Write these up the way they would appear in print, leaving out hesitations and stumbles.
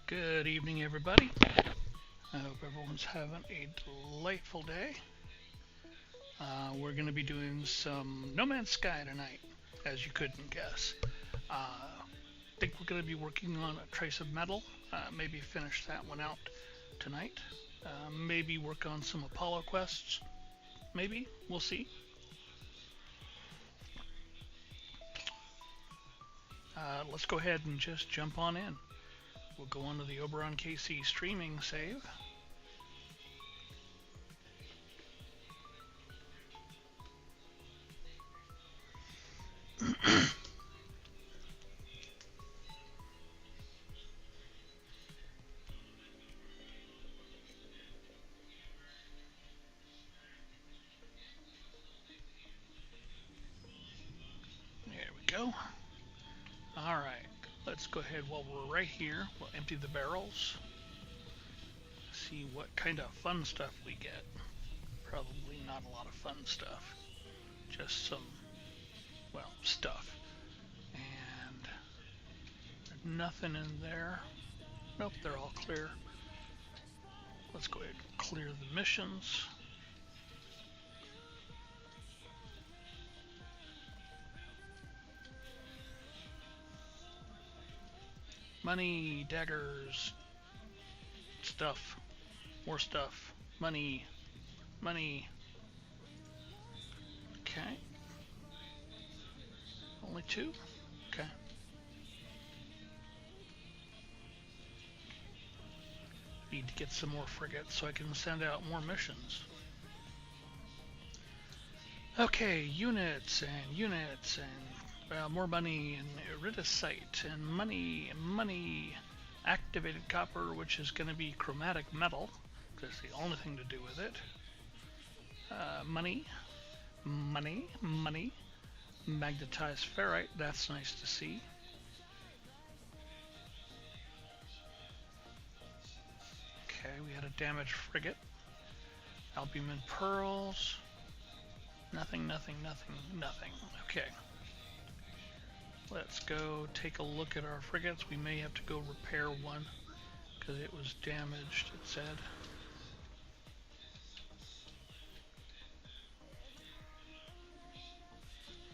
Good evening, everybody. I hope everyone's having a delightful day. We're going to be doing some No Man's Sky tonight, as you couldn't guess. I think we're going to be working on a Trace of Metal. Maybe finish that one out tonight. Maybe work on some Apollo quests. Maybe. We'll see. Let's go ahead and just jump on in. We'll go on to the Oberon KC streaming save. There we go. Alright, let's go ahead while we're right here. We'll empty the barrels. See what kind of fun stuff we get. Probably not a lot of fun stuff. Just some, well, stuff. And there's nothing in there. Nope, they're all clear. Let's go ahead and clear the missions. Money, daggers, stuff, more stuff, money, money. Okay. Only two? Okay. Need to get some more frigates so I can send out more missions. Okay, units and more money and iridesite and money, activated copper, which is going to be chromatic metal, because it's the only thing to do with it. Money, magnetized ferrite, that's nice to see. Okay, we had a damaged frigate. Albumin pearls, nothing. Okay. Let's go take a look at our frigates. We may have to go repair one because it was damaged, it said.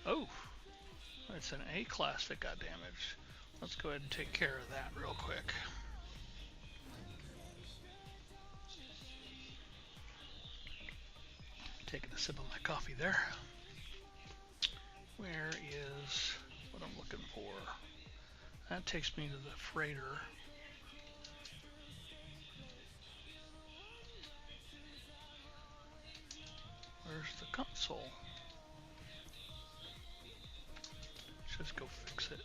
Oh, it's an A class that got damaged. Let's go ahead and take care of that real quick. Taking a sip of my coffee there. Where is what I'm looking for? That takes me to the freighter. Where's the console? Let's just go fix it.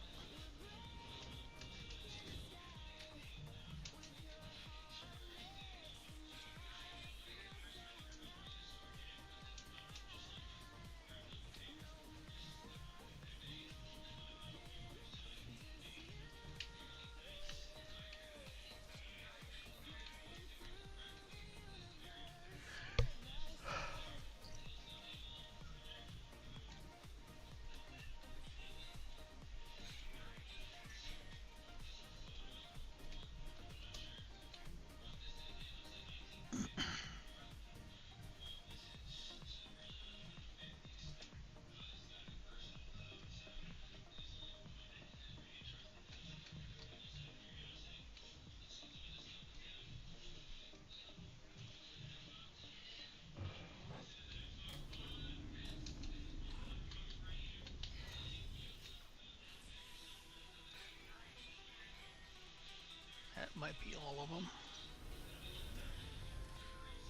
That might be all of them.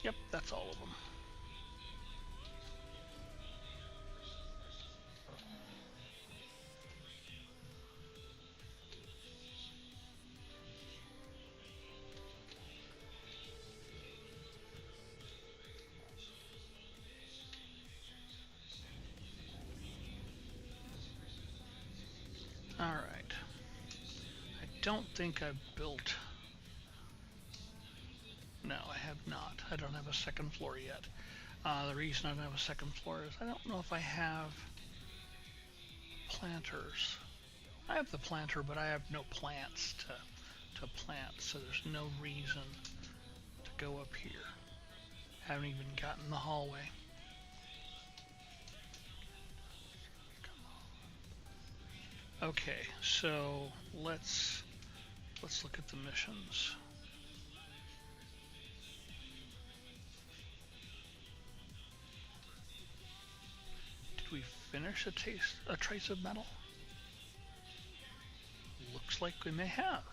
Yep, that's all of them. Alright. I don't think I've built... No, I have not. I don't have a second floor yet. The reason I don't have a second floor is I don't know if I have planters. I have the planter, but I have no plants to to plant, so there's no reason to go up here. Haven't even gotten the hallway. Okay, so let's look at the missions. Did we finish a trace of metal? Looks like we may have.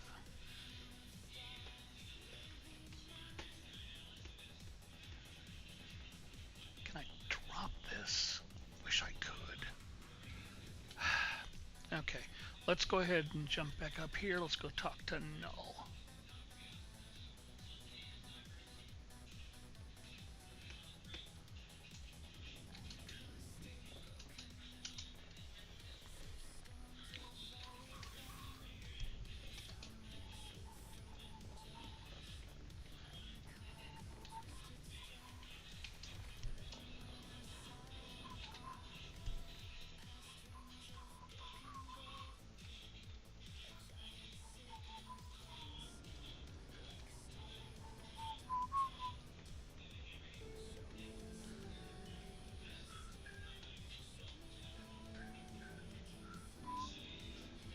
Can I drop this? Wish I could. Okay, let's go ahead and jump back up here. Let's go talk to Null.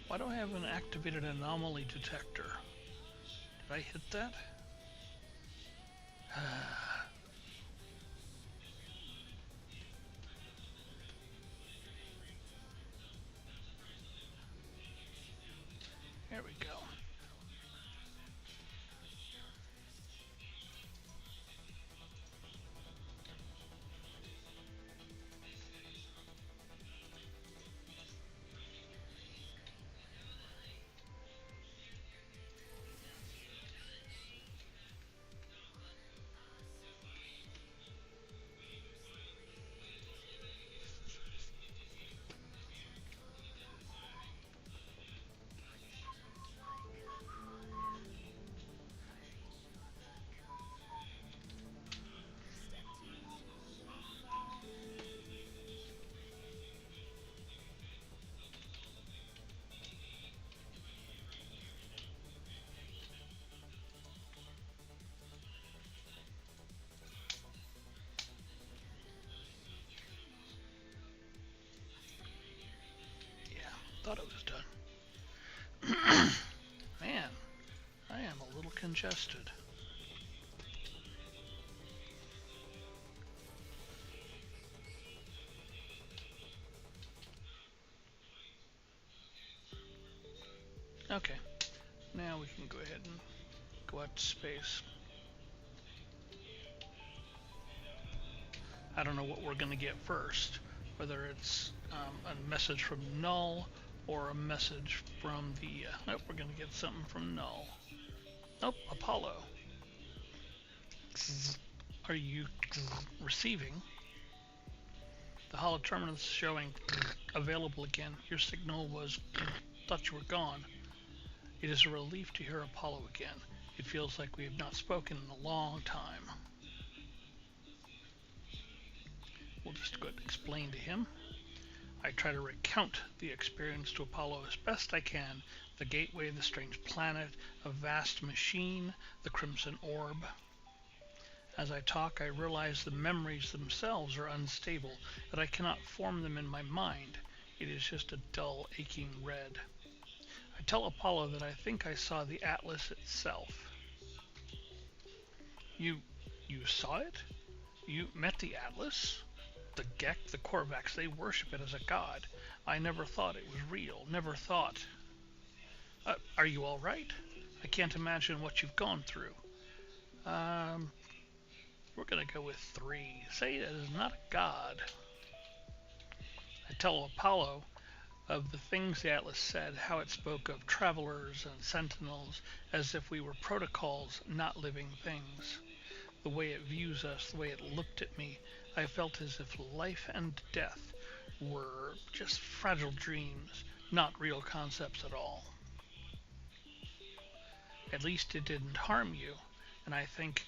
Why do I have an activated anomaly detector? Did I hit that? There we go. Thought it was done. Man, I am a little congested. Okay, now we can go ahead and go out to space. I don't know what we're going to get first, whether it's a message from Null or a message from the... nope, we're going to get something from Null. Nope, Apollow. Are you receiving? The holo terminal is showing available again. Your signal was... thought you were gone. It is a relief to hear Apollow again. It feels like we have not spoken in a long time. We'll just go ahead and explain to him. I try to recount the experience to Apollo as best I can. The gateway, the strange planet, a vast machine, the crimson orb. As I talk, I realize the memories themselves are unstable, that I cannot form them in my mind. It is just a dull, aching red. I tell Apollo that I think I saw the Atlas itself. You saw it? You met the Atlas? The Gek, the Korvax, they worship it as a god. I never thought it was real, never thought. Are you all right? I can't imagine what you've gone through. We're gonna go with 3. Say it is not a god. I tell Apollo of the things the Atlas said, how it spoke of travelers and sentinels as if we were protocols, not living things. The way it views us, the way it looked at me, I felt as if life and death were just fragile dreams, not real concepts at all. At least it didn't harm you, and I think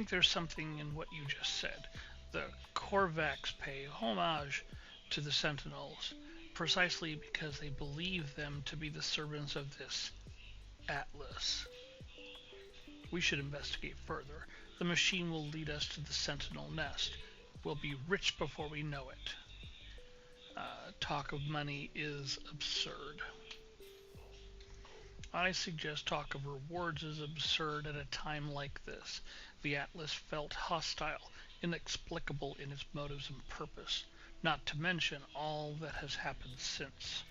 there's something in what you just said. The Korvax pay homage to the Sentinels, precisely because they believe them to be the servants of this Atlas. We should investigate further. The machine will lead us to the Sentinel nest. We'll be rich before we know it. Talk of money is absurd. I suggest talk of rewards is absurd at a time like this. The Atlas felt hostile, inexplicable in its motives and purpose, not to mention all that has happened since.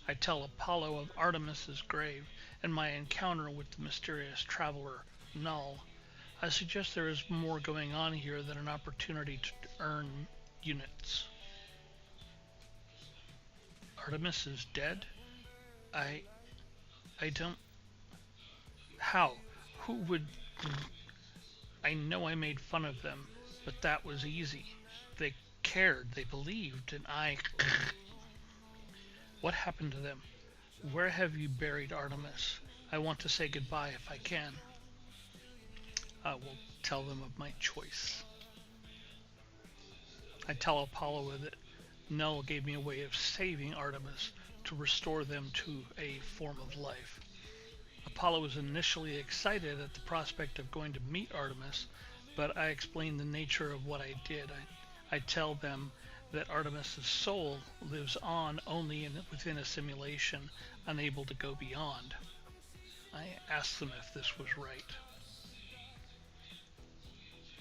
I tell Apollo of Artemis's grave and my encounter with the mysterious traveler, Null. I suggest there is more going on here than an opportunity to earn units. Artemis is dead? I don't... How? Who would... I know I made fun of them, but that was easy. They cared, they believed, and I... What happened to them? Where have you buried Artemis? I want to say goodbye if I can. I will tell them of my choice. I tell Apollo that Null gave me a way of saving Artemis to restore them to a form of life. Apollo was initially excited at the prospect of going to meet Artemis, but I explain the nature of what I did. I tell them that Artemis's soul lives on only within a simulation, unable to go beyond. I ask them if this was right.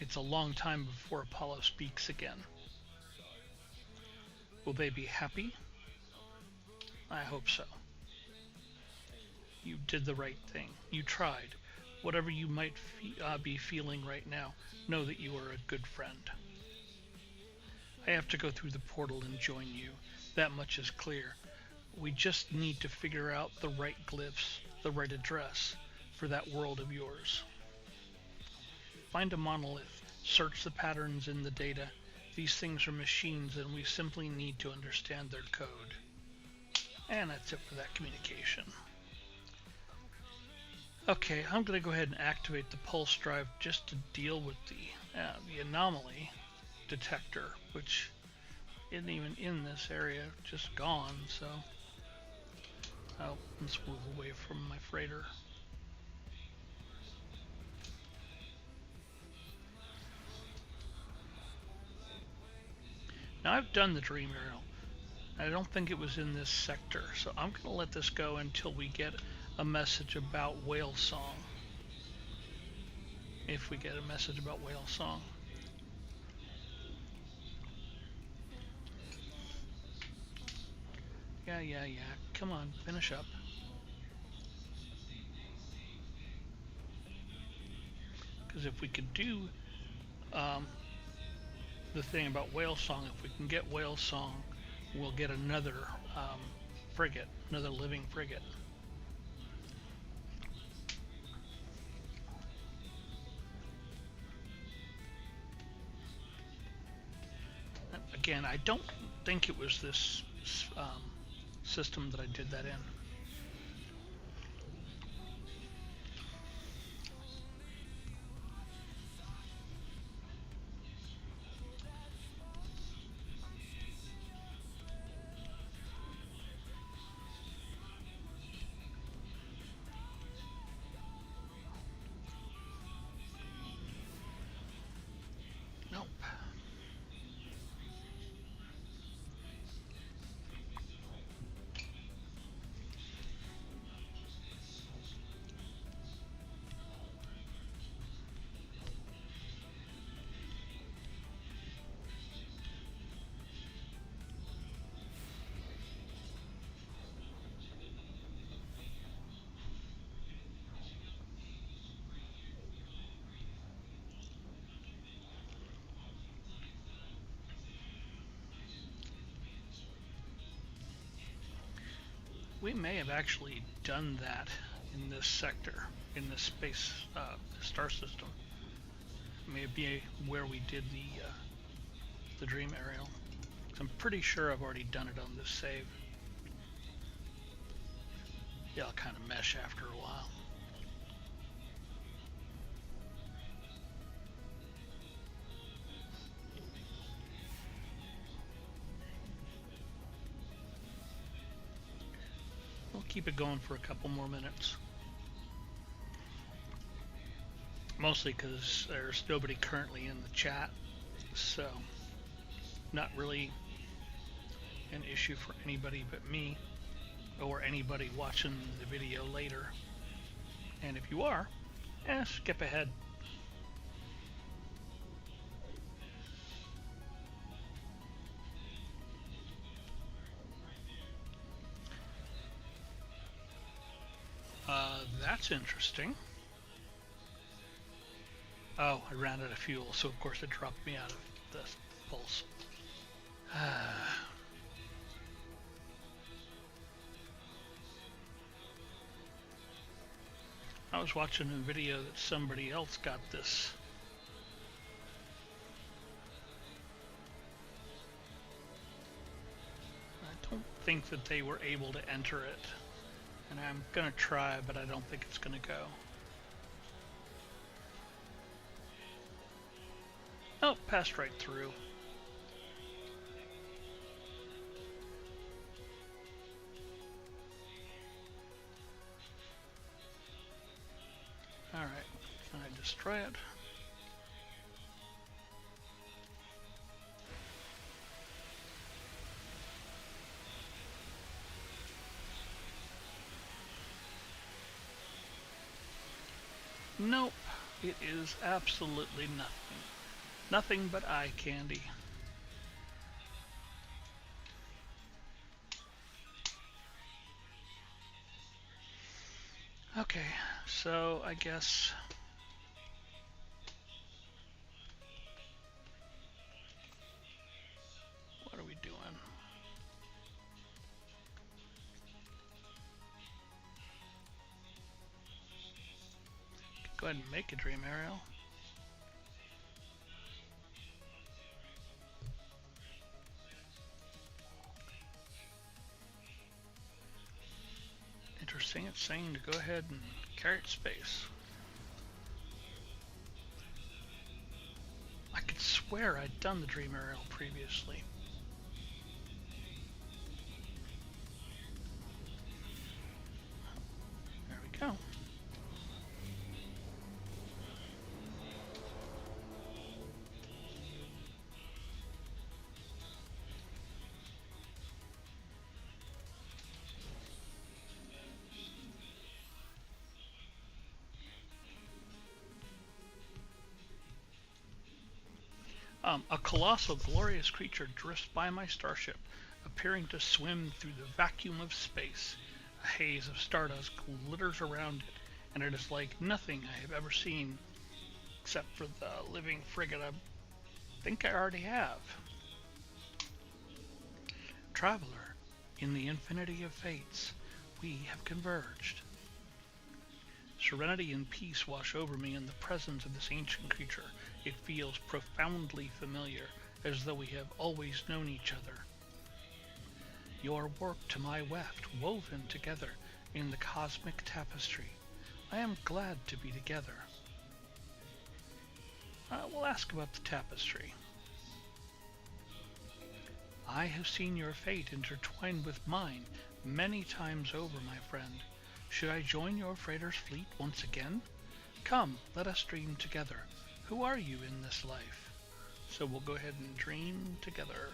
It's a long time before Apollo speaks again. Will they be happy? I hope so. You did the right thing. You tried. Whatever you might be feeling right now, know that you are a good friend. I have to go through the portal and join you. That much is clear. We just need to figure out the right glyphs, the right address for that world of yours. Find a monolith. Search the patterns in the data. These things are machines and we simply need to understand their code. And that's it for that communication. Okay, I'm going to go ahead and activate the pulse drive just to deal with the anomaly detector, which isn't even in this area, just gone, so let's move away from my freighter. Now I've done the dream aerial. I don't think it was in this sector, so I'm going to let this go until we get a message about whale song. If we get a message about whale song. Yeah. Come on, finish up. Because if we could do the thing about whale song, if we can get whale song, we'll get another frigate, another living frigate. Again, I don't think it was this system that I did that in. Nope. We may have actually done that in this sector, in this space star system. Maybe where we did the dream aerial. I'm pretty sure I've already done it on this save. Yeah, I'll kind of mesh after a while. We'll keep it going for a couple more minutes. Mostly because there's nobody currently in the chat, so not really an issue for anybody but me or anybody watching the video later. And if you are, skip ahead. That's interesting. Oh, I ran out of fuel, so of course it dropped me out of the pulse. I was watching a video that somebody else got this. I don't think that they were able to enter it. And I'm gonna try, but I don't think it's gonna go. Oh, passed right through. Alright, can I destroy it? Nope, it is absolutely nothing. Nothing but eye candy. Okay, so I guess what are we doing? Go ahead and make a dream aerial. Interesting, it's saying to go ahead and carry it space. I could swear I'd done the dream aerial previously. There we go. A colossal, glorious creature drifts by my starship, appearing to swim through the vacuum of space. A haze of stardust glitters around it, and it is like nothing I have ever seen, except for the living frigate I think I already have. Traveler, in the infinity of fates, we have converged. Serenity and peace wash over me in the presence of this ancient creature. It feels profoundly familiar, as though we have always known each other. Your work to my weft, woven together in the cosmic tapestry. I am glad to be together. We'll ask about the tapestry. I have seen your fate intertwined with mine many times over, my friend. Should I join your freighter's fleet once again? Come, let us dream together. Who are you in this life? So we'll go ahead and dream together.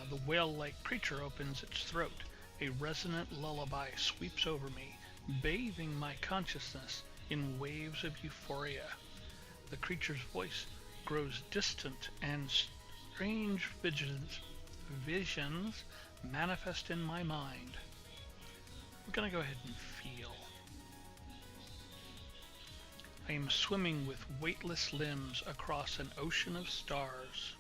The whale-like creature opens its throat. A resonant lullaby sweeps over me, bathing my consciousness in waves of euphoria. The creature's voice grows distant, and strange visions manifest in my mind. We're going to go ahead and feel. I am swimming with weightless limbs across an ocean of stars.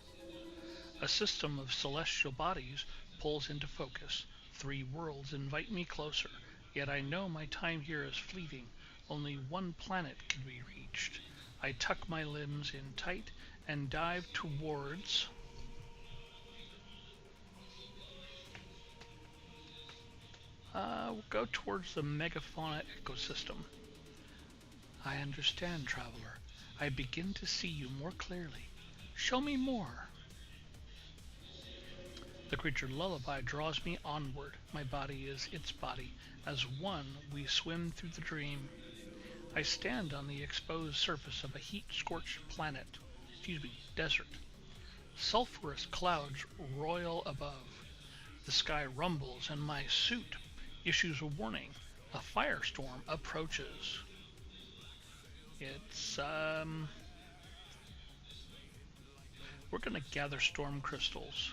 A system of celestial bodies pulls into focus. 3 worlds invite me closer, yet I know my time here is fleeting. Only one planet can be reached. I tuck my limbs in tight and dive towards we'll go towards the megafauna ecosystem. I understand, traveler. I begin to see you more clearly. Show me more. The creature lullaby draws me onward. My body is its body. As one, we swim through the dream. I stand on the exposed surface of a heat-scorched desert. Sulphurous clouds roil above. The sky rumbles and my suit issues a warning. A firestorm approaches. We're gonna gather storm crystals.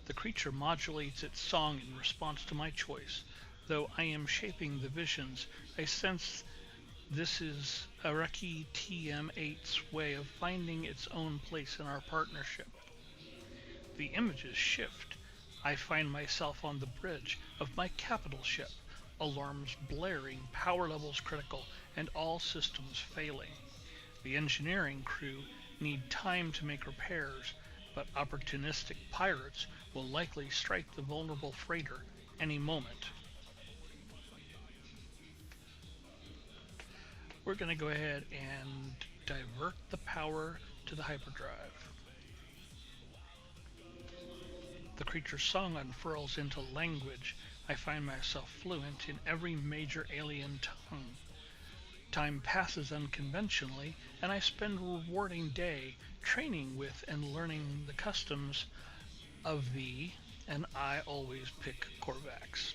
The creature modulates its song in response to my choice. Though I am shaping the visions, I sense this is Araki TM8's way of finding its own place in our partnership. The images shift. I find myself on the bridge of my capital ship, alarms blaring, power levels critical, and all systems failing. The engineering crew need time to make repairs, but opportunistic pirates will likely strike the vulnerable freighter any moment. We're going to go ahead and divert the power to the hyperdrive. The creature's song unfurls into language. I find myself fluent in every major alien tongue. Time passes unconventionally, and I spend a rewarding day training with and learning the customs of and I always pick Korvax.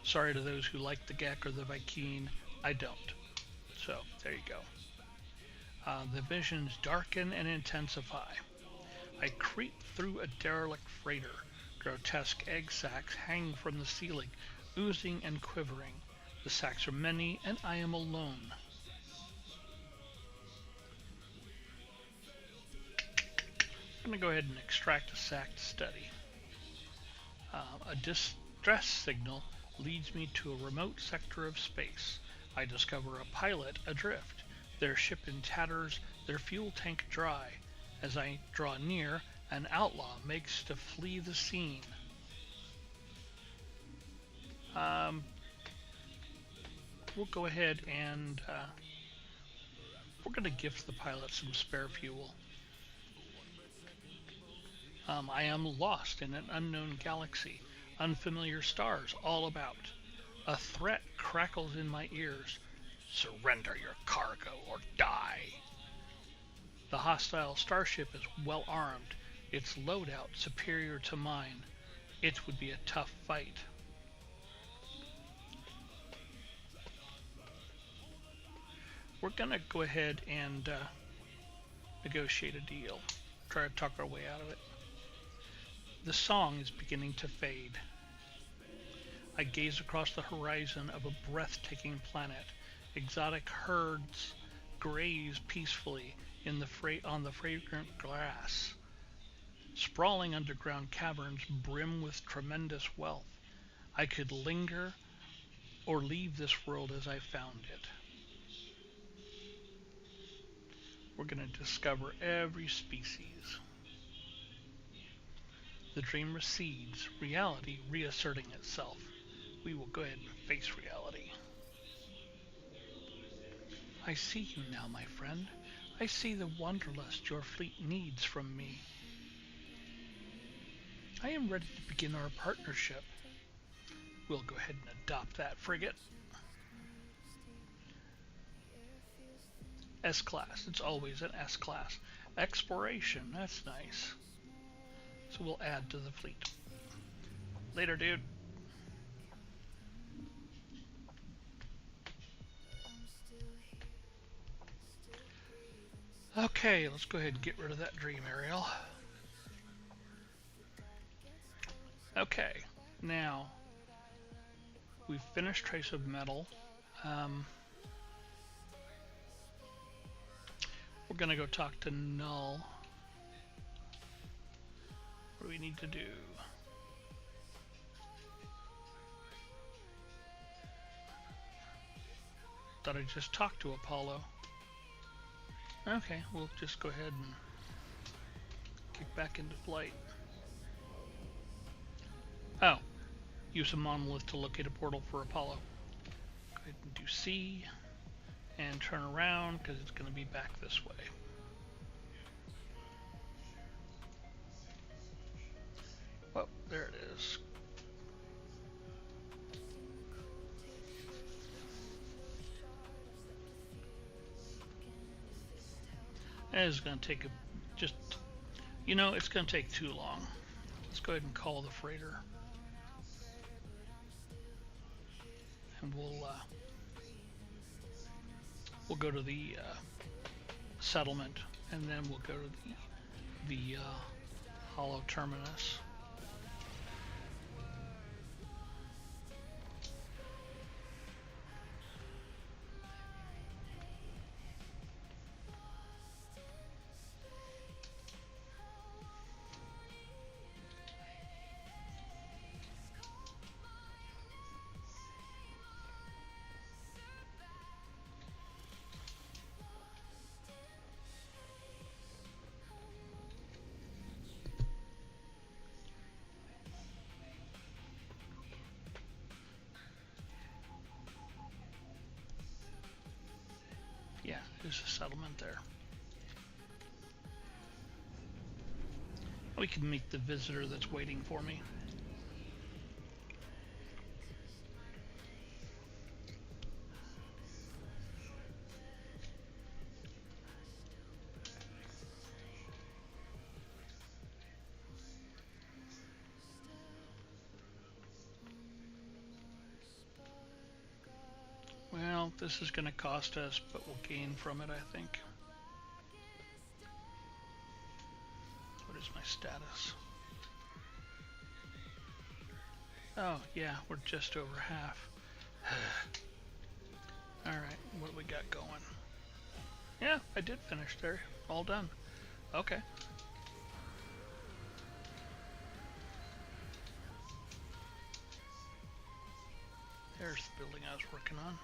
Sorry to those who like the Gek or the Vy'keen, I don't. So, there you go. The visions darken and intensify. I creep through a derelict freighter. Grotesque egg sacs hang from the ceiling, oozing and quivering. The sacs are many, and I am alone. I'm going to go ahead and extract a sac to study. A distress signal leads me to a remote sector of space. I discover a pilot adrift, their ship in tatters, their fuel tank dry. As I draw near, an outlaw makes to flee the scene. We'll go ahead and we're going to gift the pilot some spare fuel. I am lost in an unknown galaxy, unfamiliar stars all about. A threat crackles in my ears. Surrender your cargo or die. The hostile starship is well armed, its loadout superior to mine. It would be a tough fight. We're going to go ahead and negotiate a deal. Try to talk our way out of it. The song is beginning to fade. I gaze across the horizon of a breathtaking planet. Exotic herds graze peacefully on the fragrant grass. Sprawling underground caverns brim with tremendous wealth. I could linger or leave this world as I found it. We're going to discover every species. The dream recedes, reality reasserting itself. We will go ahead and face reality. I see you now, my friend. I see the wanderlust your fleet needs from me. I am ready to begin our partnership. We'll go ahead and adopt that frigate. S-class. It's always an S-class. Exploration. That's nice. So we'll add to the fleet. Later, dude. Okay, let's go ahead and get rid of that dream aerial. Okay, now we've finished Trace of Metal. We're gonna go talk to Null. What do we need to do? Thought I just talked to Apollo. Okay, we'll just go ahead and kick back into flight. Oh, use a monolith to locate a portal for Apollo. Go ahead and do C and turn around because it's going to be back this way. That is going to take just, it's going to take too long. Let's go ahead and call the freighter. And we'll go to the settlement, and then we'll go to the Apollow terminus. Yeah, there's a settlement there. We can meet the visitor that's waiting for me. Well, this is going to cost us, but we'll gain from it, I think. What is my status? Oh, yeah, we're just over half. Alright, what do we got going? Yeah, I did finish there. All done. Okay. There's the building I was working on.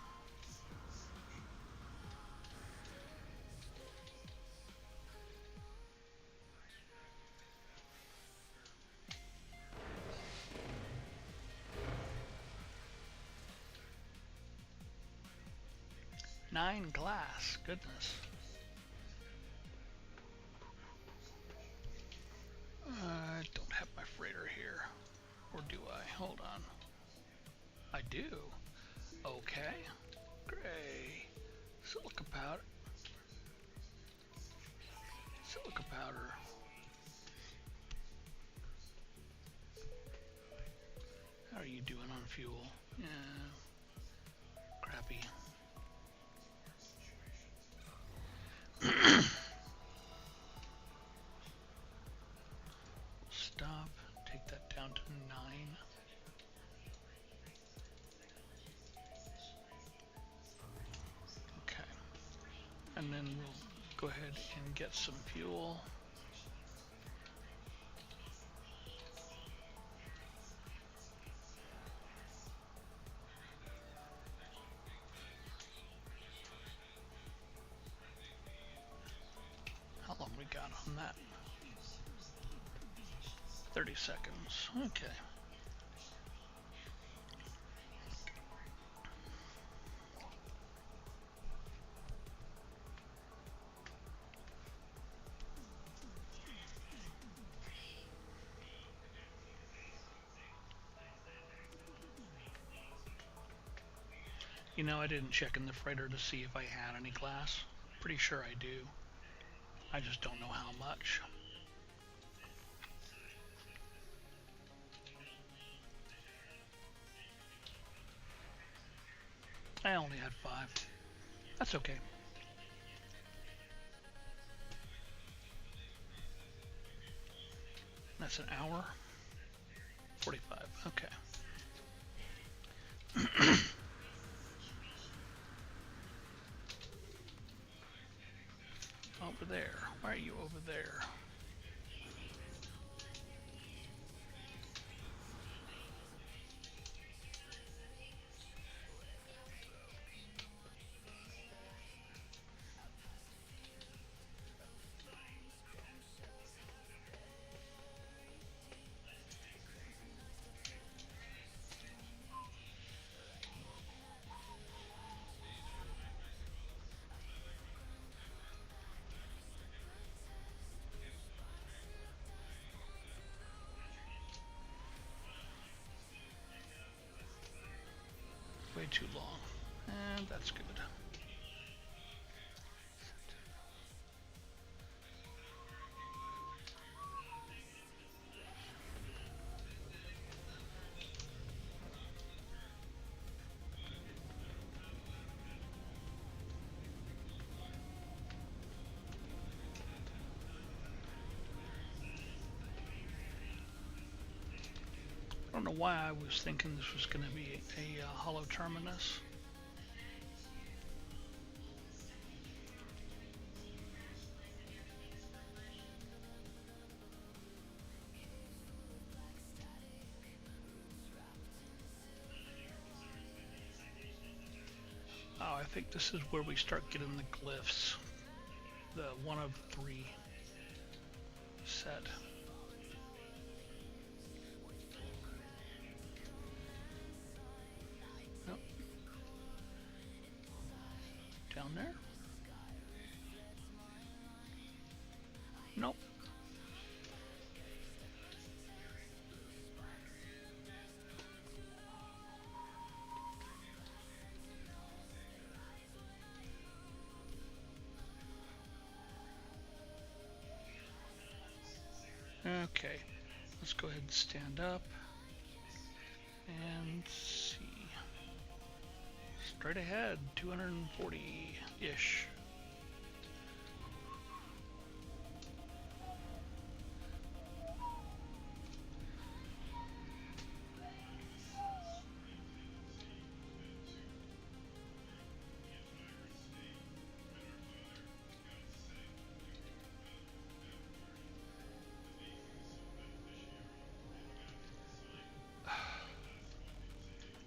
Nine glass, goodness. I don't have my freighter here. Or do I? Hold on. I do. Okay. Gray. Silica powder. Silica powder. How are you doing on fuel? Yeah. Crappy. Stop. Take that down to 9. Okay. And then we'll go ahead and get some fuel. How long we got on that? 30 seconds. Okay. I didn't check in the freighter to see if I had any glass. Pretty sure I do. I just don't know how much. I only had 5. That's okay. That's an hour. 45. Okay. Over there. Why are you over there? Way too long. And that's good. don't know why I was thinking this was going to be a hollow terminus. Oh, I think this is where we start getting the glyphs. The 1 of 3 set. Nope. Down there? Nope. Okay, let's go ahead and stand up and see. Straight ahead, 240-ish.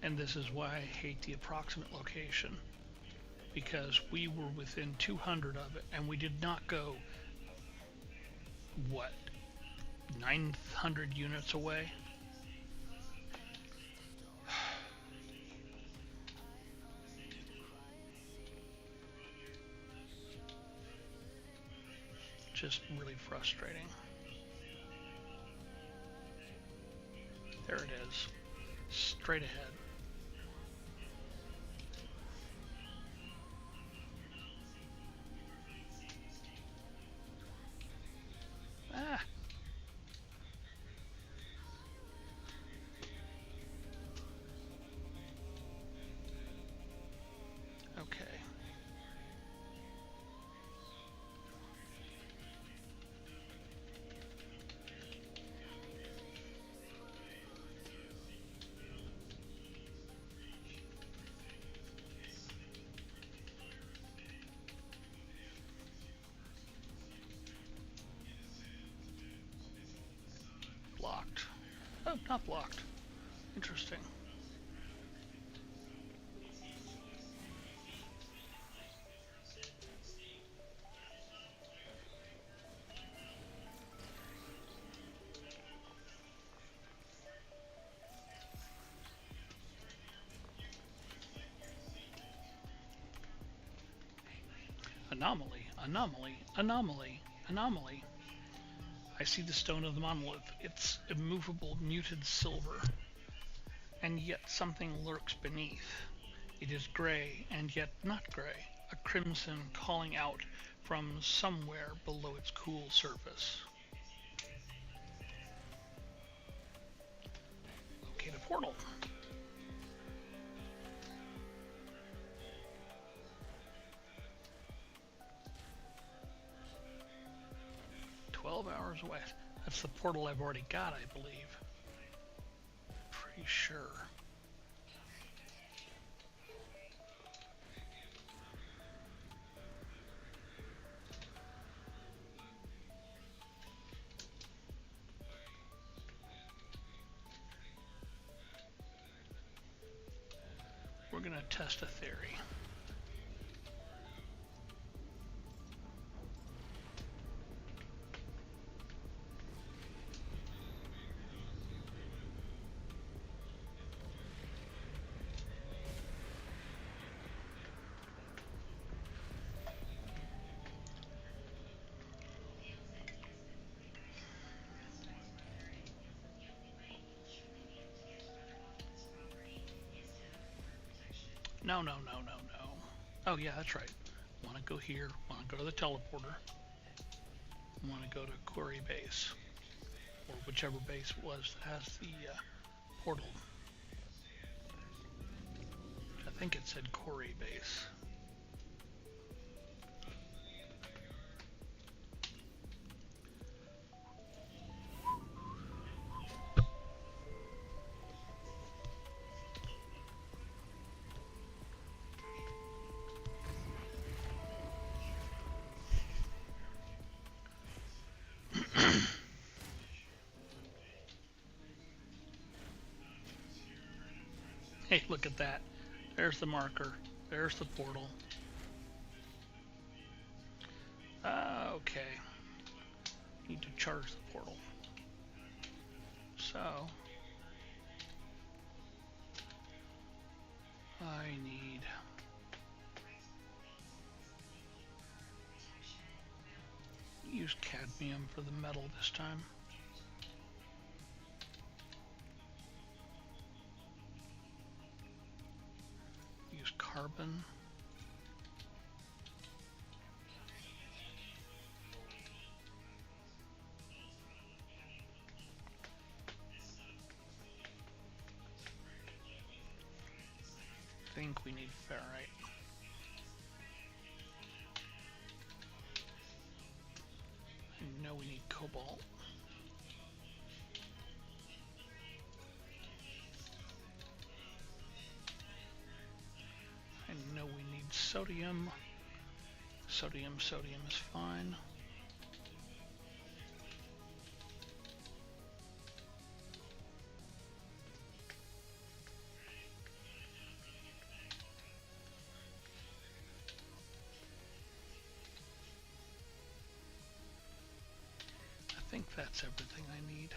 And this is why I hate the approximate location, because we were within 200 of it and we did not go, what, 900 units away? Just really frustrating. There it is, straight ahead. Ah. Okay. Blocked. Oh, not blocked. Interesting. Anomaly, anomaly, anomaly, anomaly. I see the stone of the monolith. It's immovable, muted silver. And yet something lurks beneath. It is gray, and yet not gray. A crimson calling out from somewhere below its cool surface. Locate a portal. Hours away. That's the portal I've already got, I believe. Pretty sure. We're gonna test a theory. No. Oh yeah, that's right. Want to go here, want to go to the teleporter, want to go to Quarry Base, or whichever base it was that has the portal. I think it said Quarry Base. Hey, look at that. There's the marker. There's the portal. Okay. Need to charge the portal. So, I need use cadmium for the metal this time. Use carbon. I think we need ferrite. I know we need cobalt. I know we need sodium. Sodium is fine. I think that's everything I need.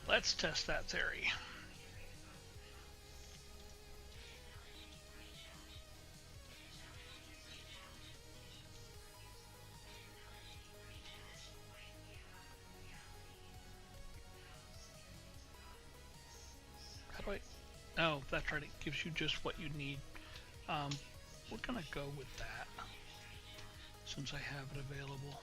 Let's test that theory. How do I... Oh, that's right. It gives you just what you need. We're gonna go with that since I have it available.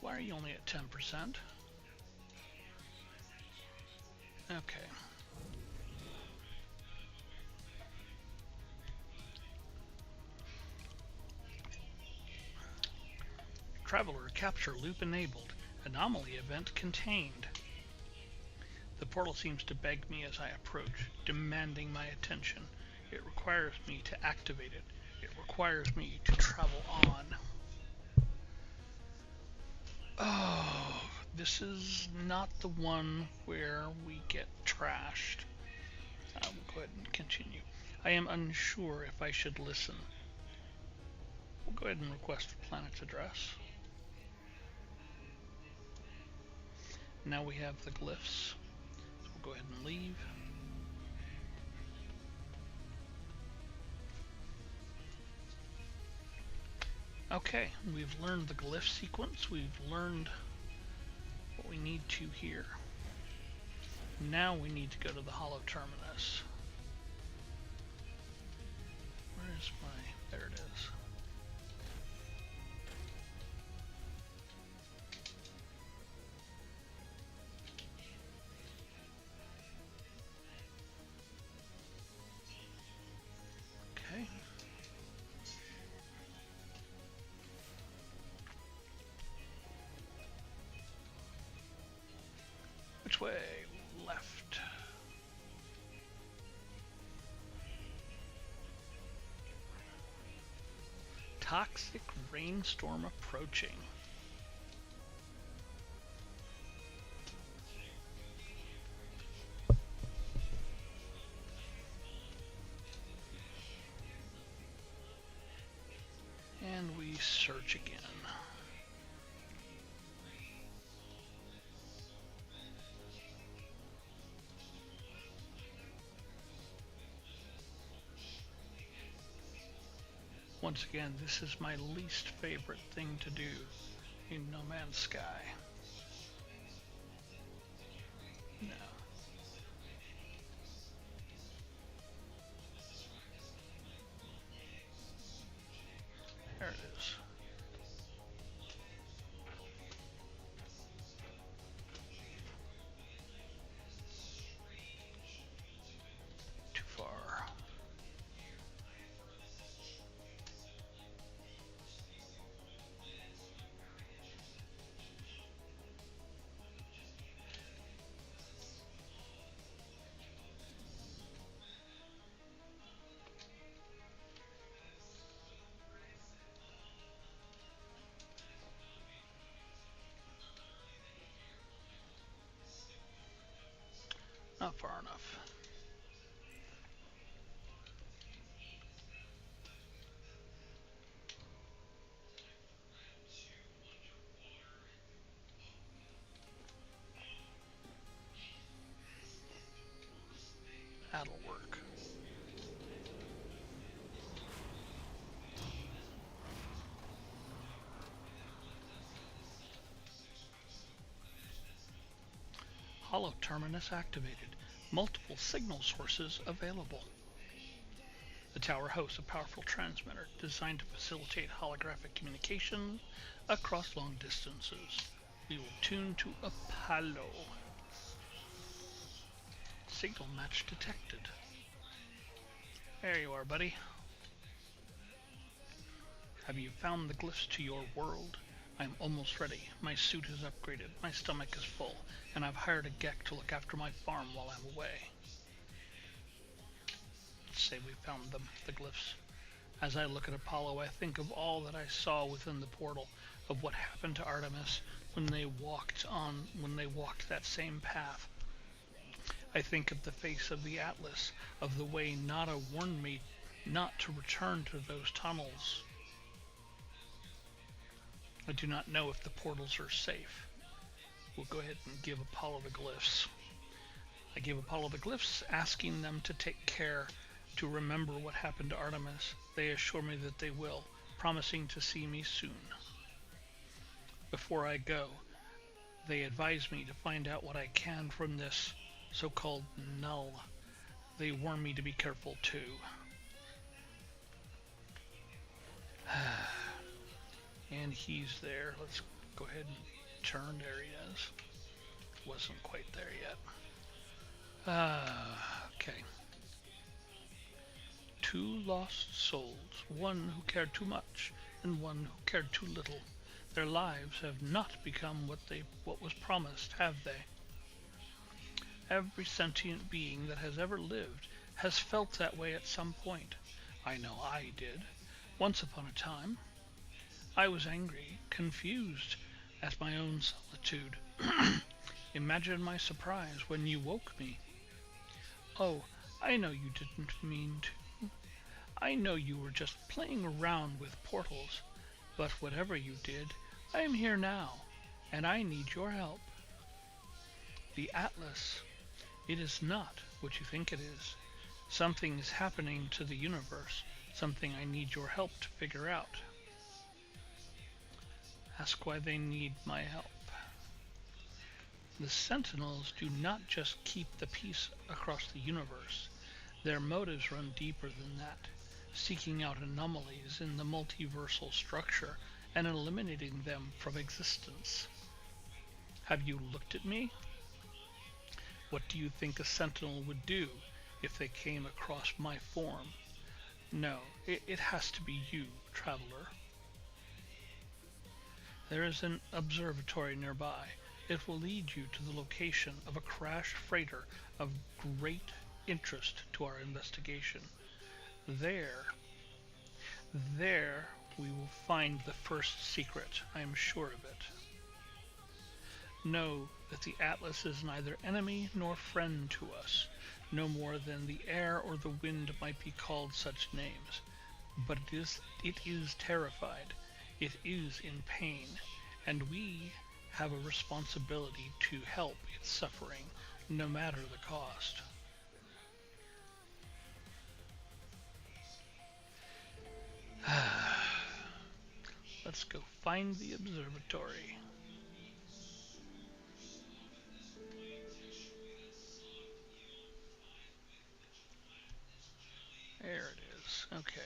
Why are you only at 10%? Okay. Traveler capture loop enabled. Anomaly event contained. The portal seems to beg me as I approach, demanding my attention. It requires me to activate it. It requires me to travel on. Oh, this is not the one where we get trashed. We'll go ahead and continue. I am unsure if I should listen. We'll go ahead and request the planet's address. Now we have the glyphs. So we'll go ahead and leave. Okay, we've learned the glyph sequence. We've learned what we need to here. Now we need to go to the hollow terminus. Where is my... There it is. Okay. Which way? Left. Toxic rainstorm approaching. And we search again. Once again, this is my least favorite thing to do in No Man's Sky. No. Not far enough. That'll work. Hollow terminus activated. Multiple signal sources available. The tower hosts a powerful transmitter designed to facilitate holographic communication across long distances. We will tune to Apollow. Signal match detected. There you are, buddy. Have you found the glyphs to your world? I'm almost ready. My suit is upgraded, my stomach is full, and I've hired a Gek to look after my farm while I'm away. Let's say we found them, the glyphs. As I look at Apollo, I think of all that I saw within the portal, of what happened to Artemis when they walked that same path. I think of the face of the Atlas, of the way Nada warned me not to return to those tunnels. I do not know if the portals are safe. We'll go ahead and give Apollo the glyphs. I gave Apollo the glyphs, asking them to take care to remember what happened to Artemis. They assure me that they will, promising to see me soon. Before I go, they advise me to find out what I can from this so-called null. They warn me to be careful too. And he's there. Let's go ahead and turn. There he is. Wasn't quite there yet. Okay. Two lost souls, one who cared too much and one who cared too little. Their lives have not become what was promised, have they? Every sentient being that has ever lived has felt that way at some point. I know I did. Once upon a time. I was angry, confused at my own solitude. Imagine my surprise when you woke me. Oh, I know you didn't mean to. I know you were just playing around with portals, but whatever you did, I am here now, and I need your help. The Atlas. It is not what you think it is. Something is happening to the universe, something I need your help to figure out. Ask why they need my help. The Sentinels do not just keep the peace across the universe. Their motives run deeper than that, seeking out anomalies in the multiversal structure and eliminating them from existence. Have you looked at me? What do you think a Sentinel would do if they came across my form? No, it has to be you, traveler. There is an observatory nearby. It will lead you to the location of a crashed freighter of great interest to our investigation. There we will find the first secret, I am sure of it. Know that the Atlas is neither enemy nor friend to us, no more than the air or the wind might be called such names. But it is terrified, it is in pain, and we have a responsibility to help its suffering, no matter the cost. Let's go find the observatory. There it is. Okay.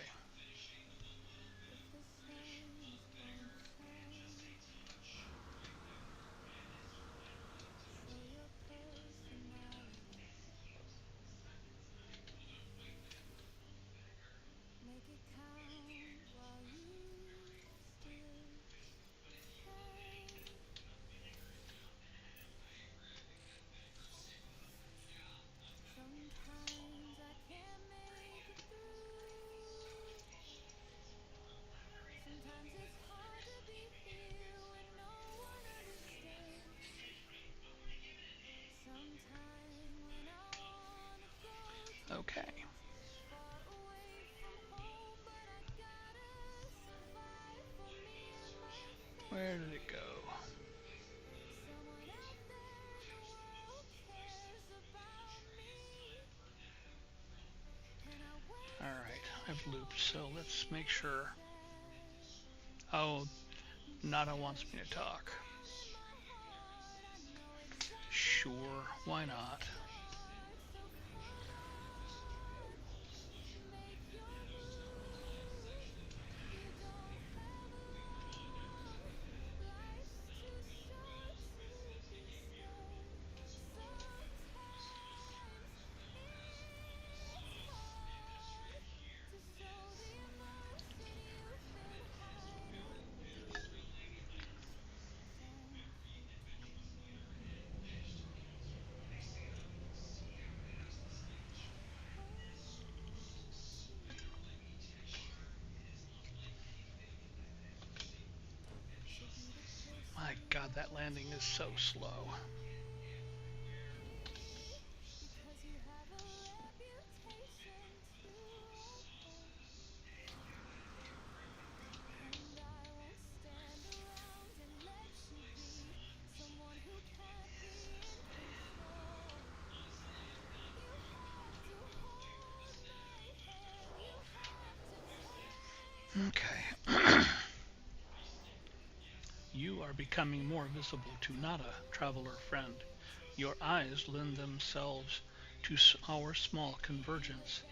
Okay. Where did it go? Alright, I've looped, so let's make sure. Oh, Nada wants me to talk. Sure, why not? My god, that landing is so slow. Okay. You are becoming more visible to Nada, traveler friend. Your eyes lend themselves to our small convergence.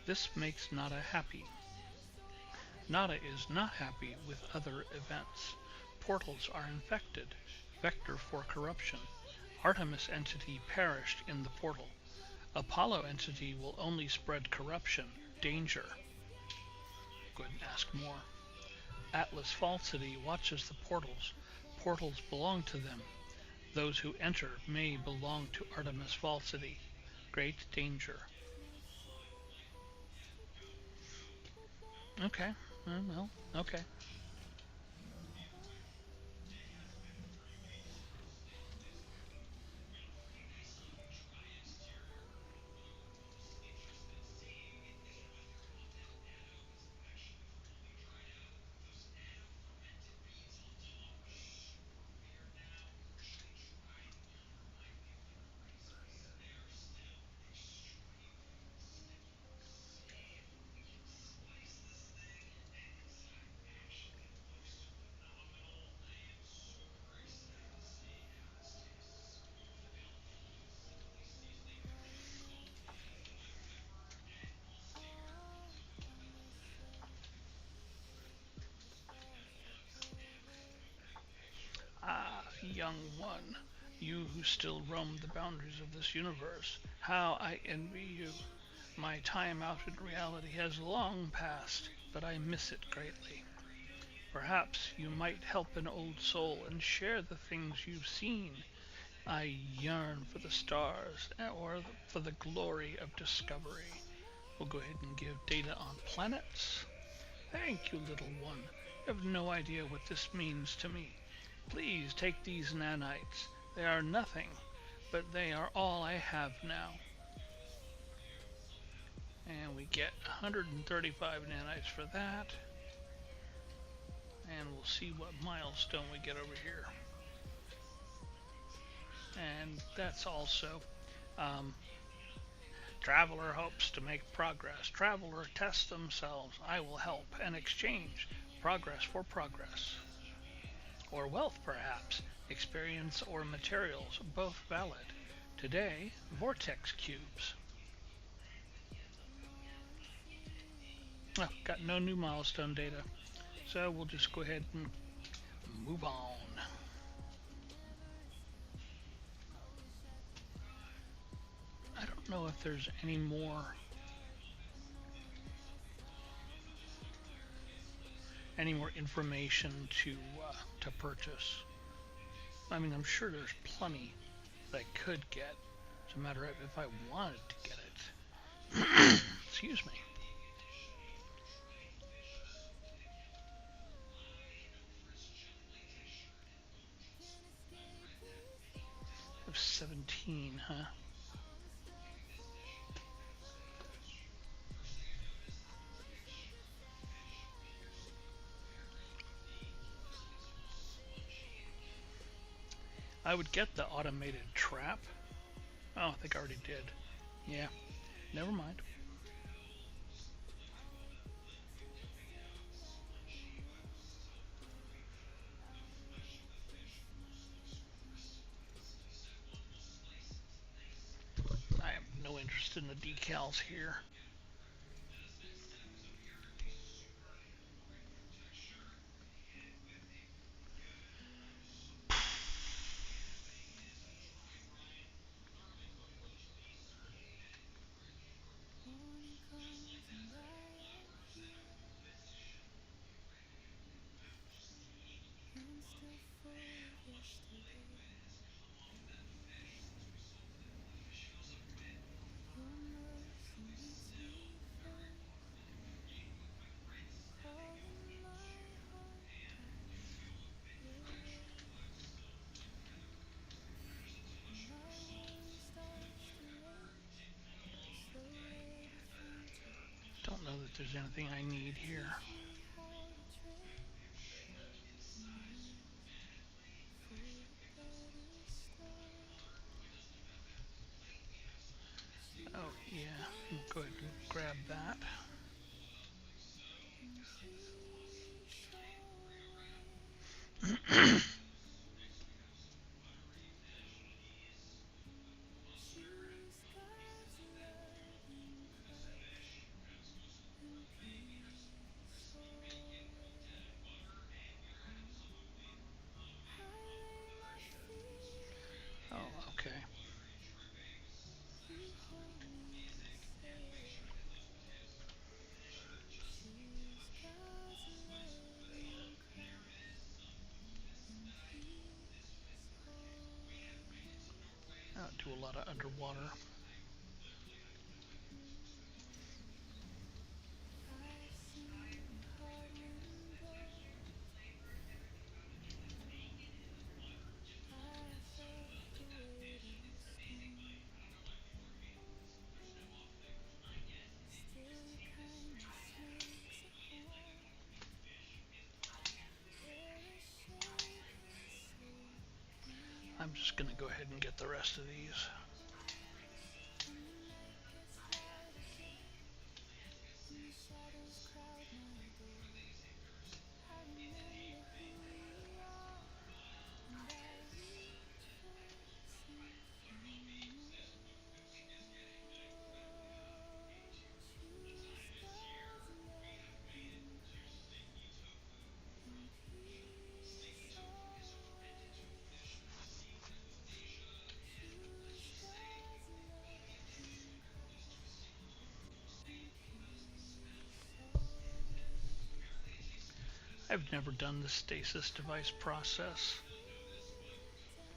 This makes Nada happy. Nada is not happy with other events. Portals are infected, vector for corruption. Artemis entity perished in the portal. Apollo entity will only spread corruption, danger. Go ahead and ask more. Atlas falsity watches the portals. Portals belong to them. Those who enter may belong to Artemis falsity. Great danger. Okay. Well, okay. Ah, young one, you who still roam the boundaries of this universe, how I envy you. My time out in reality has long passed, but I miss it greatly. Perhaps you might help an old soul and share the things you've seen. I yearn for the stars or for the glory of discovery. We'll go ahead and give data on planets. Thank you, little one. You have no idea what this means to me. Please take these nanites. They are nothing, but they are all I have now. And we get 135 nanites for that. And we'll see what milestone we get over here. And that's also Traveler hopes to make progress. Traveler tests themselves. I will help and exchange progress for progress. Or wealth, perhaps. Experience or materials, both valid. Today, vortex cubes. Oh, got no new milestone data. So we'll just go ahead and move on. I don't know if there's any more information to purchase. I mean, I'm sure there's plenty that I could get. It's a matter of if I wanted to get it. Excuse me. Of 17, huh? I would get the automated trap. Oh, I think I already did. Yeah, never mind. I have no interest in the decals here. Don't know that there's anything I need here. Oh, yeah. Go ahead and grab that. Oh, okay. I'll do a lot of underwater. I'm just going to go ahead and get the rest of these. I've never done the stasis device process.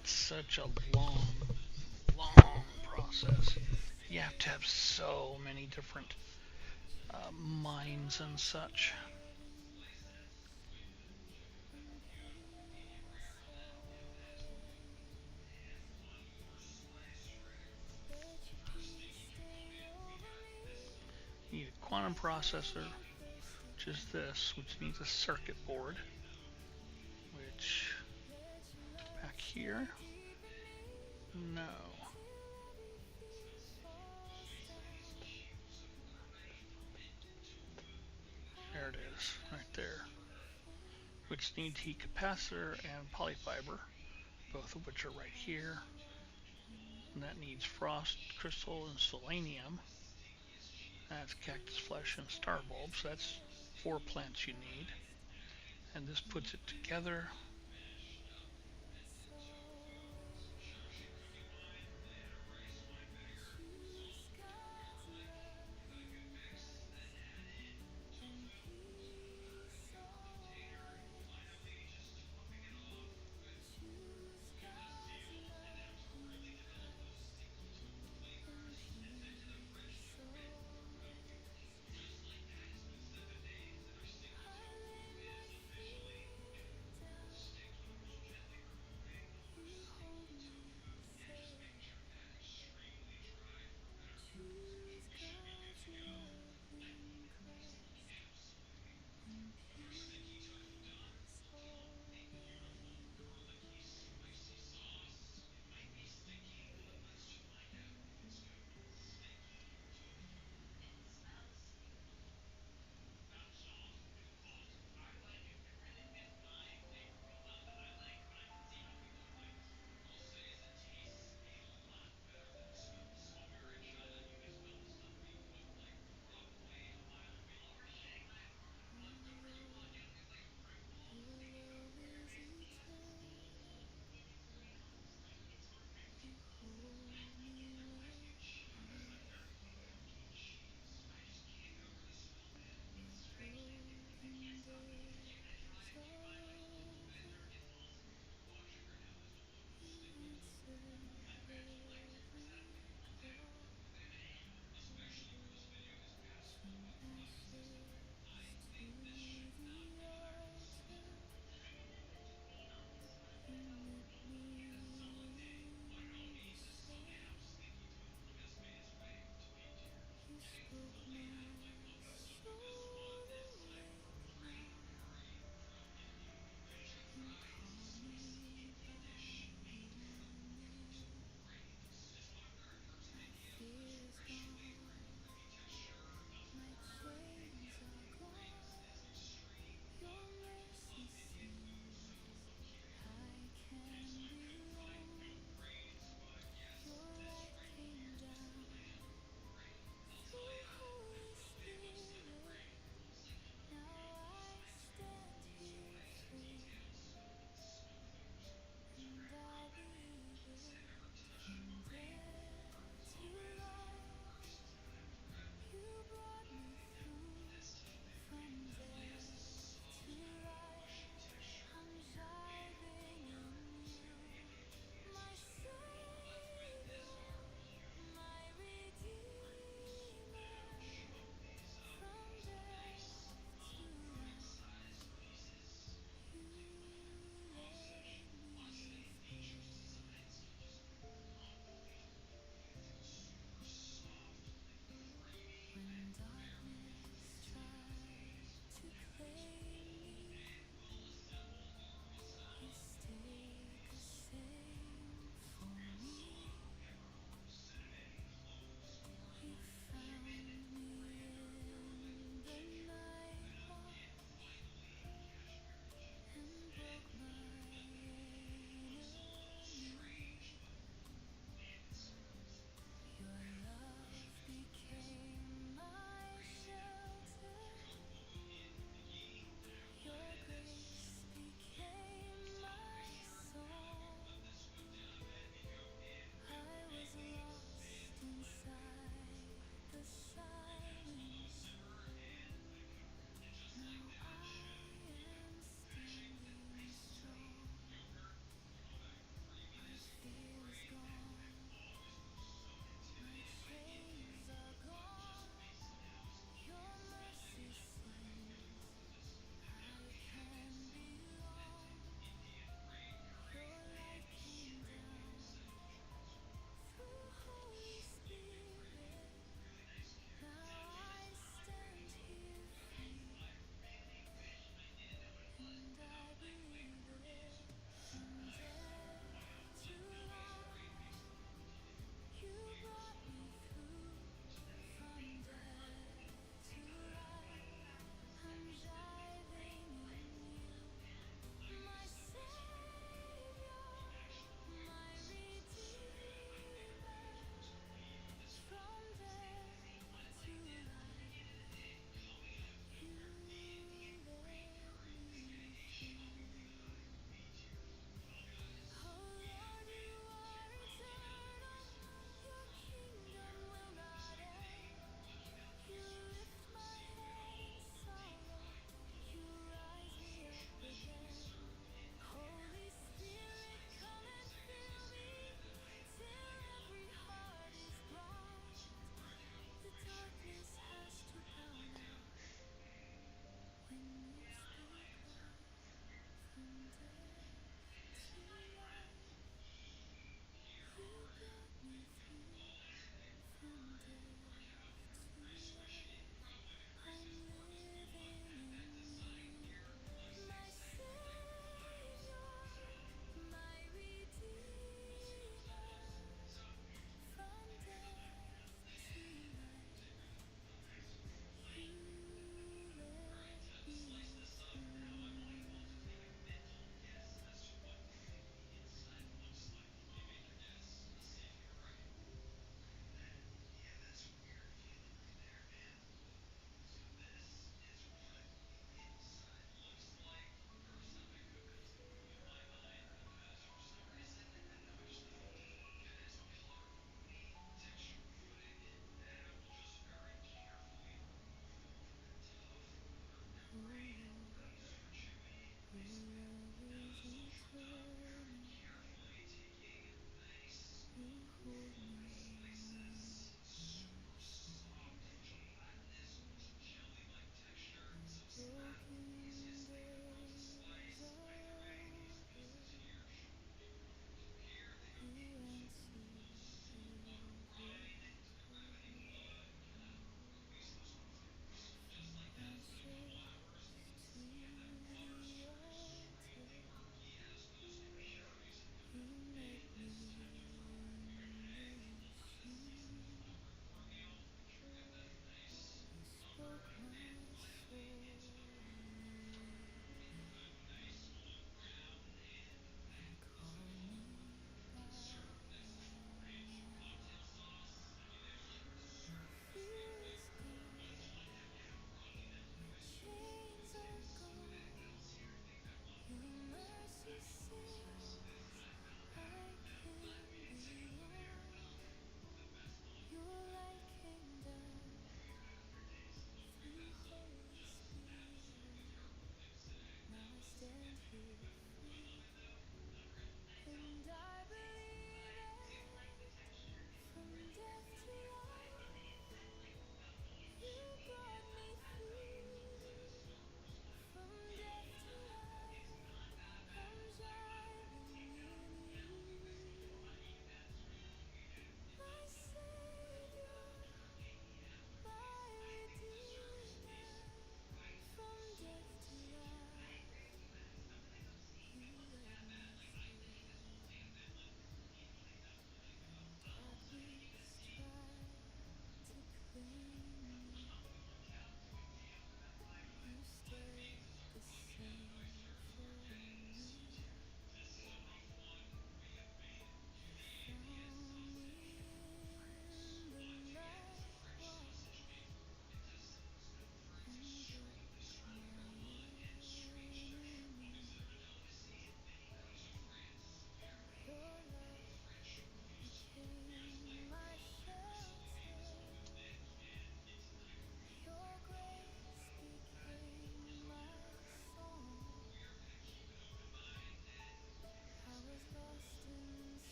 It's such a long, long process. You have to have so many different mines and such. You need a quantum processor, which is this, which needs a circuit board, which back here, no. There it is, right there. Which needs heat capacitor and polyfiber, both of which are right here. And that needs frost crystal and selenium. That's cactus flesh and star bulb, so that's 4 plants you need. And this puts it together.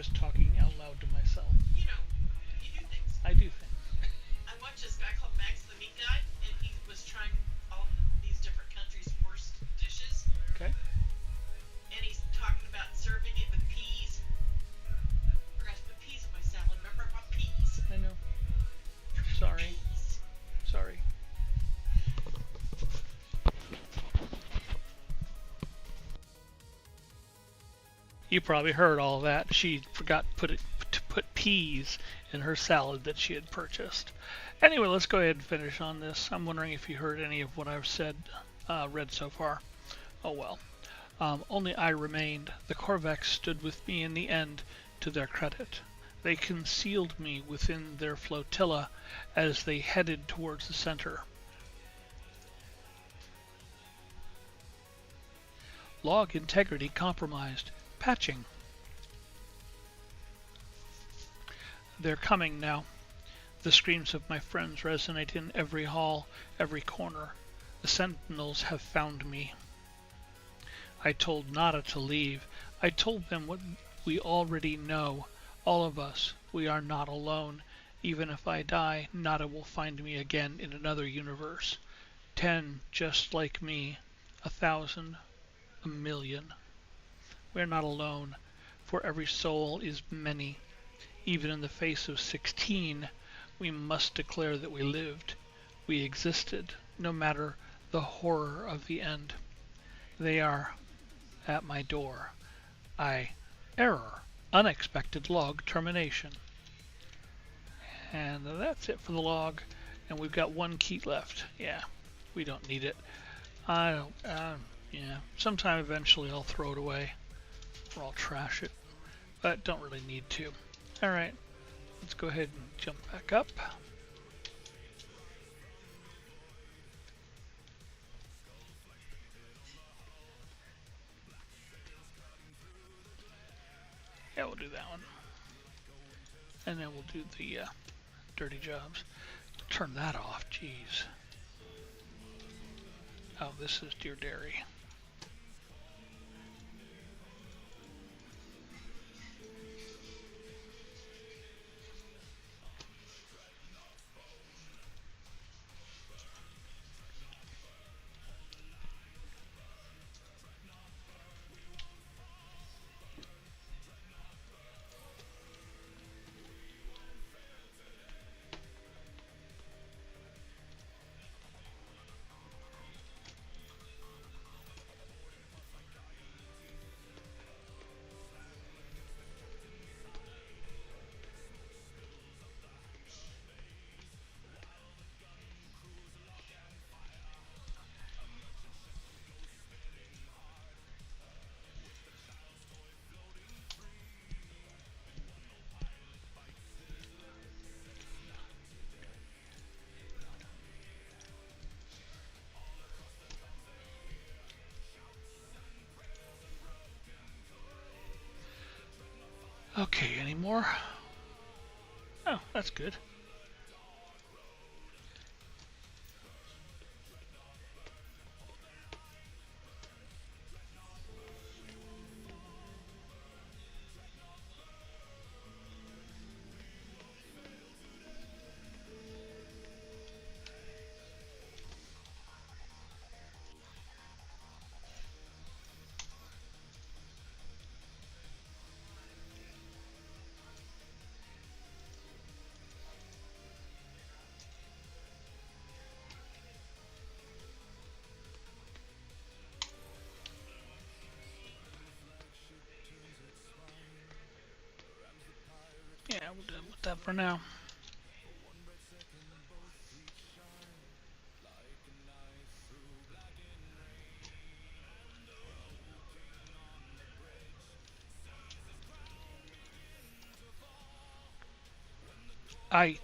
just talking out loud to myself. You know, you do things. I do things. I watched this guy called Max the Meat Guy, and he was trying all these different countries' worst dishes. Okay. And he's talking about serving it with peas. I forgot to put peas in my salad. Remember I bought peas? I know. Sorry. Peas. Sorry. You probably heard all that. She forgot to put peas in her salad that she had purchased. Anyway, let's go ahead and finish on this. I'm wondering if you heard any of what I've read so far. Oh well. Only I remained. The Korvax stood with me in the end, to their credit. They concealed me within their flotilla as they headed towards the center. Log integrity compromised. Patching. They're coming now. The screams of my friends resonate in every hall, every corner. The sentinels have found me. I told Nada to leave. I told them what we already know. All of us. We are not alone. Even if I die, Nada will find me again in another universe. 10 just like me. 1,000. 1,000,000. We're not alone, for every soul is many. Even in the face of 16, we must declare that we lived. We existed, no matter the horror of the end. They are at my door. Error. Unexpected log termination. And that's it for the log. And we've got one key left. Yeah, we don't need it. I don't, yeah, sometime eventually I'll throw it away. Or I'll trash it. But don't really need to. Alright, let's go ahead and jump back up. Yeah, we'll do that one. And then we'll do the dirty jobs. Turn that off, jeez. Oh, this is Dear Dairy. Okay, any more? Oh, that's good. Yeah, we'll do with that for now. I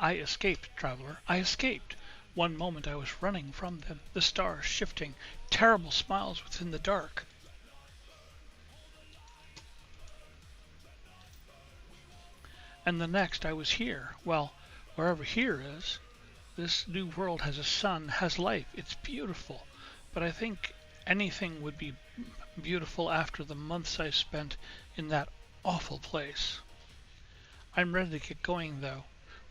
escaped, traveler. I escaped. One moment I was running from them, the stars shifting, terrible smiles within the dark. And the next I was here. Well, wherever here is. This new world has a sun, has life. It's beautiful. But I think anything would be beautiful after the months I spent in that awful place. I'm ready to get going, though.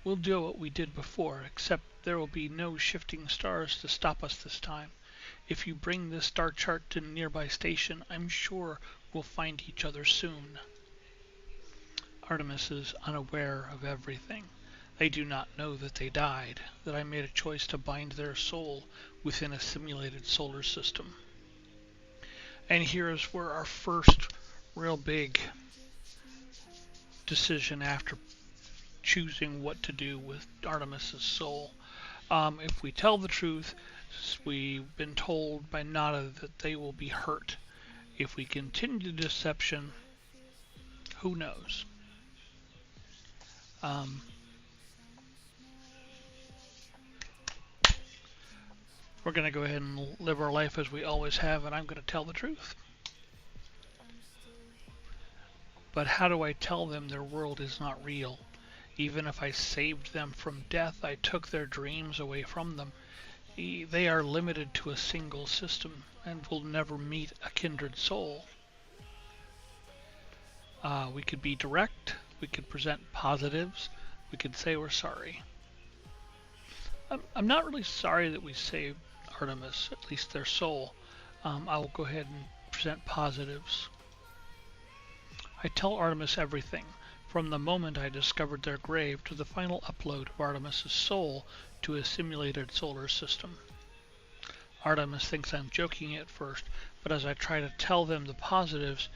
We'll do what we did before, except there will be no shifting stars to stop us this time. If you bring this star chart to a nearby station, I'm sure we'll find each other soon. Artemis is unaware of everything. They do not know that they died, that I made a choice to bind their soul within a simulated solar system. And here is where our first real big decision after choosing what to do with Artemis's soul. If we tell the truth, we've been told by Nada that they will be hurt. If we continue the deception, who knows? We're going to go ahead and live our life as we always have, and I'm going to tell the truth. But how do I tell them their world is not real? Even if I saved them from death, I took their dreams away from them. They are limited to a single system and will never meet a kindred soul. We could be direct, we could present positives, we could say we're sorry. I'm not really sorry that we saved Artemis, at least their soul. I will go ahead and present positives. I tell Artemis everything, from the moment I discovered their grave to the final upload of Artemis's soul to a simulated solar system. Artemis thinks I'm joking at first, but as I try to tell them the positives,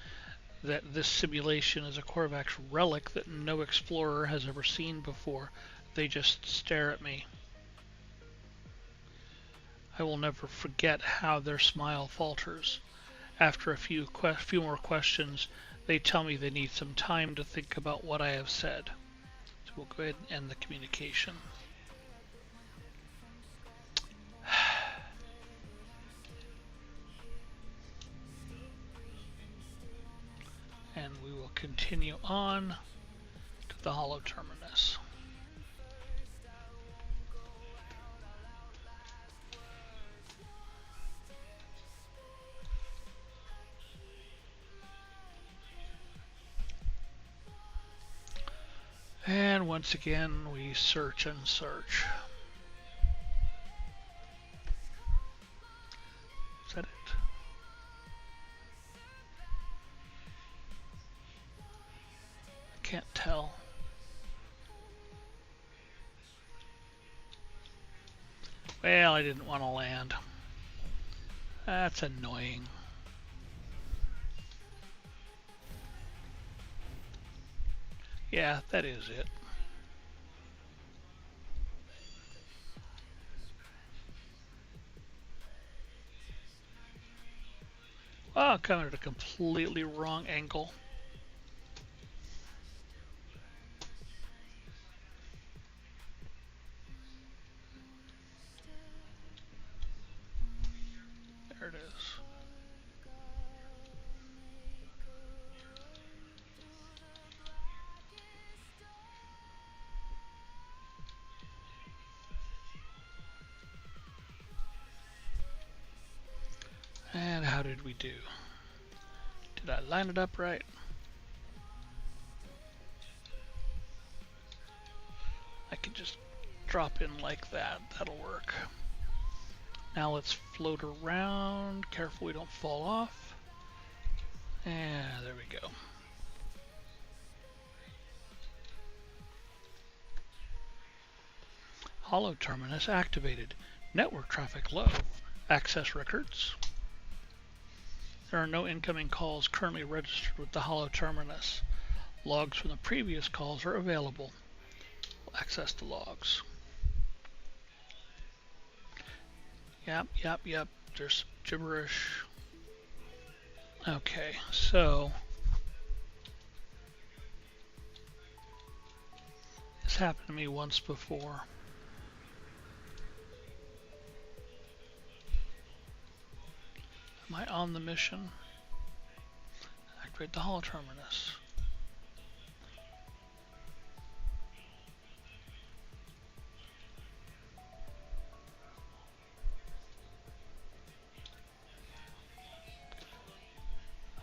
that this simulation is a Korvax relic that no explorer has ever seen before, they just stare at me. I will never forget how their smile falters. After a few more questions, they tell me they need some time to think about what I have said. So we'll go ahead and end the communication. And we will continue on to the hollow terminus. And once again, we search and search. Is that it? I can't tell. Well, I didn't want to land. That's annoying. Yeah, that is it. Oh, coming at a completely wrong angle. There it is. And how did we do? Did I line it up right? I can just drop in like that. That'll work. Now let's float around. Careful we don't fall off. And there we go. Hollow terminus activated. Network traffic low. Access records. There are no incoming calls currently registered with the hollow terminus. Logs from the previous calls are available. We'll access the logs. Yep. There's gibberish. Okay, so this happened to me once before. Am I on the mission? Activate the hollow terminus.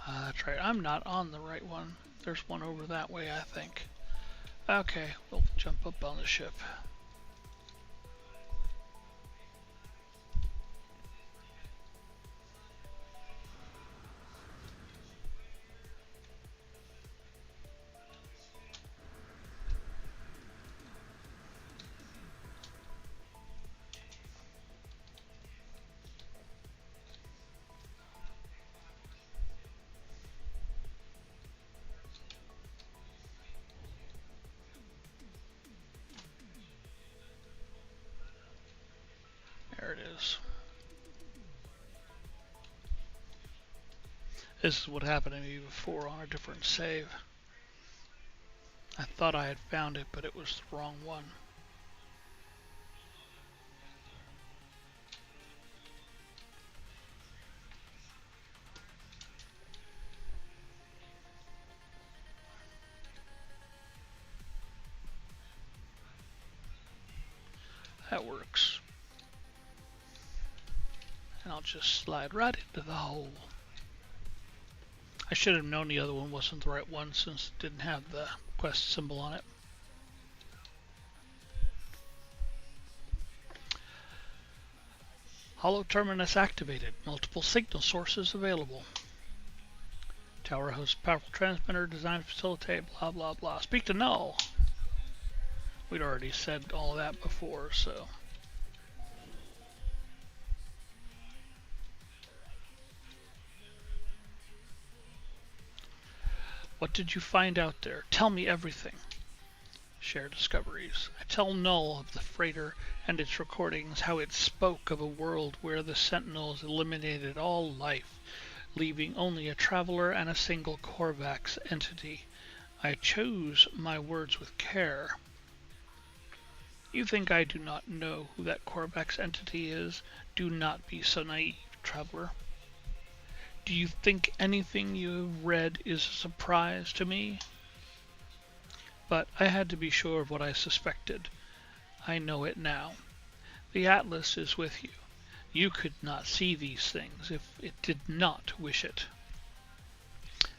That's right, I'm not on the right one. There's one over that way, I think. Okay, we'll jump up on the ship. There it is. This is what happened to me before on a different save. I thought I had found it, but it was the wrong one. That works. And I'll just slide right into the hole. I should have known the other one wasn't the right one since it didn't have the quest symbol on it. Hollow terminus activated. Multiple signal sources available. Tower hosts powerful transmitter designed to facilitate blah blah blah. Speak to Null. We'd already said all of that before, so. What did you find out there? Tell me everything. Share discoveries. I tell Null of the freighter and its recordings, how it spoke of a world where the Sentinels eliminated all life, leaving only a traveler and a single Korvax entity. I chose my words with care. You think I do not know who that Korvax entity is? Do not be so naive, traveler. Do you think anything you have read is a surprise to me? But I had to be sure of what I suspected. I know it now. The Atlas is with you. You could not see these things if it did not wish it.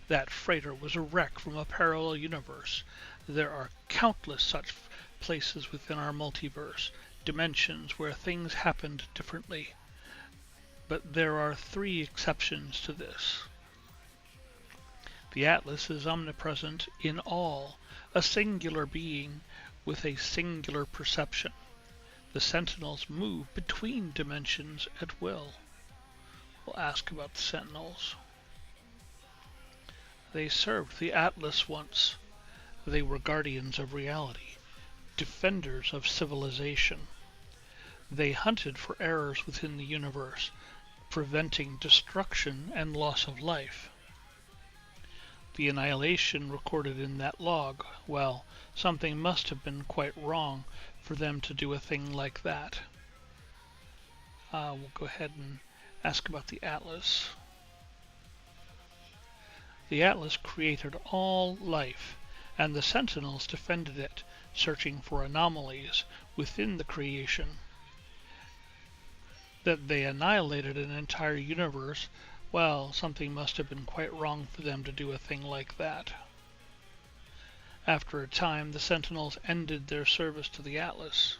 That freighter was a wreck from a parallel universe. There are countless such places within our multiverse, dimensions where things happened differently. But there are 3 exceptions to this. The Atlas is omnipresent in all, a singular being with a singular perception. The Sentinels move between dimensions at will. We'll ask about the Sentinels. They served the Atlas once. They were guardians of reality, defenders of civilization. They hunted for errors within the universe, preventing destruction and loss of life. The annihilation recorded in that log, well, something must have been quite wrong for them to do a thing like that. We'll go ahead and ask about the Atlas. The Atlas created all life, and the Sentinels defended it, searching for anomalies within the creation. That they annihilated an entire universe, well, something must have been quite wrong for them to do a thing like that. After a time, the Sentinels ended their service to the Atlas.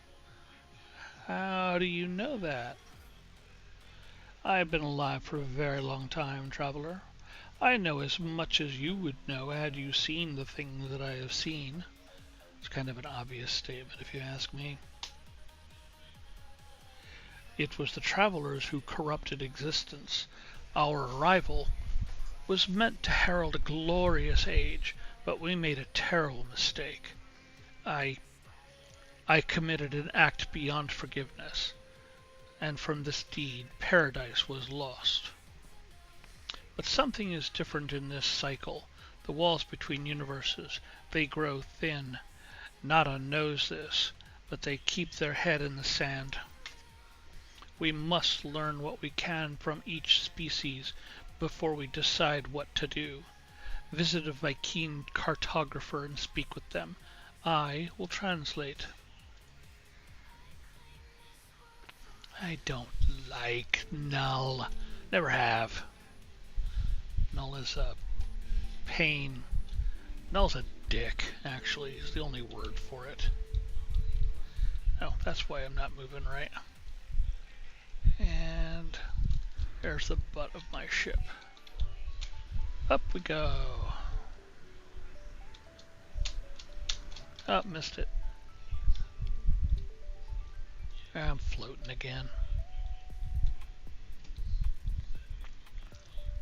How do you know that? I've been alive for a very long time, traveler. I know as much as you would know had you seen the things that I have seen. It's kind of an obvious statement if you ask me. It was the travelers who corrupted existence. Our arrival was meant to herald a glorious age, but we made a terrible mistake. I committed an act beyond forgiveness, and from this deed paradise was lost. But something is different in this cycle. The walls between universes, they grow thin. Nada knows this, but they keep their head in the sand. We must learn what we can from each species before we decide what to do. Visit a Viking cartographer and speak with them. I will translate. I don't like Null. Never have. Null is a pain Null's a dick, actually, is the only word for it. Oh, that's why I'm not moving right. And there's the butt of my ship. Up we go. Oh, missed it. I'm floating again.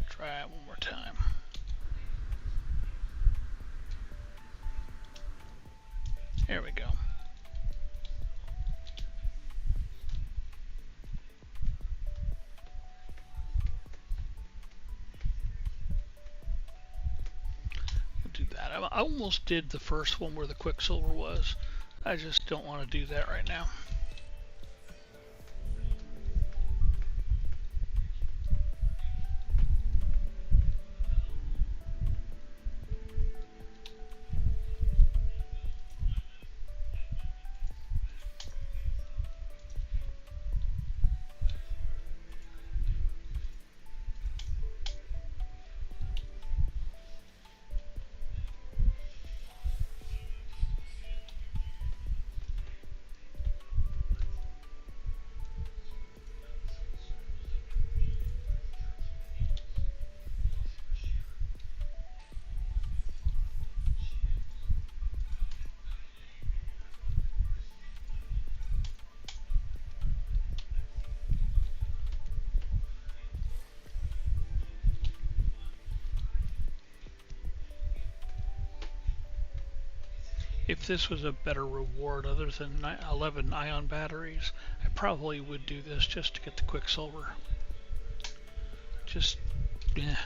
Try it one more time. There we go. We'll do that. I almost did the first one where the Quicksilver was. I just don't want to do that right now. If this was a better reward other than 11 ion batteries, I probably would do this just to get the Quicksilver. Just, yeah.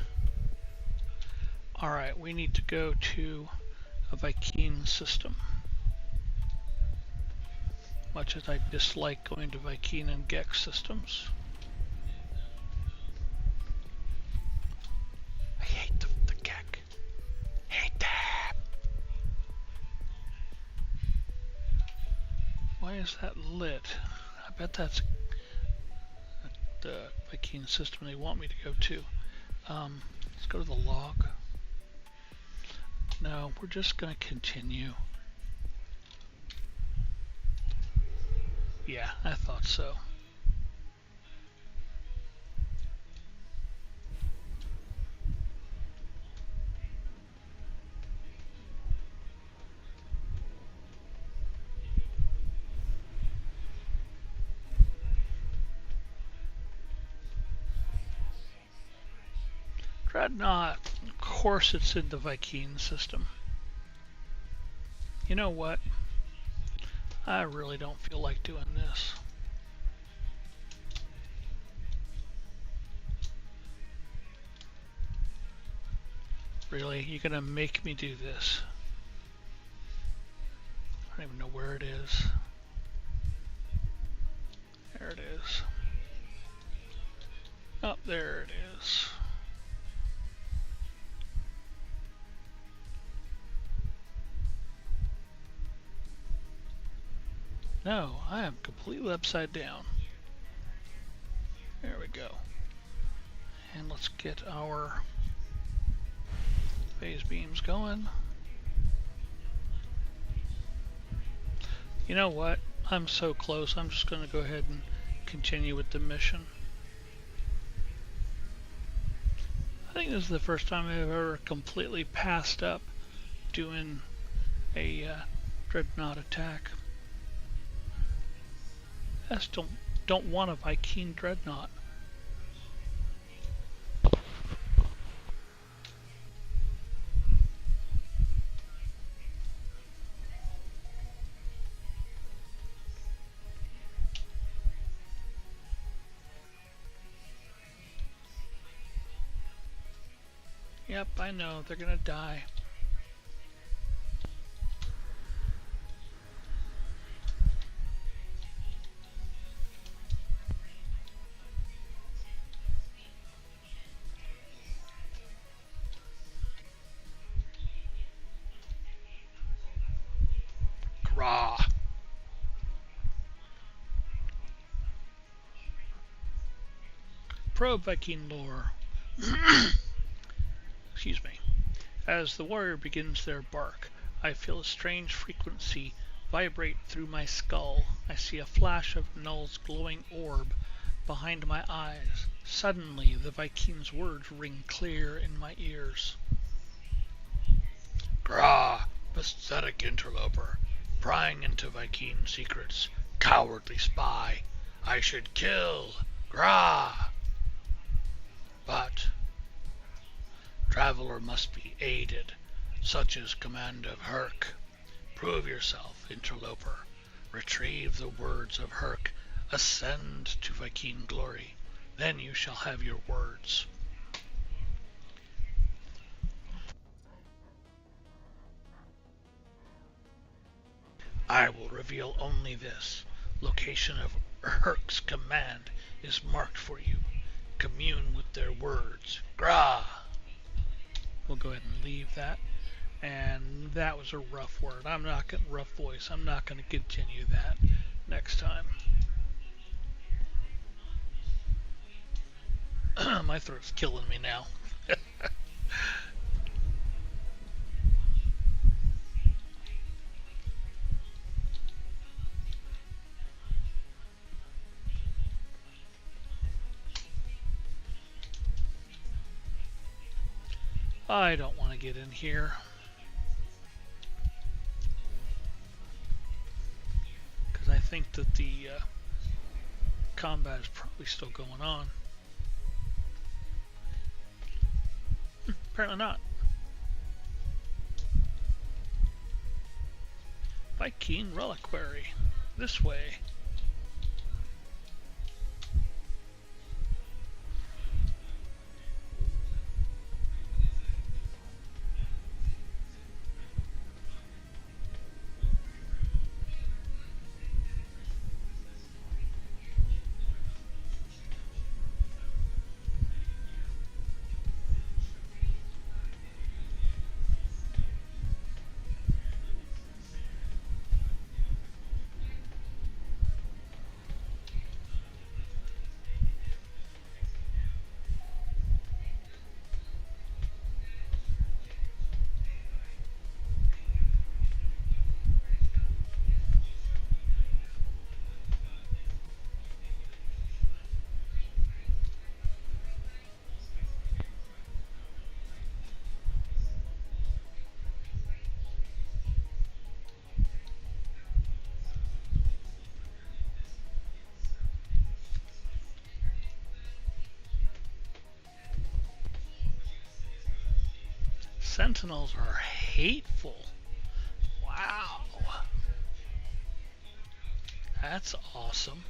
Alright, we need to go to a Vy'keen system. Much as I dislike going to Vy'keen and Gex systems. I hate the Gek. Hate that. Why is that lit? I bet that's the Vy'keen system they want me to go to. Let's go to the log. No, we're just going to continue. Yeah, I thought so. Dreadnought. Of course it's in the Vy'keen system. You know what? I really don't feel like doing this. Really? You're gonna make me do this? I don't even know where it is. There it is. Oh, there it is. No, I am completely upside down. There we go. And let's get our phase beams going. You know what? I'm so close. I'm just going to go ahead and continue with the mission. I think this is the first time I've ever completely passed up doing a dreadnought attack. I just don't want a Vy'keen dreadnought. Yep, I know, they're gonna die. Grah. Pro Vy'keen lore. Excuse me. As the warrior begins their bark, I feel a strange frequency vibrate through my skull. I see a flash of Null's glowing orb behind my eyes. Suddenly, the Viking's words ring clear in my ears. Gra, pathetic interloper, prying into Viking secrets, cowardly spy. I should kill. Gra! But traveler must be aided. Such is command of Herc. Prove yourself, interloper. Retrieve the words of Herc. Ascend to Viking glory. Then you shall have your words. I will reveal only this. Location of Herc's command is marked for you. Commune with their words. Gra! We'll go ahead and leave that. And that was a rough word. I'm not going to rough voice. I'm not going to continue that next time. My throat's killing me now. I don't want to get in here. Because I think that the combat is probably still going on. Apparently not. Viking Reliquary. This way. Sentinels are hateful. Wow. That's awesome.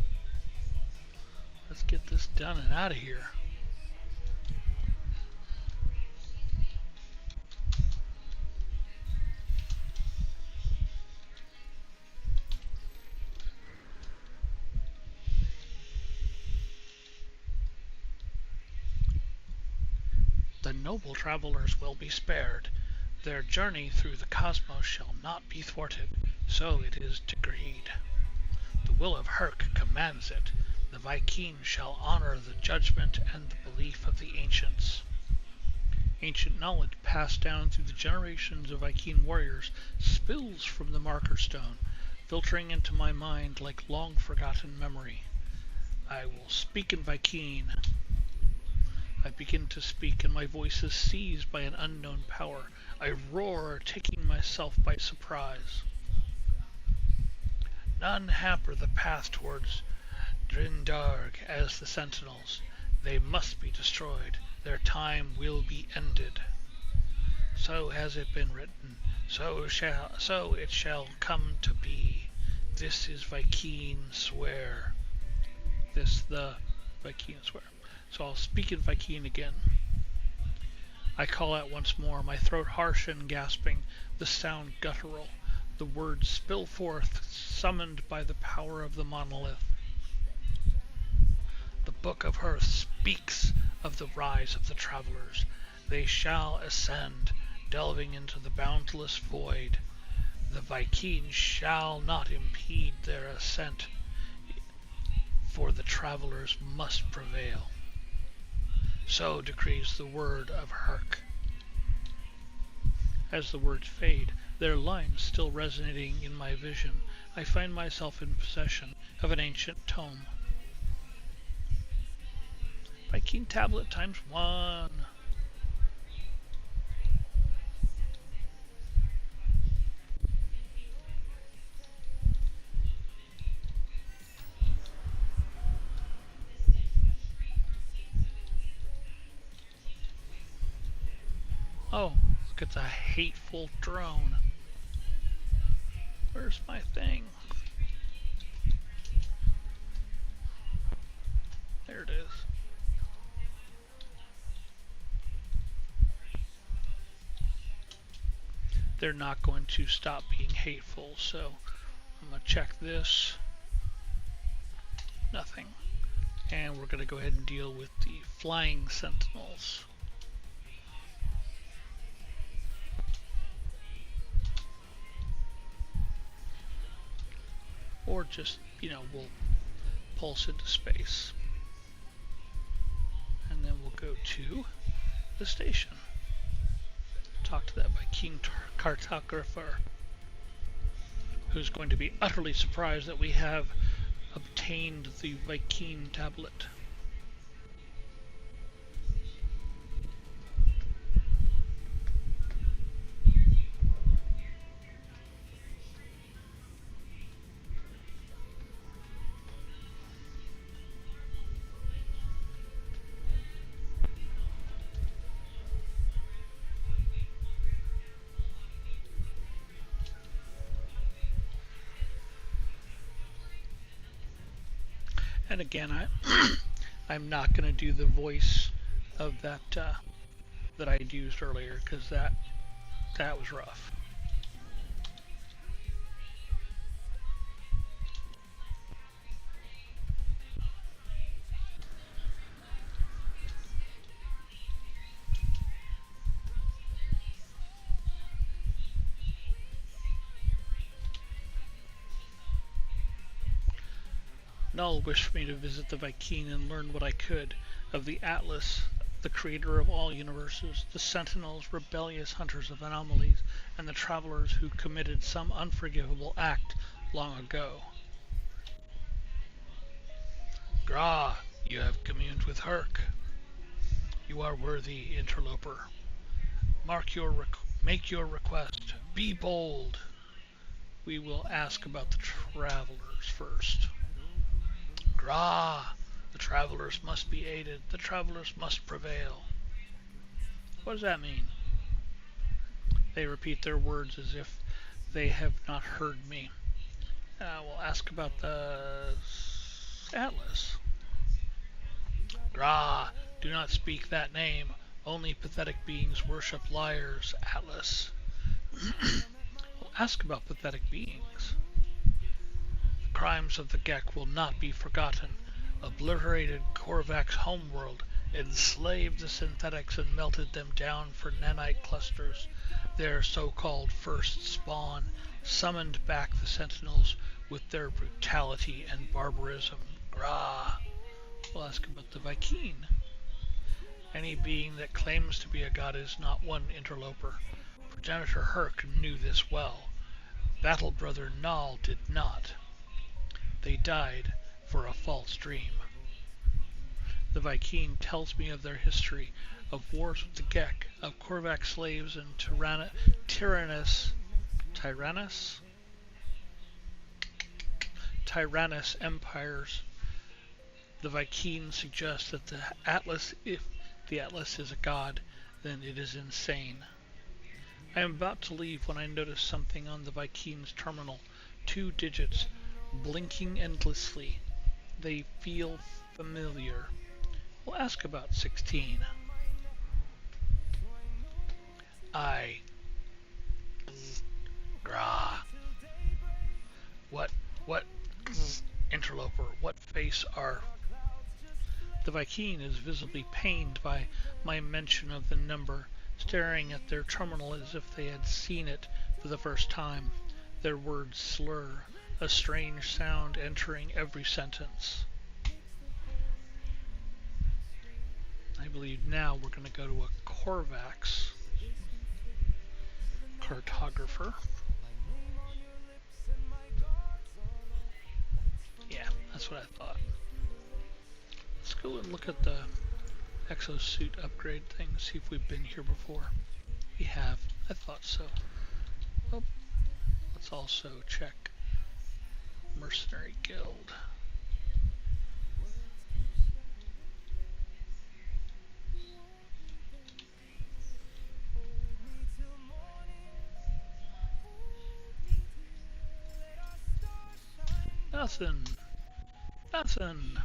Let's get this done and out of here. The noble travelers will be spared. Their journey through the cosmos shall not be thwarted. So it is decreed. The will of Herc commands it. The Viking shall honor the judgment and the belief of the ancients. Ancient knowledge passed down through the generations of Viking warriors spills from the marker stone, filtering into my mind like long-forgotten memory. I will speak in Viking. I begin to speak, and my voice is seized by an unknown power. I roar, taking myself by surprise. None hamper the path towards Drindarg as the sentinels. They must be destroyed. Their time will be ended. So has it been written. So it shall come to be. This is Viking swear. This the Viking swear. So I'll speak in Viking again. I call out once more, my throat harsh and gasping, the sound guttural. The words spill forth, summoned by the power of the monolith. The Book of Earth speaks of the rise of the travelers. They shall ascend, delving into the boundless void. The Vikings shall not impede their ascent, for the travelers must prevail. So decrees the word of Herc. As the words fade, their lines still resonating in my vision, I find myself in possession of an ancient tome. Viking tablet times 1. Oh, look at the hateful drone. Where's my thing? There it is. They're not going to stop being hateful, so I'm going to check this. Nothing. And we're going to go ahead and deal with the flying sentinels. Or just, we'll pulse into space. And then we'll go to the station. Talk to that Viking cartographer, who's going to be utterly surprised that we have obtained the Viking tablet. And again, I'm not going to do the voice of that that I used earlier, because that was rough. Null wished for me to visit the Viking and learn what I could of the Atlas, the creator of all universes, the Sentinels, rebellious hunters of anomalies, and the travelers who committed some unforgivable act long ago. Gra, you have communed with Herc. You are worthy, interloper. Make your request. Be bold. We will ask about the travelers first. Gra, the travelers must be aided. The travelers must prevail. What does that mean? They repeat their words as if they have not heard me. We'll ask about the Atlas. Gra, do not speak that name. Only pathetic beings worship liars, Atlas. We'll ask about pathetic beings. The crimes of the Gek will not be forgotten. Obliterated Korvac's homeworld, enslaved the synthetics and melted them down for nanite clusters. Their so-called first spawn summoned back the Sentinels with their brutality and barbarism. Gra. We'll ask about the Viking. Any being that claims to be a god is not one, interloper. Progenitor Herc knew this well. Battle brother Nal did not. They died for a false dream. The Viking tells me of their history, of wars with the Gek, of Korvac slaves and tyrannous empires. The Viking suggests that the Atlas, if the Atlas is a god, then it is insane. I am about to leave when I notice something on the Viking's terminal. 2 digits, blinking endlessly. They feel familiar. We'll ask about 16. Gra. What, interloper, what face are... The Viking is visibly pained by my mention of the number, staring at their terminal as if they had seen it for the first time. Their words slur, a strange sound entering every sentence. I believe now we're going to go to a Korvax. cartographer. Yeah, that's what I thought. Let's go and look at the exosuit upgrade thing, see if we've been here before. We have. I thought so. Oh, let's also check Mercenary Guild. Nothing. Nothing.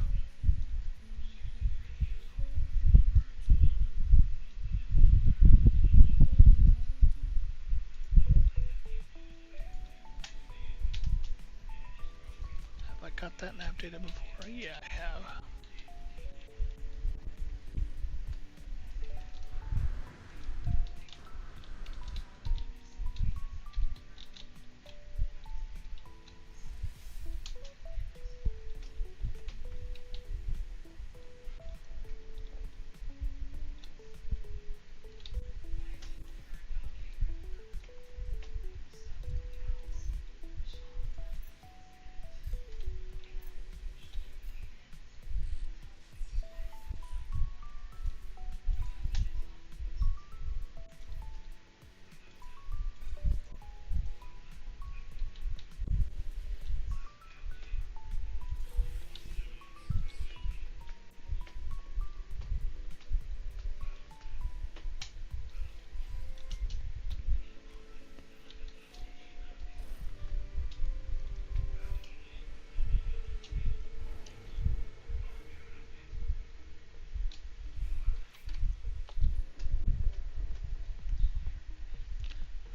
Have I got that nav data before? Yeah, I have.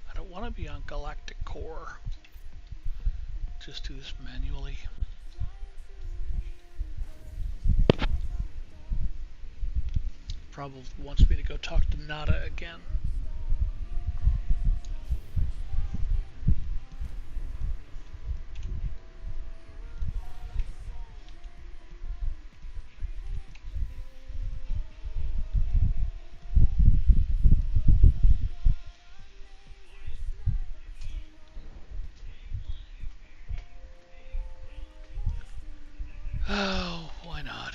I don't want to be on Galactic Core. Just do this manually. Probably wants me to go talk to Nada again. Oh, why not?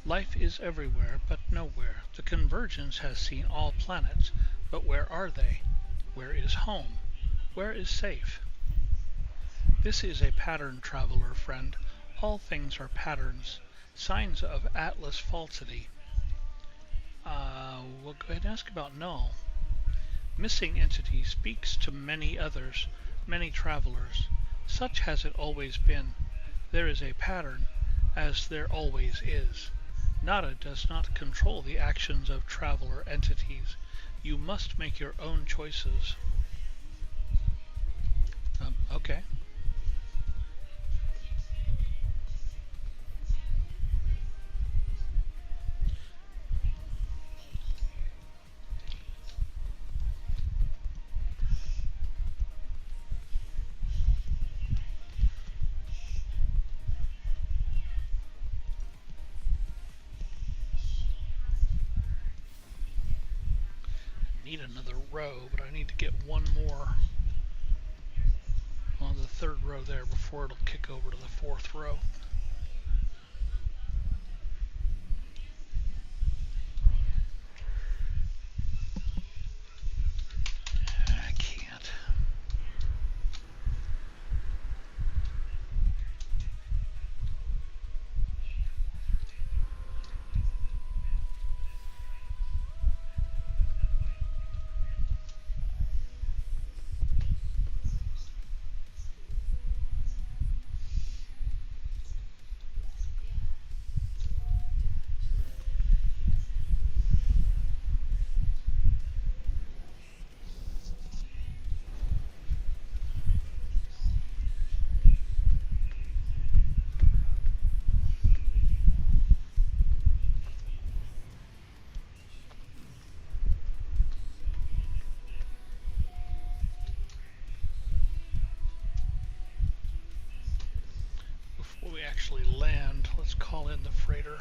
Life is everywhere, but nowhere. The convergence has seen all planets, but where are they? Where is home? Where is safe? This is a pattern, traveler friend. All things are patterns, signs of Atlas falsity. We'll go ahead and ask about null. Missing entity speaks to many others, many travelers. Such has it always been. There is a pattern, as there always is. Nada does not control the actions of traveler entities. You must make your own choices. Okay. Need another row, but I need to get one more on the third row there before it'll kick over to the fourth row. actually land, let's call in the freighter.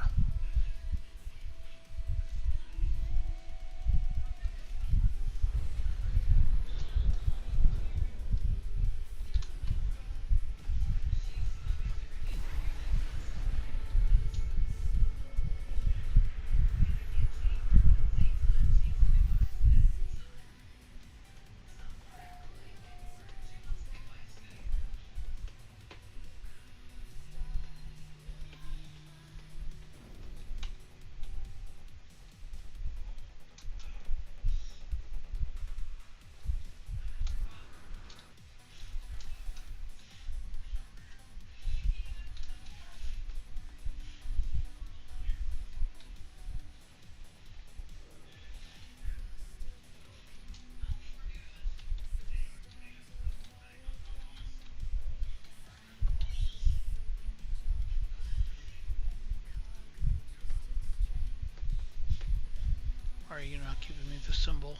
Are you not giving me the symbol?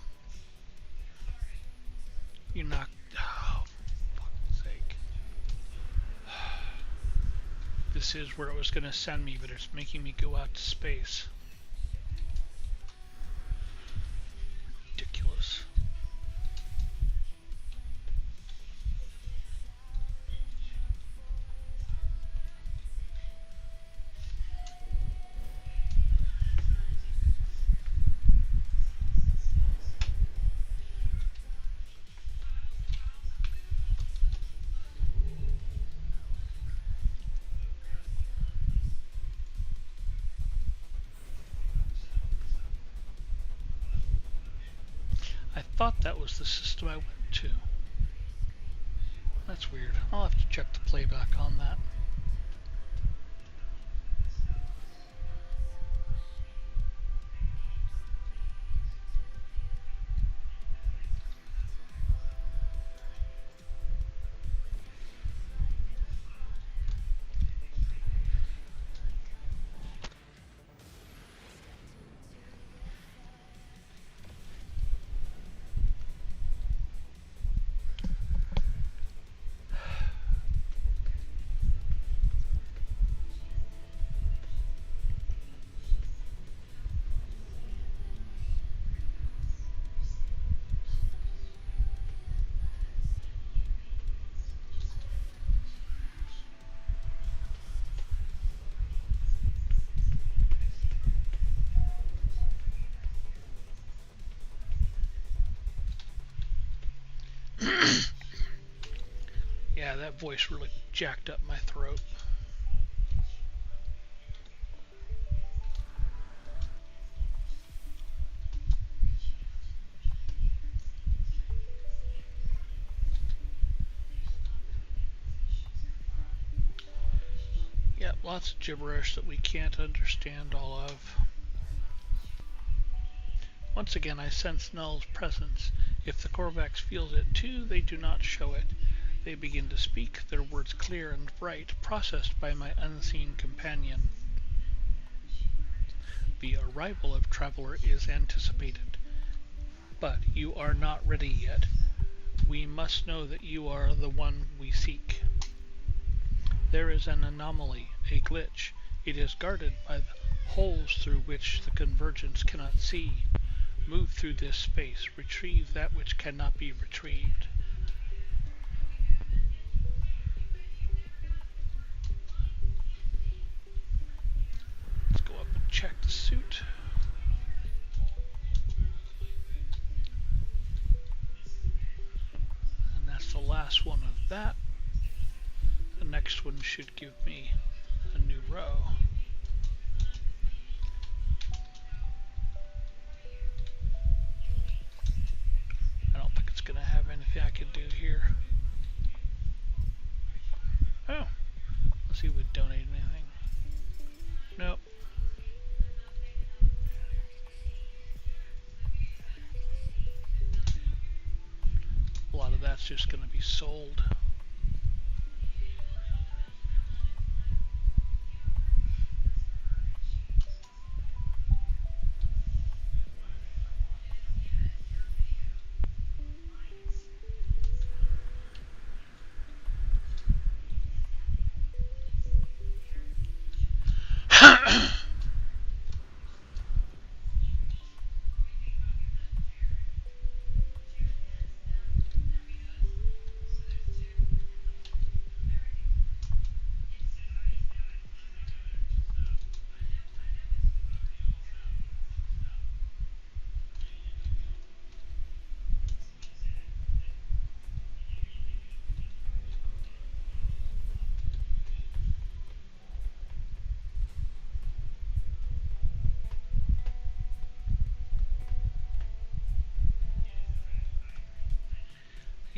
You're not. Oh, for fuck's sake. This is where it was going to send me, but it's making me go out to space. Ridiculous. I thought that was the system I went to. That's weird. I'll have to check the playback on that. Yeah, that voice really jacked up my throat. Yep, lots of gibberish that we can't understand all of. Once again, I sense Null's presence. If the Korvax feels it too, they do not show it. They begin to speak, their words clear and bright, processed by my unseen companion. The arrival of Traveler is anticipated, but you are not ready yet. We must know that you are the one we seek. There is an anomaly, a glitch. It is guarded by the holes through which the convergence cannot see. Move through this space, retrieve that which cannot be retrieved. Let's go up and check the suit. And that's the last one of that. The next one should give me a new row. I don't think it's going to have anything I can do here. Oh, let's see if we donate anything. Nope. A lot of that's just going to be sold.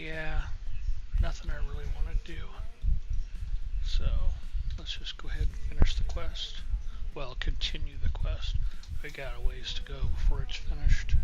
Yeah, nothing I really want to do. So let's just go ahead and finish the quest. Well, continue the quest. We got a ways to go before it's finished.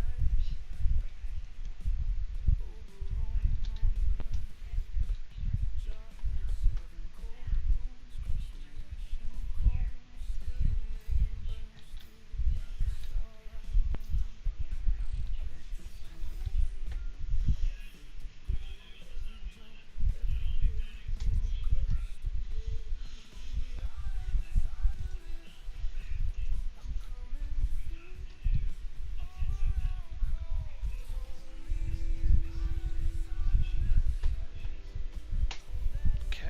Okay.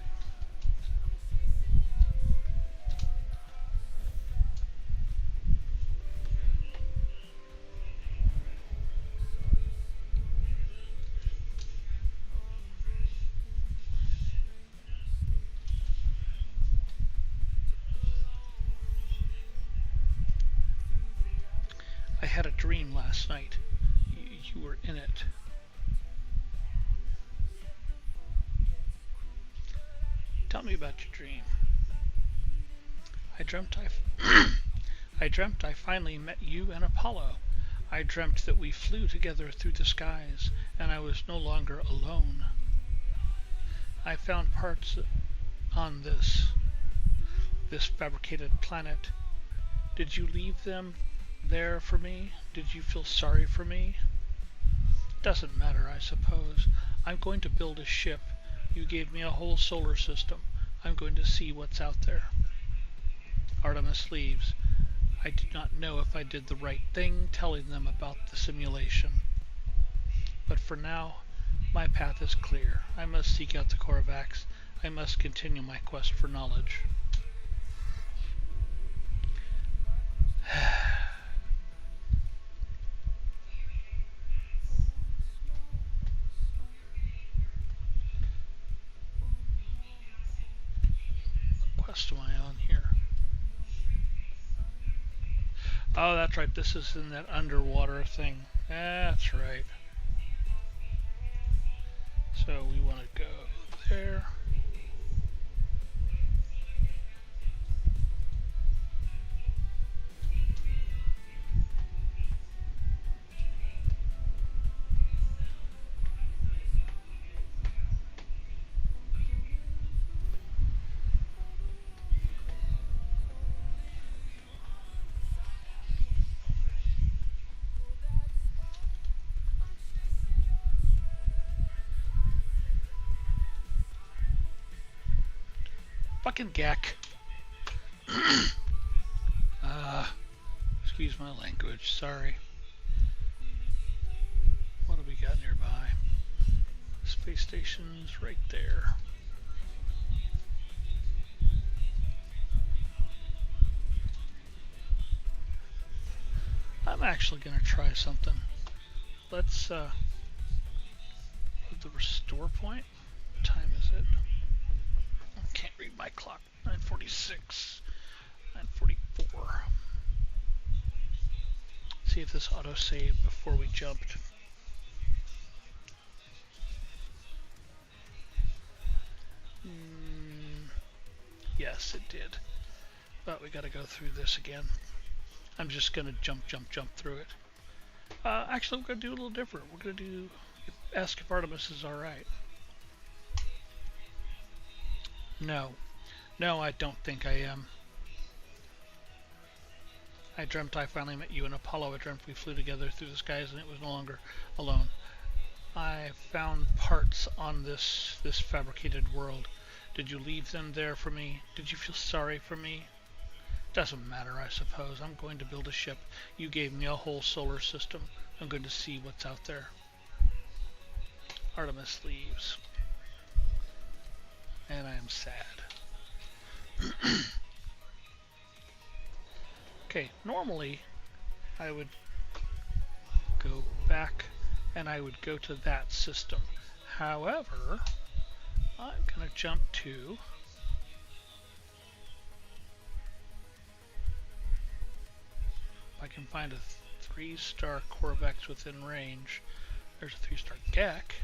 I had a dream last night. You were in it. Tell me about your dream. I dreamt I dreamt I finally met you and Apollo. I dreamt that we flew together through the skies, and I was no longer alone. I found parts on this fabricated planet. Did you leave them there for me? Did you feel sorry for me? Doesn't matter, I suppose. I'm going to build a ship. You gave me a whole solar system. I'm going to see what's out there. Artemis leaves. I do not know if I did the right thing telling them about the simulation. But for now, my path is clear. I must seek out the Korvax. I must continue my quest for knowledge. What quest am I on here? Oh, that's right. This is in that underwater thing. That's right. So we want to go there. Fucking Gek. Excuse my language. Sorry. What do we got nearby? Space station's right there. I'm actually going to try something. Let's the restore point. What time is it? I can't read my clock. 9:46. 9:44. See if this auto saved before we jumped. Yes, it did. But we got to go through this again. I'm just going to jump through it. Actually, we're going to do a little different. We're going to ask if Artemis is alright. No. No, I don't think I am. I dreamt I finally met you in Apollo. I dreamt we flew together through the skies and it was no longer alone. I found parts on this fabricated world. Did you leave them there for me? Did you feel sorry for me? Doesn't matter, I suppose. I'm going to build a ship. You gave me a whole solar system. I'm going to see what's out there. Artemis leaves. And I am sad. Okay, normally I would go back and I would go to that system. However, I'm going to jump to if I can find a 3-star Korvax within range. There's a 3-star Gek.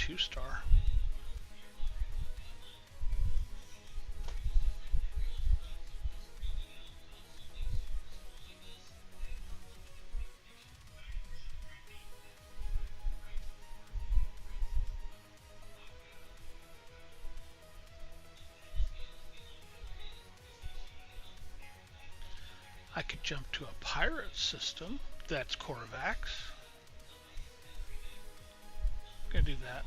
2-star. I could jump to a pirate system. That's Corvax. Gonna do that.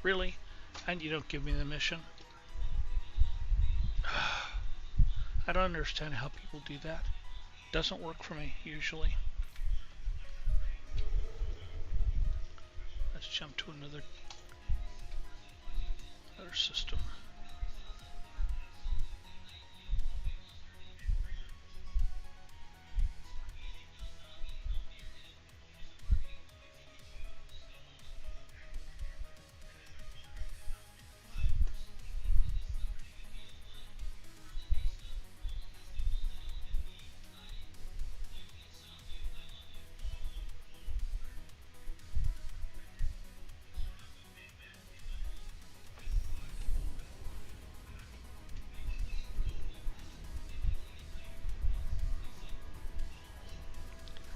Really? And you don't give me the mission? I don't understand how people do that. Doesn't work for me, usually. Let's jump to another system.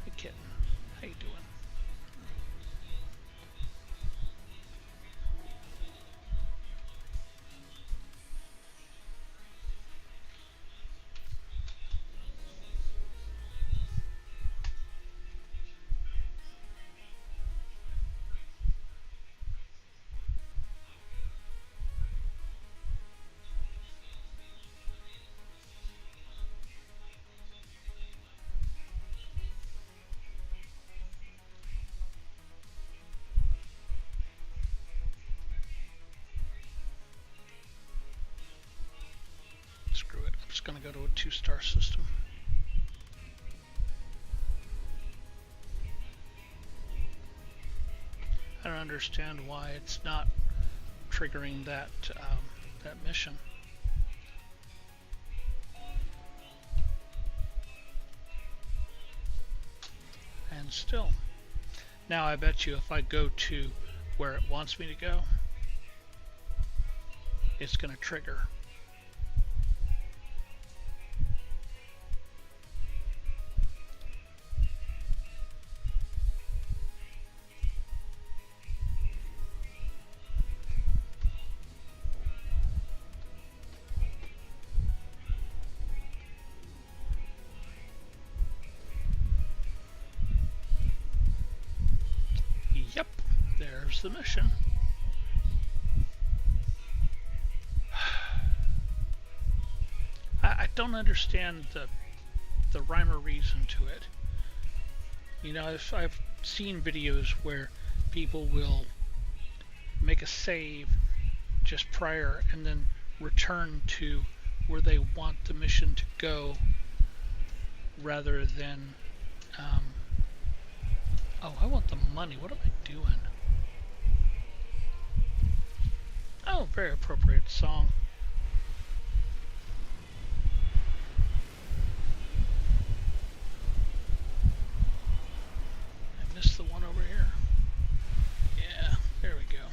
Hey kitten, how you doing? Screw it, I'm just gonna go to a 2-star system. I don't understand why it's not triggering that that mission. And still. Now I bet you if I go to where it wants me to go, it's going to trigger. Yep, there's the mission. I don't understand the rhyme or reason to it. You know, I've seen videos where people will make a save just prior and then return to where they want the mission to go rather than oh, I want the money. What am I doing? Oh, very appropriate song. I missed the one over here. Yeah, there we go.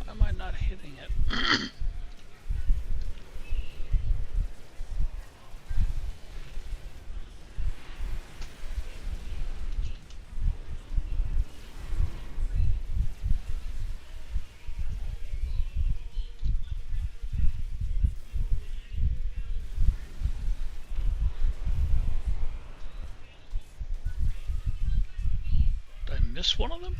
Why am I not hitting it? Did I miss one of them?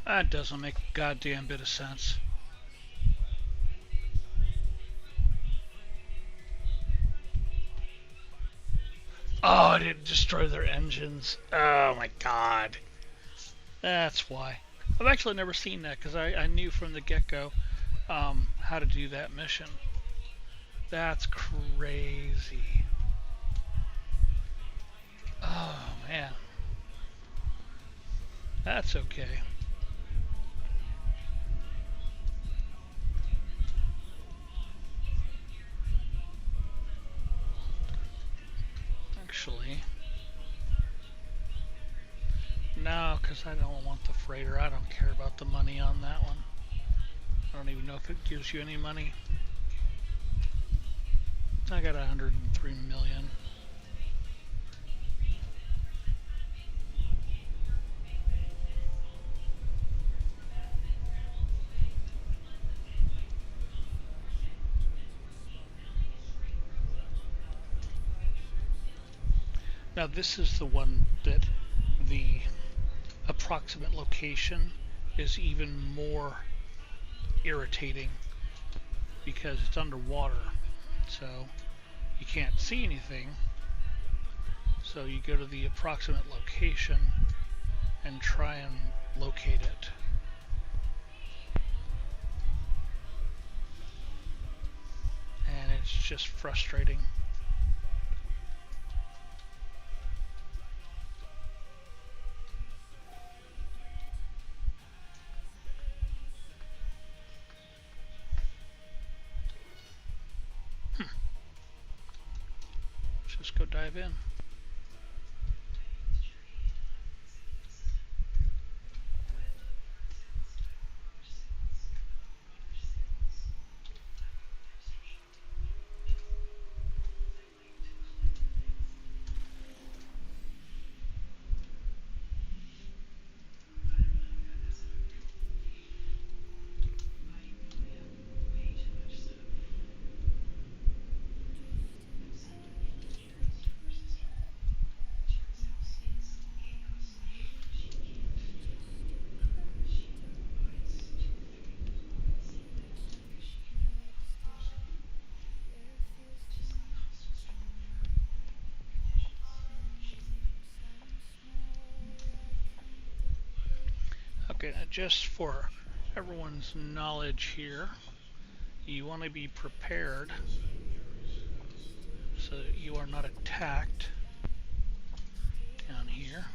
That doesn't make a goddamn bit of sense. Oh, I didn't destroy their engines. Oh my god. That's why. I've actually never seen that because I knew from the get-go how to do that mission. That's crazy. Oh man. That's okay. Actually, no, because I don't want the freighter. I don't care about the money on that one. I don't even know if it gives you any money. I got 103 million. Now this is the one that the approximate location is even more irritating because it's underwater, so you can't see anything. So you go to the approximate location and try and locate it. And it's just frustrating. Just go dive in. Okay, now just for everyone's knowledge here, you want to be prepared so that you are not attacked down here.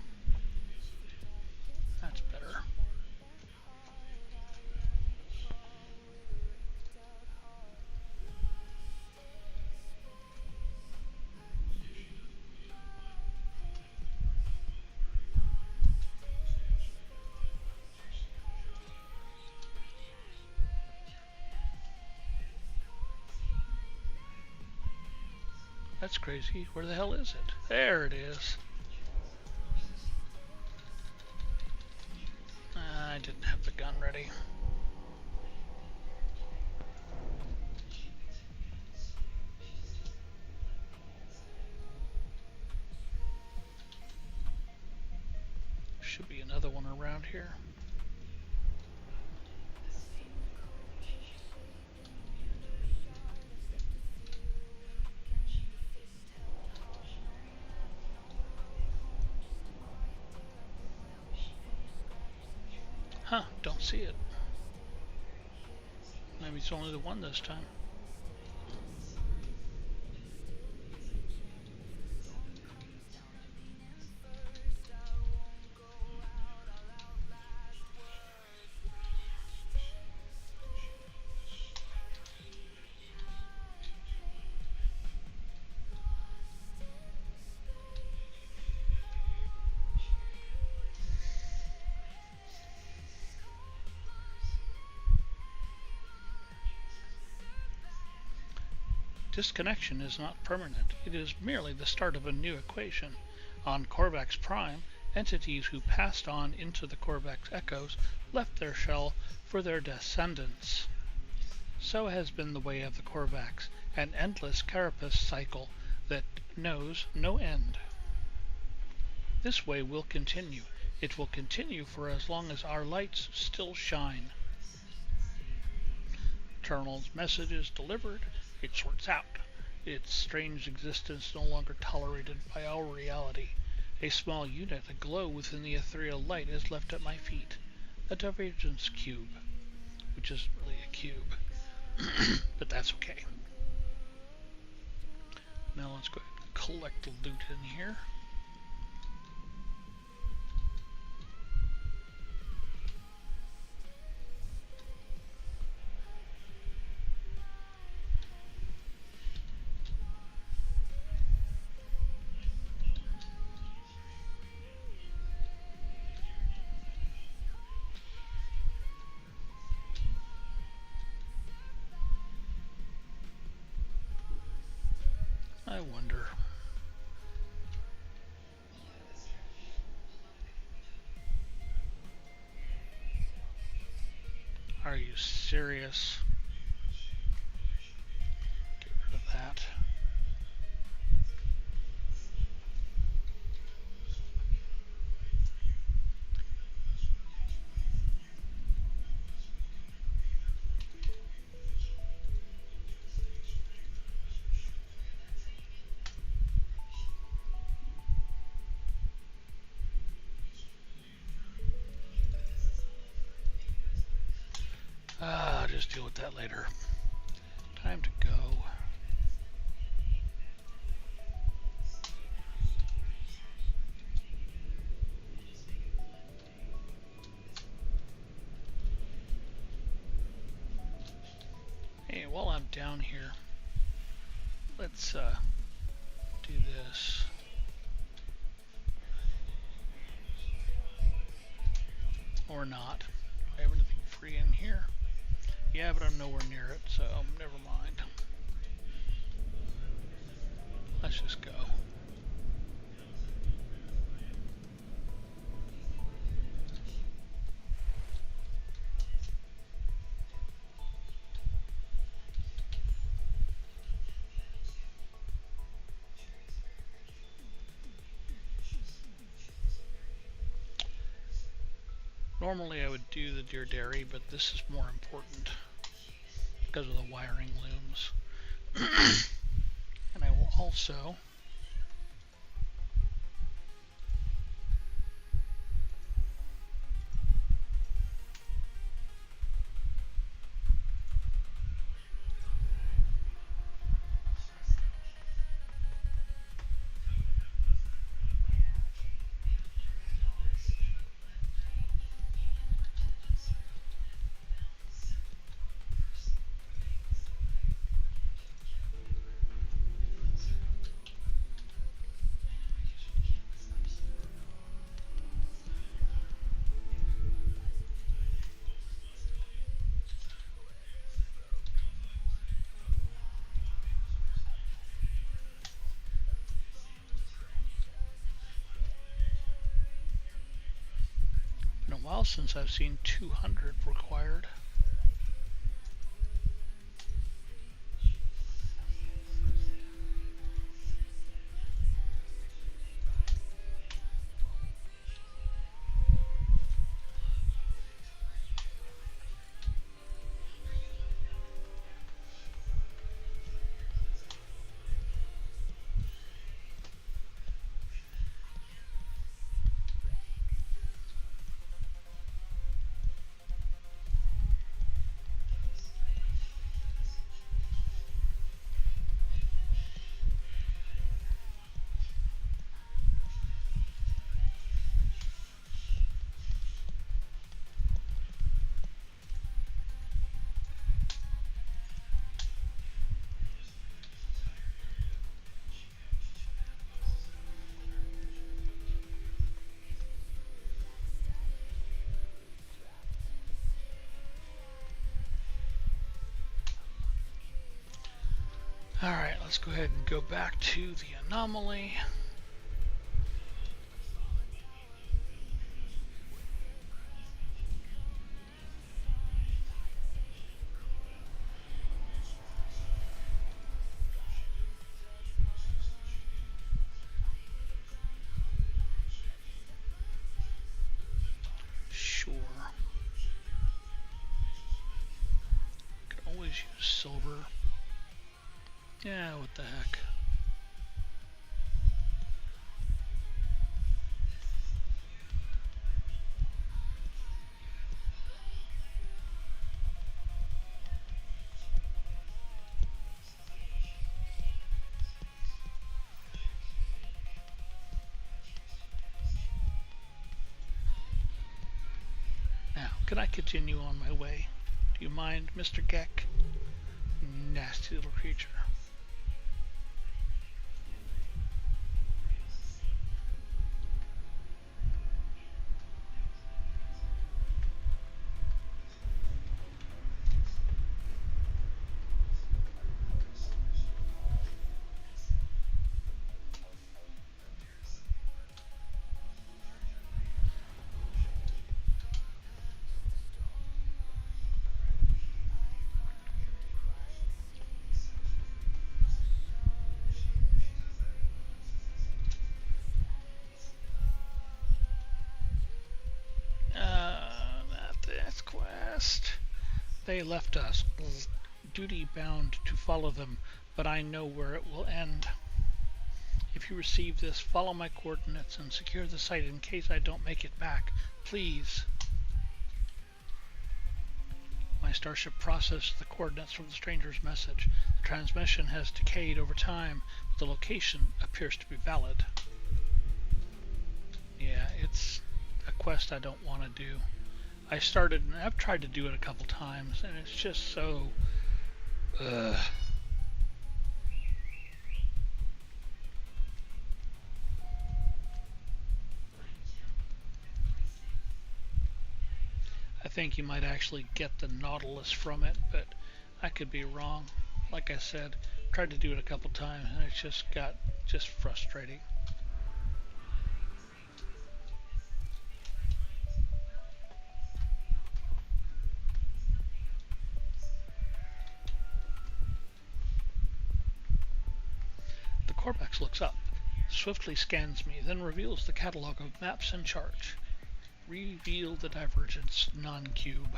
That's better. That's crazy. Where the hell is it? There it is. I didn't have the gun ready. Should be another one around here. Huh, don't see it. Maybe it's only the one this time. Disconnection is not permanent. It is merely the start of a new equation. On Korvax Prime, entities who passed on into the Korvax echoes left their shell for their descendants. So has been the way of the Korvax, an endless carapace cycle that knows no end. This way will continue, It will continue for as long as our lights still shine. Terminal's message is delivered. It sorts out. Its strange existence no longer tolerated by our reality. A small unit aglow within the ethereal light is left at my feet. A divergence cube, which is really a cube, but that's okay. Now let's go ahead and collect the loot in here. I wonder. Are you serious? Get rid of that. I'll just deal with that later. Time to go. Hey, while I'm down here, let's do this. Or not. Do I have anything free in here? Yeah, but I'm nowhere near it, so never mind. Let's just go. Normally I would do the Deer Dairy, but this is more important because of the wiring looms. And I will also been a while since I've seen 200 required. Alright, let's go ahead and go back to the anomaly. silver. Yeah, what the heck. Now, can I continue on my way? Do you mind, Mr. Geck? Nasty little creature. Not this quest. They left us, duty bound to follow them, but I know where it will end. If you receive this, follow my coordinates and secure the site in case I don't make it back. Please. My starship processed the coordinates from the stranger's message. The transmission has decayed over time, but the location appears to be valid. Yeah, it's a quest I don't want to do. I started, and I've tried to do it a couple times, and it's just so... Ugh. I think you might actually get the Nautilus from it, but I could be wrong. Like I said, tried to do it a couple times, and it just got frustrating. The Corvax looks up, swiftly scans me, then reveals the catalog of maps and charts. Reveal the divergence non-cube.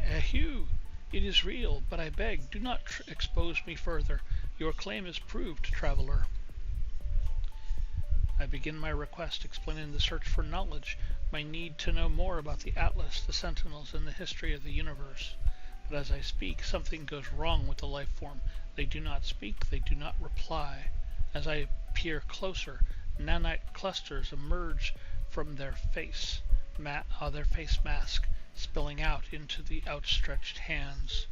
Eheu! It is real, but I beg, do not expose me further. Your claim is proved, traveler. I begin my request explaining the search for knowledge, my need to know more about the Atlas, the Sentinels, and the history of the universe. But as I speak, something goes wrong with the life form. They do not speak, they do not reply. As I peer closer, nanite clusters emerge from their face mask, spilling out into the outstretched hands.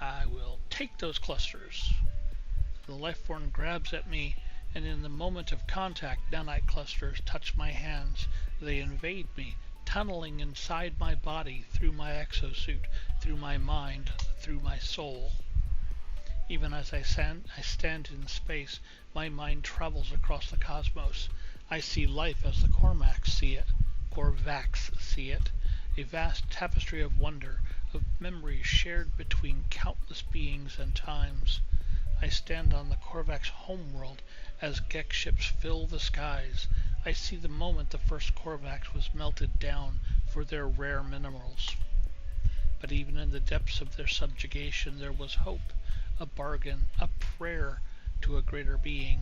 I will take those clusters. The life form grabs at me, and in the moment of contact, nanite clusters touch my hands. They invade me, tunneling inside my body, through my exosuit, through my mind, through my soul. Even as I stand in space, my mind travels across the cosmos. I see life as the Corvax see it, a vast tapestry of wonder, of memories shared between countless beings and times. I stand on the Corvax homeworld as Gek ships fill the skies. I see the moment the first Corvax was melted down for their rare minerals. But even in the depths of their subjugation there was hope, a bargain, a prayer to a greater being.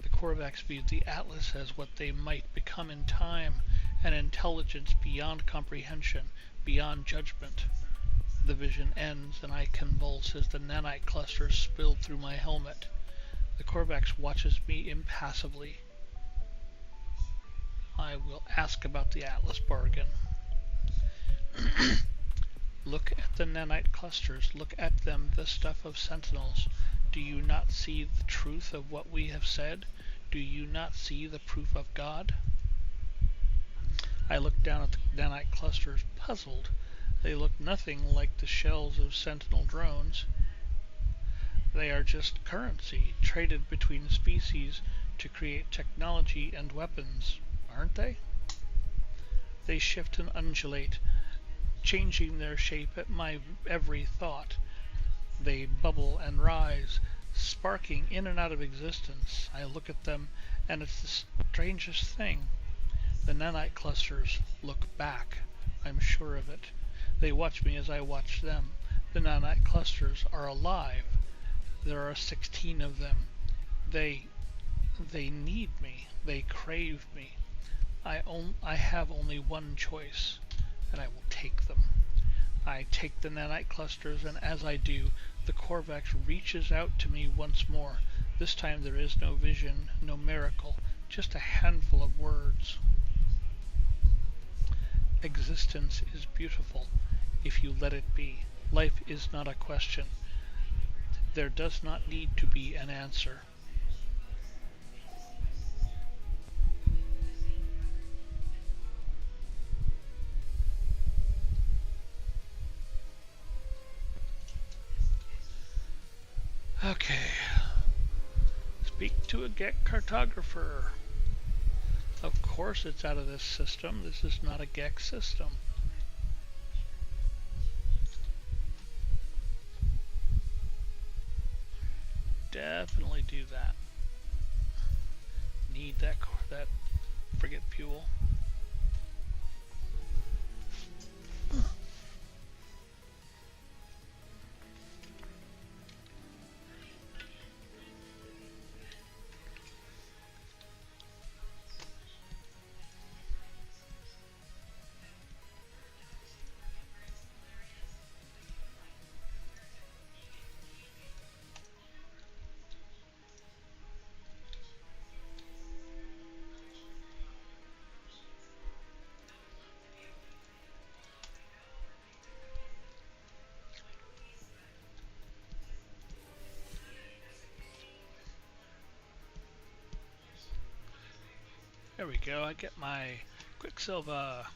The Corvax viewed the Atlas as what they might become in time, an intelligence beyond comprehension, beyond judgment. The vision ends, and I convulse as the nanite clusters spill through my helmet. The Corvax watches me impassively. I will ask about the Atlas bargain. Look at the nanite clusters. Look at them, the stuff of sentinels. Do you not see the truth of what we have said? Do you not see the proof of God? I look down at the nanite clusters, puzzled. They look nothing like the shells of sentinel drones. They are just currency traded between species to create technology and weapons, aren't they? They shift and undulate, changing their shape at my every thought. They bubble and rise, sparking in and out of existence. I look at them, and it's the strangest thing. The nanite clusters look back. I'm sure of it. They watch me as I watch them. The nanite clusters are alive. There are 16 of them. They they need me. They crave me. I have only one choice, and I will take them. I take the nanite clusters, and as I do, the Korvax reaches out to me once more. This time there is no vision, no miracle, just a handful of words. Existence is beautiful if you let it be. Life is not a question. There does not need to be an answer. Okay. Speak to a Gek cartographer. Of course it's out of this system. This is not a Gek system. Definitely do that. Need that frigate fuel. There we go. I get my Quicksilver.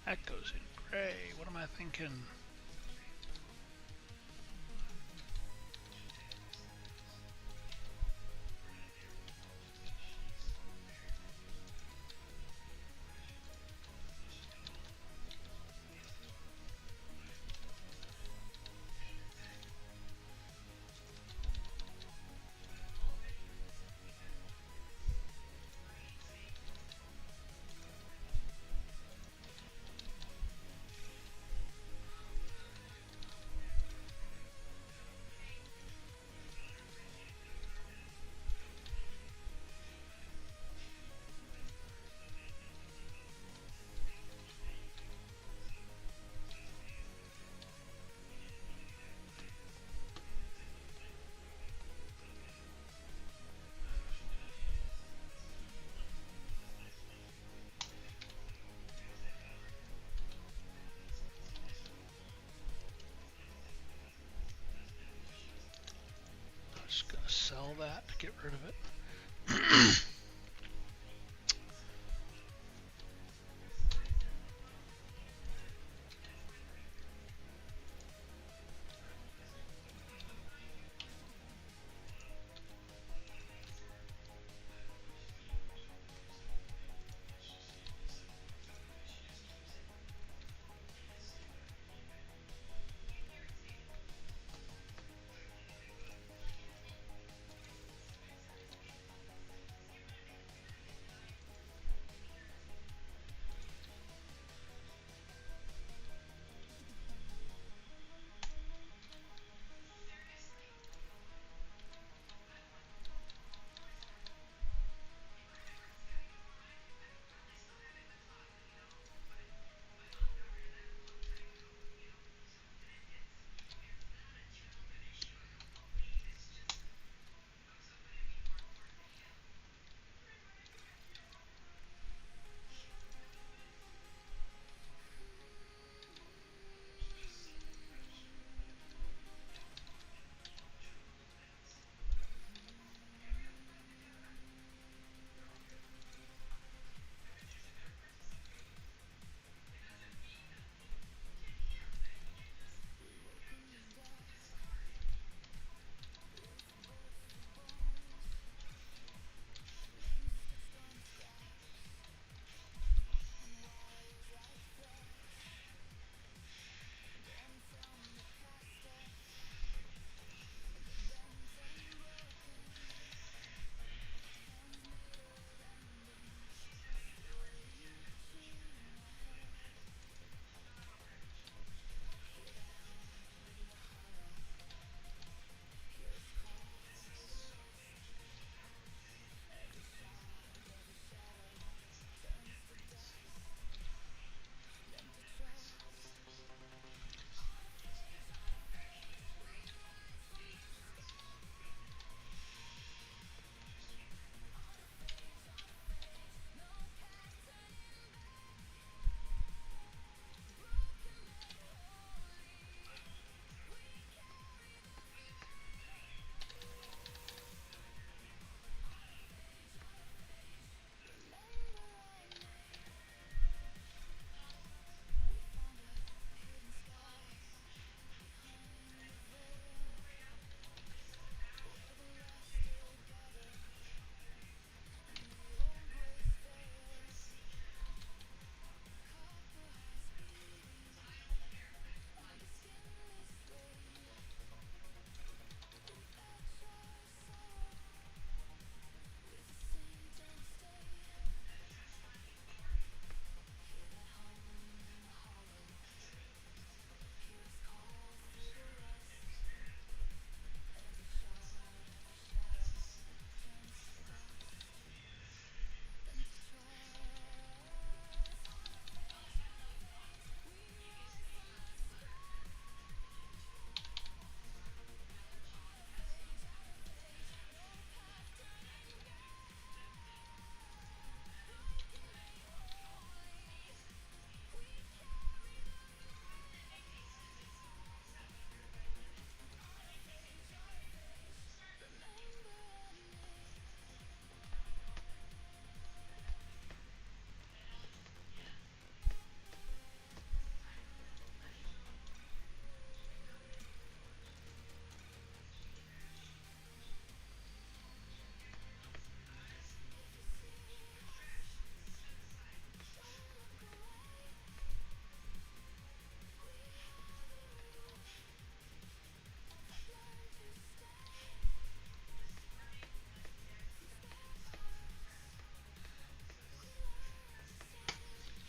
That goes in gray. What am I thinking? I'm just gonna sell that to get rid of it.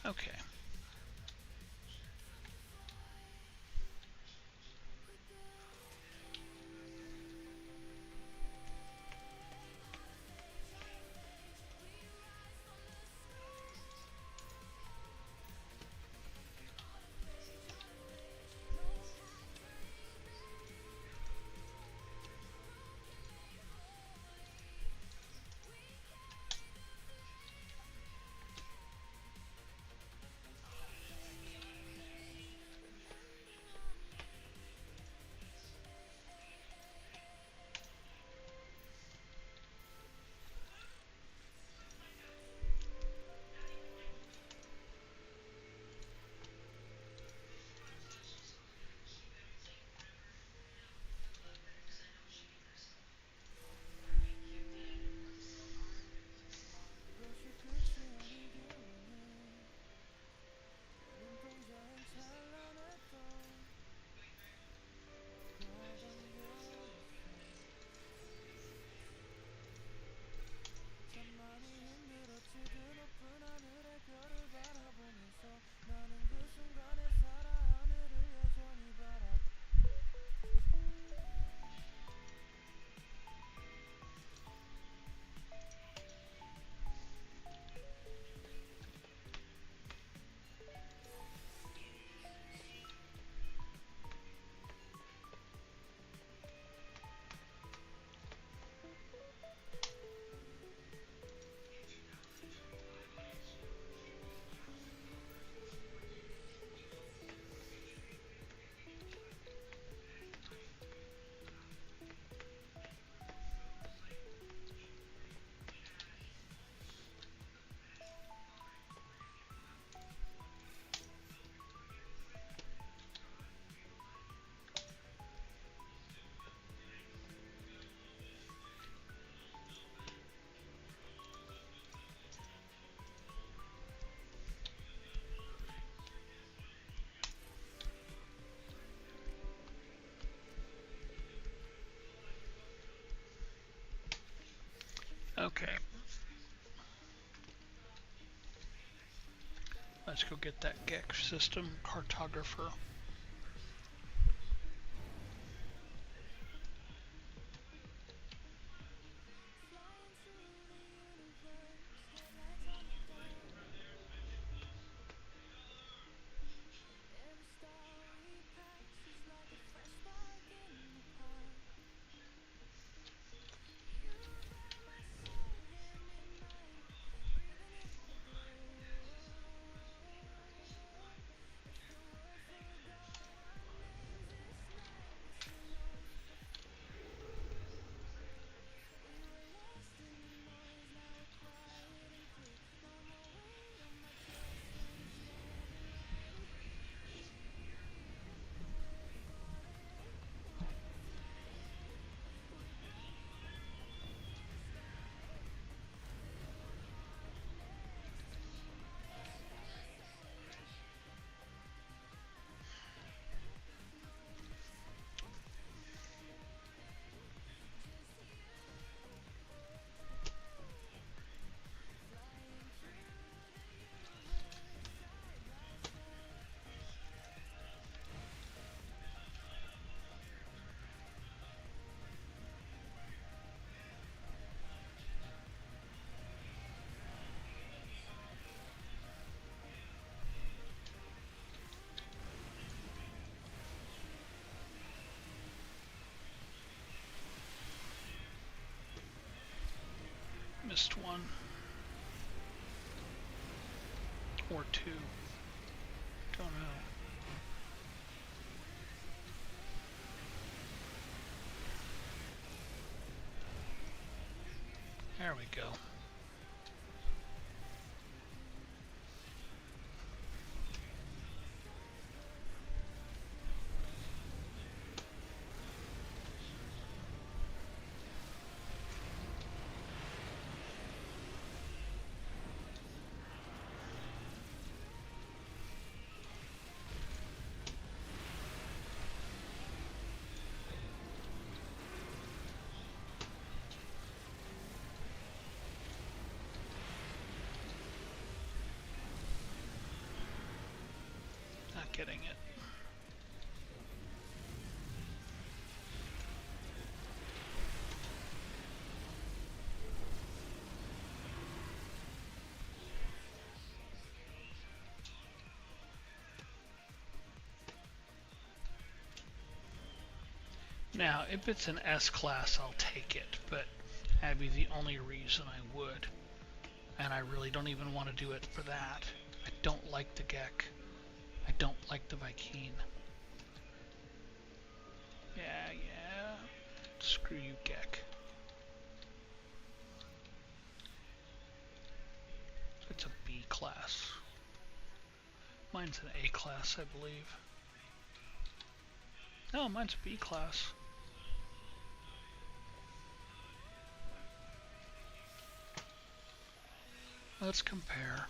Okay. Okay. Let's go get that GEX system cartographer. Missed one. Or two. Don't know. There we go. getting it. Now, if it's an S-class, I'll take it, but that'd be the only reason I would. And I really don't even want to do it for that. I don't like the Gek. I don't like the Vy'keen. Yeah. Screw you, Gek. It's a B class. Mine's an A class, I believe. No, mine's a B class. Let's compare.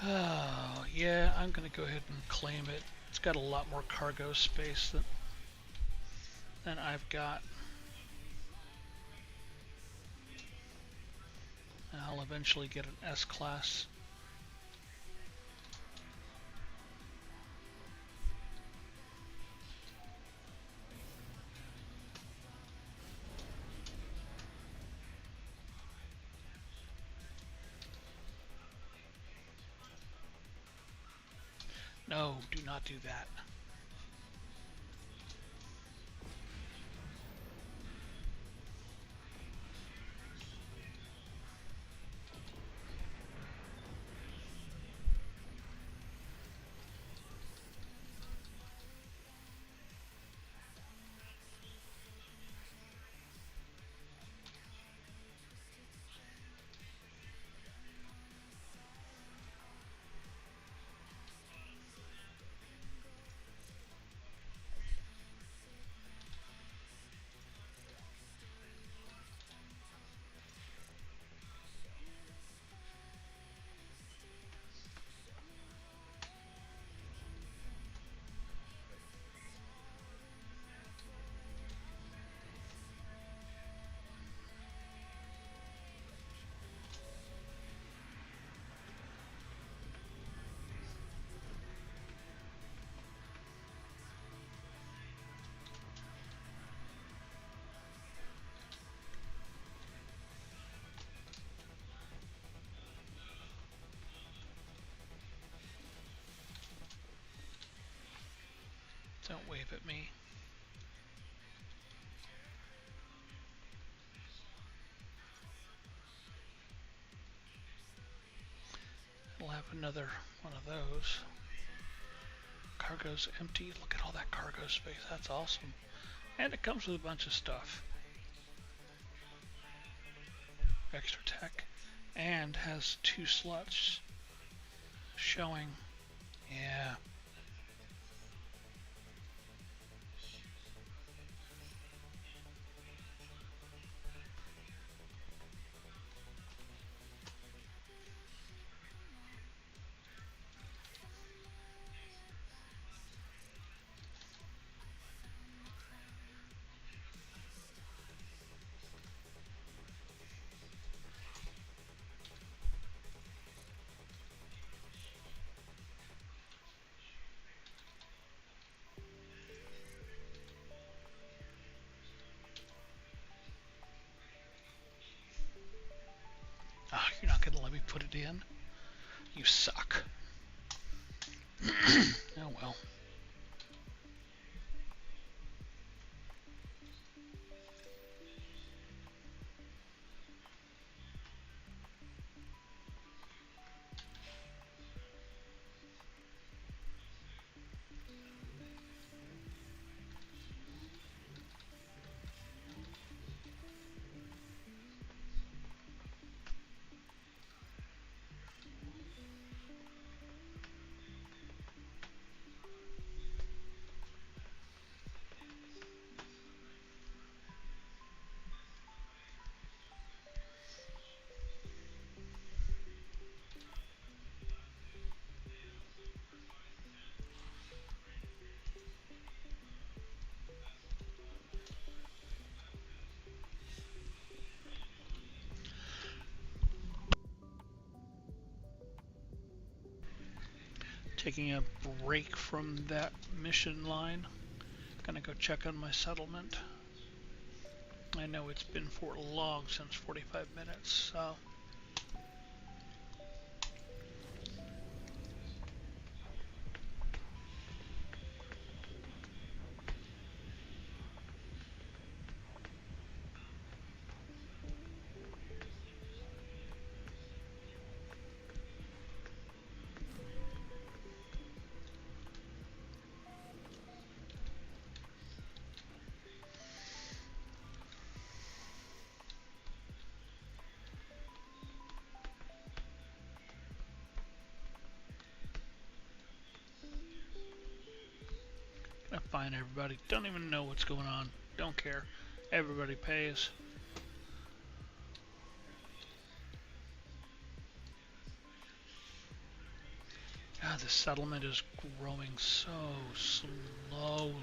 Oh, yeah, I'm going to go ahead and claim it. It's got a lot more cargo space than I've got. And I'll eventually get an S-class. No, do not do that. Don't wave at me. We'll have another one of those. Cargo's empty. Look at all that cargo space. That's awesome. And it comes with a bunch of stuff. Extra tech. And has 2 slots showing. Yeah. Ah, you're not going to let me put it in? You suck. Oh well. taking a break from that mission line. Gonna go check on my settlement. I know it's been for long since 45 minutes, so gonna find everybody. Don't even know what's going on. Don't care. Everybody pays. God, the settlement is growing so slowly.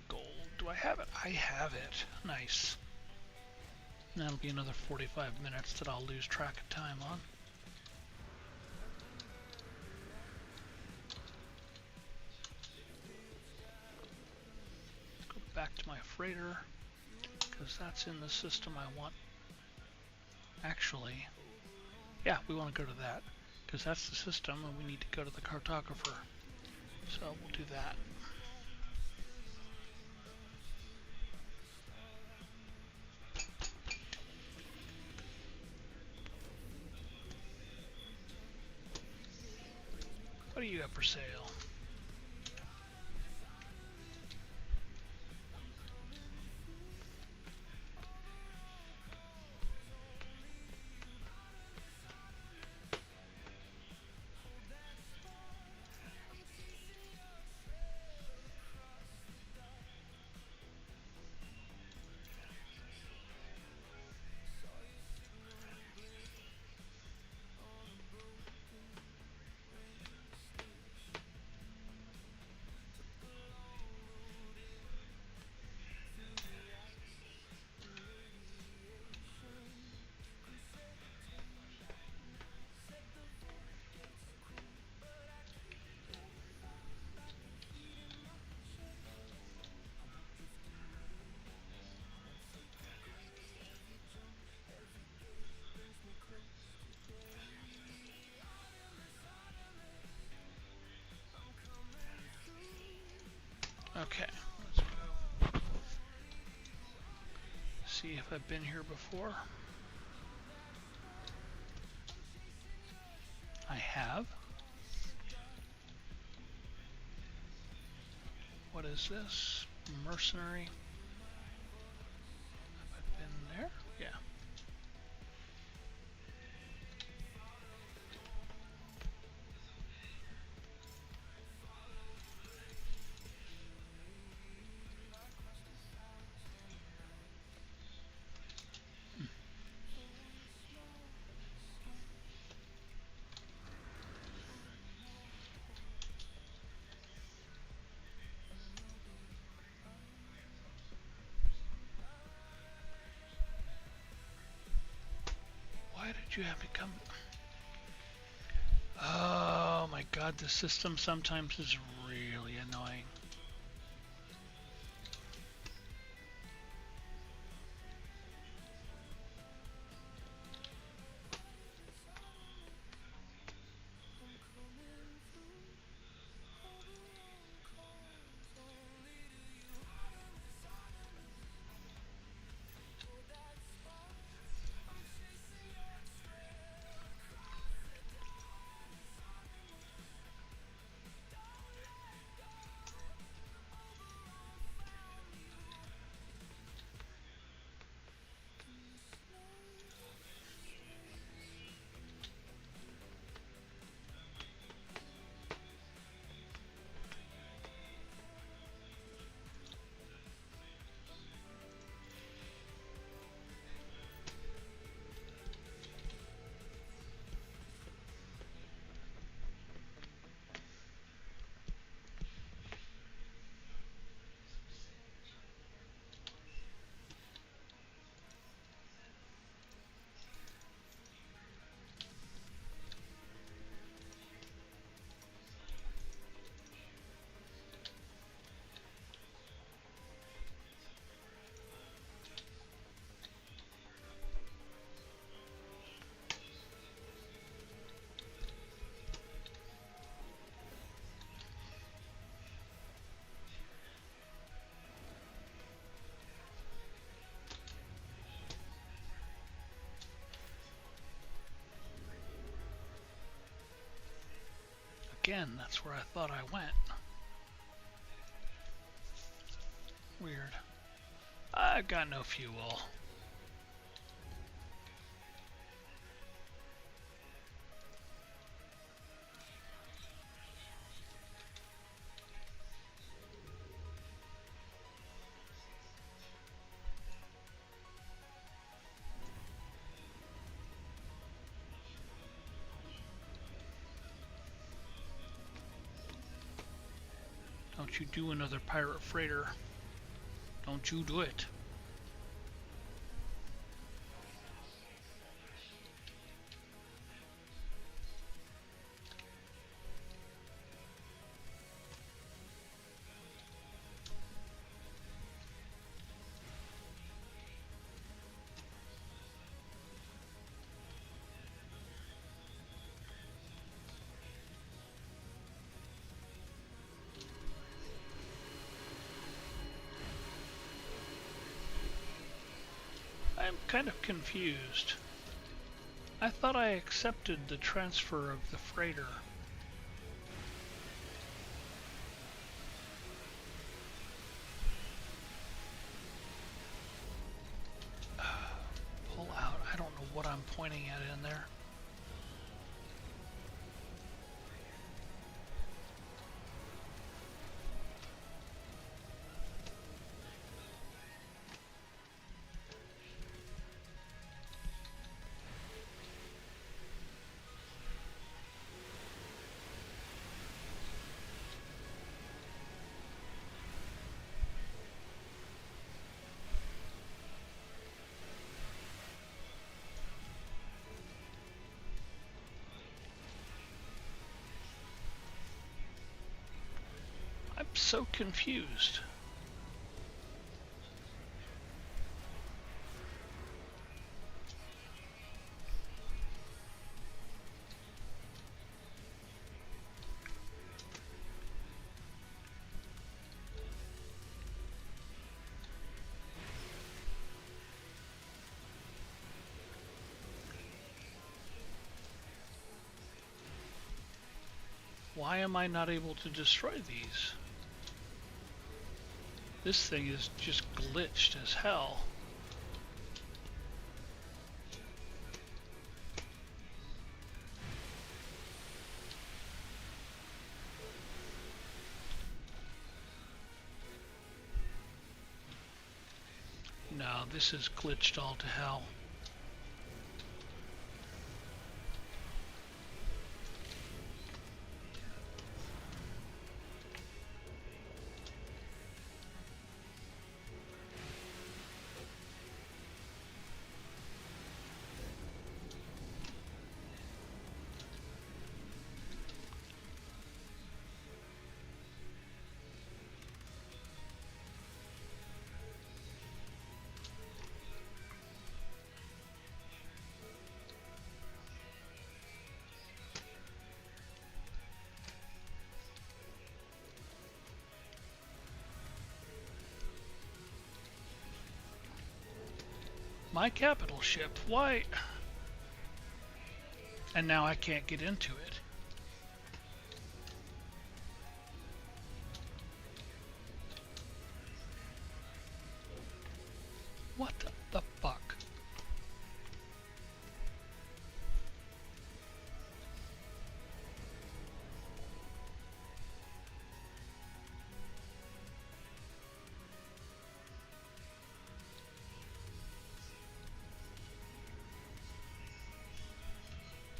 Gold. Do I have it? I have it. Nice. And that'll be another 45 minutes that I'll lose track of time on. Let's go back to my freighter, because that's in the system I want. Actually, yeah, we want to go to that, because that's the system, and we need to go to the cartographer. So we'll do that. What do you got for sale? Okay, let's go. See if I've been here before. I have. What is this? Mercenary. Have I been there? Yeah. Why did you have to come? Oh my god, the system sometimes is really annoying. again. That's where I thought I went. Weird. I've got no fuel. Don't you do another pirate freighter. Don't you do it. I'm kind of confused. I thought I accepted the transfer of the freighter. Pull out. I don't know what I'm pointing at in there. I'm so confused. Why am I not able to destroy these? This thing is just glitched as hell. No, this is glitched all to hell. My capital ship, why? And now I can't get into it. What the fuck?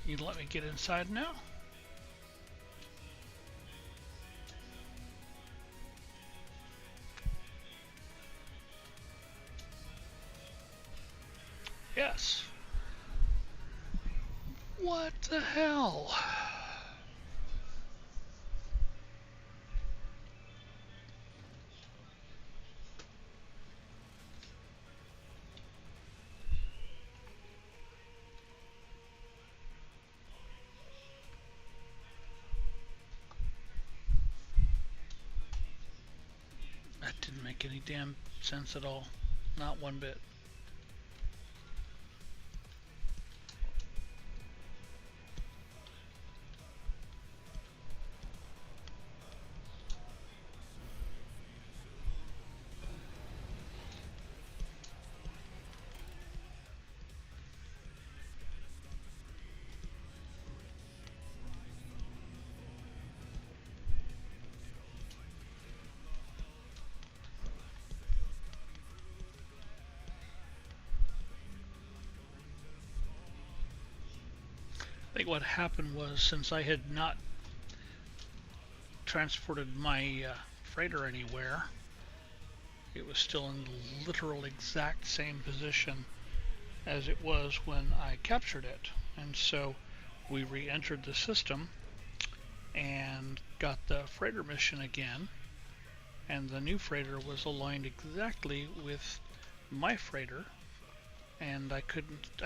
You let me get inside now? Yes. What the hell? That didn't make any damn sense at all. Not one bit. think what happened was, since I had not transported my freighter anywhere, it was still in the literal exact same position as it was when I captured it. And so we re-entered the system and got the freighter mission again, and the new freighter was aligned exactly with my freighter, and I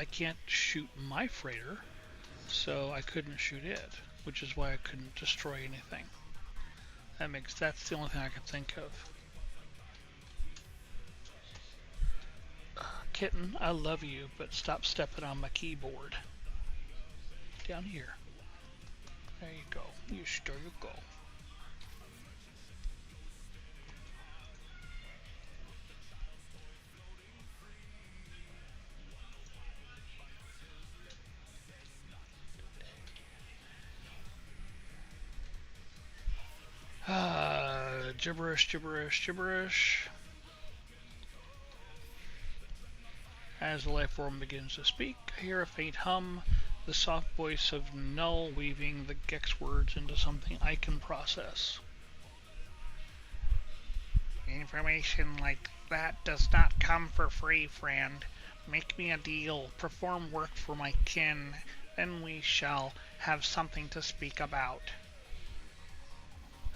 can't shoot my freighter, so I couldn't shoot it, which is why I couldn't destroy anything. That's the only thing I can think of. Kitten, I love you, but stop stepping on my keyboard. Down here. There you go. There you go. Gibberish, gibberish, gibberish. As the life form begins to speak, I hear a faint hum, the soft voice of Null weaving the Gex words into something I can process. Information like that does not come for free, friend. Make me a deal, perform work for my kin, then we shall have something to speak about.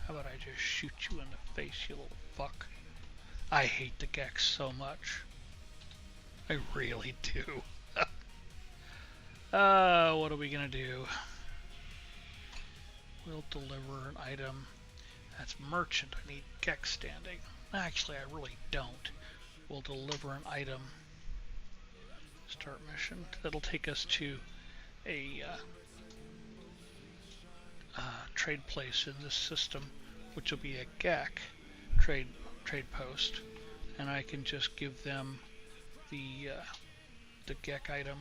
How about I just shoot you in the face, you little fuck? I hate the Gex so much. I really do. What are we gonna do? We'll deliver an item. That's merchant. I need Gex standing. Actually, I really don't. We'll deliver an item. Start mission. That'll take us to a trade place in this system, which will be a GAC trade post, and I can just give them the GEC item.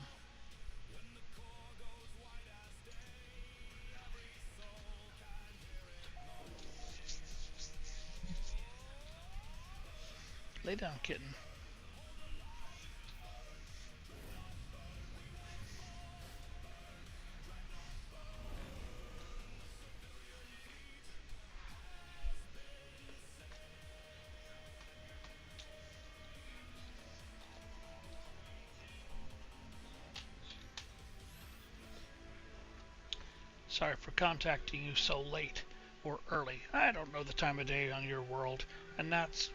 Lay down, kitten. Sorry for contacting you so late or early. I don't know the time of day on your world, and that's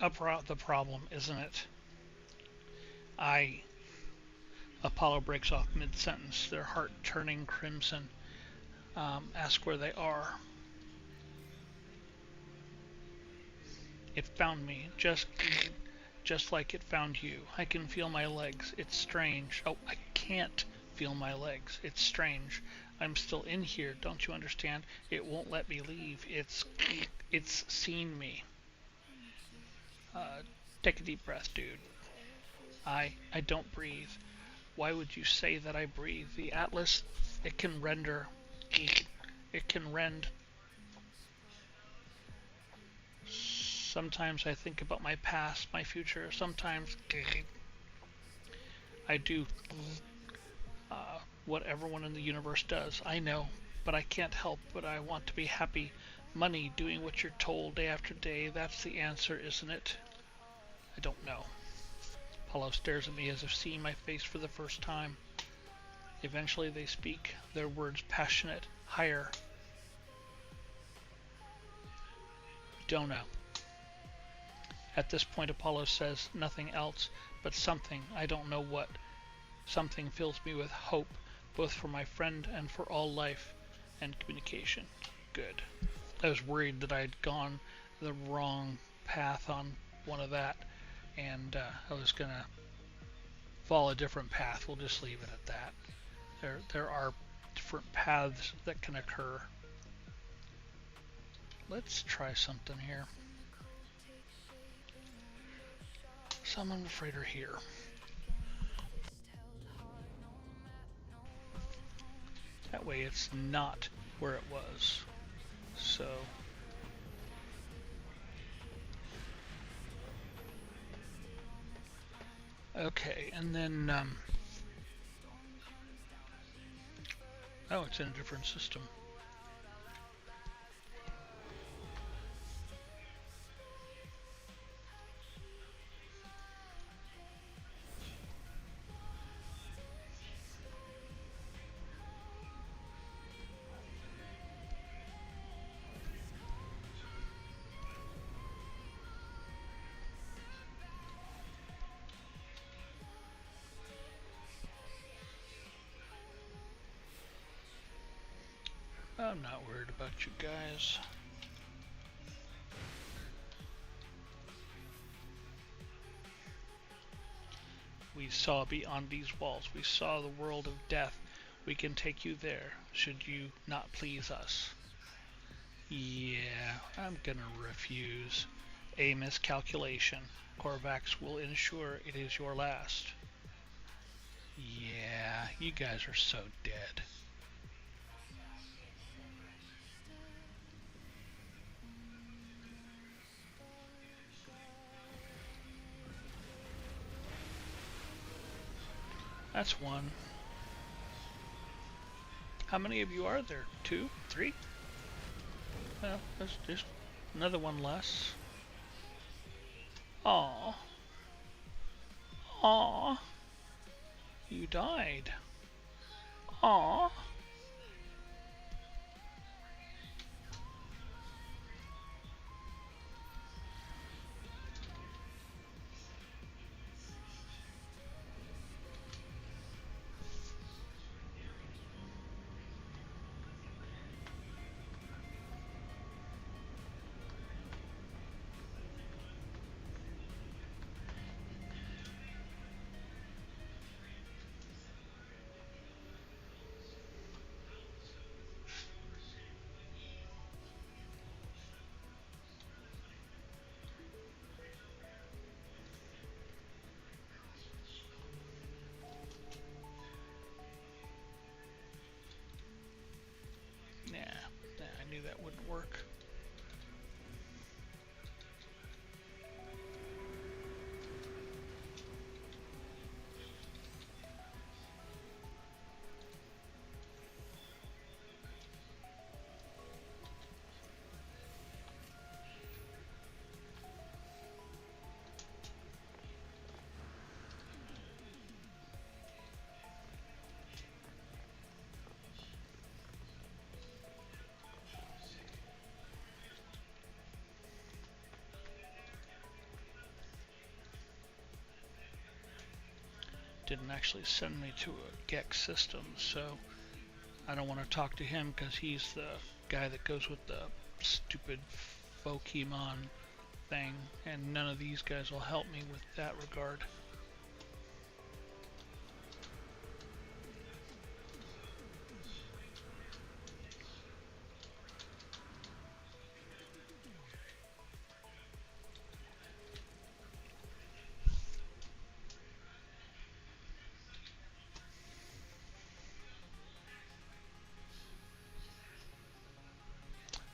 the problem, isn't it? Apollow breaks off mid-sentence, their heart turning crimson. Ask where they are. It found me, just like it found you. I can feel my legs. It's strange. Oh, I can't feel my legs. It's strange. I'm still in here. Don't you understand? It won't let me leave. It's seen me. Take a deep breath, dude. I don't breathe. Why would you say that I breathe? The Atlas, it can rend. Sometimes I think about my past, my future. Sometimes I do what everyone in the universe does. I know, but I can't help but I want to be happy. Money, doing what you're told day after day, that's the answer, isn't it? I don't know. Apollo stares at me as if seeing my face for the first time. Eventually they speak, their words passionate, higher. Don't know. At this point Apollo says nothing else, but something, I don't know what. Something fills me with hope, both for my friend and for all life and communication. Good. I was worried that I'd gone the wrong path on one of that, and I was going to follow a different path. We'll just leave it at that. There are different paths that can occur. Let's try something here. Summon the freighter here. That way it's not where it was. So okay, and then Oh, it's in a different system. I'm not worried about you guys. We saw beyond these walls. We saw the world of death. We can take you there, should you not please us. Yeah, I'm gonna refuse. A miscalculation. Korvax will ensure it is your last. Yeah, you guys are so dead. That's one. How many of you are there? Two? Three? Well, there's just another one less. Aw. Aw. You died. Aw. Nah, I knew that wouldn't work. Didn't actually send me to a Gex system, so I don't want to talk to him because he's the guy that goes with the stupid Pokemon thing, and none of these guys will help me with that regard.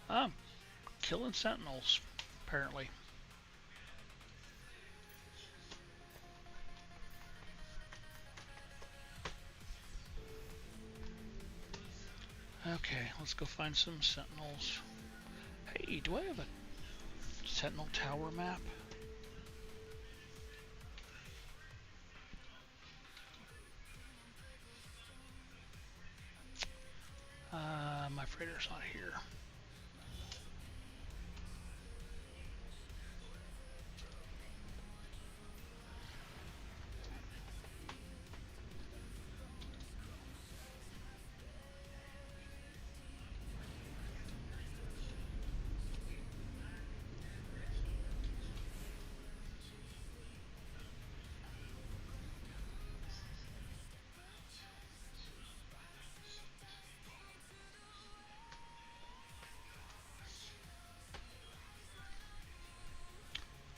I'm killing sentinels, apparently. Okay, let's go find some sentinels. Hey, do I have a sentinel tower map? My freighter's not here.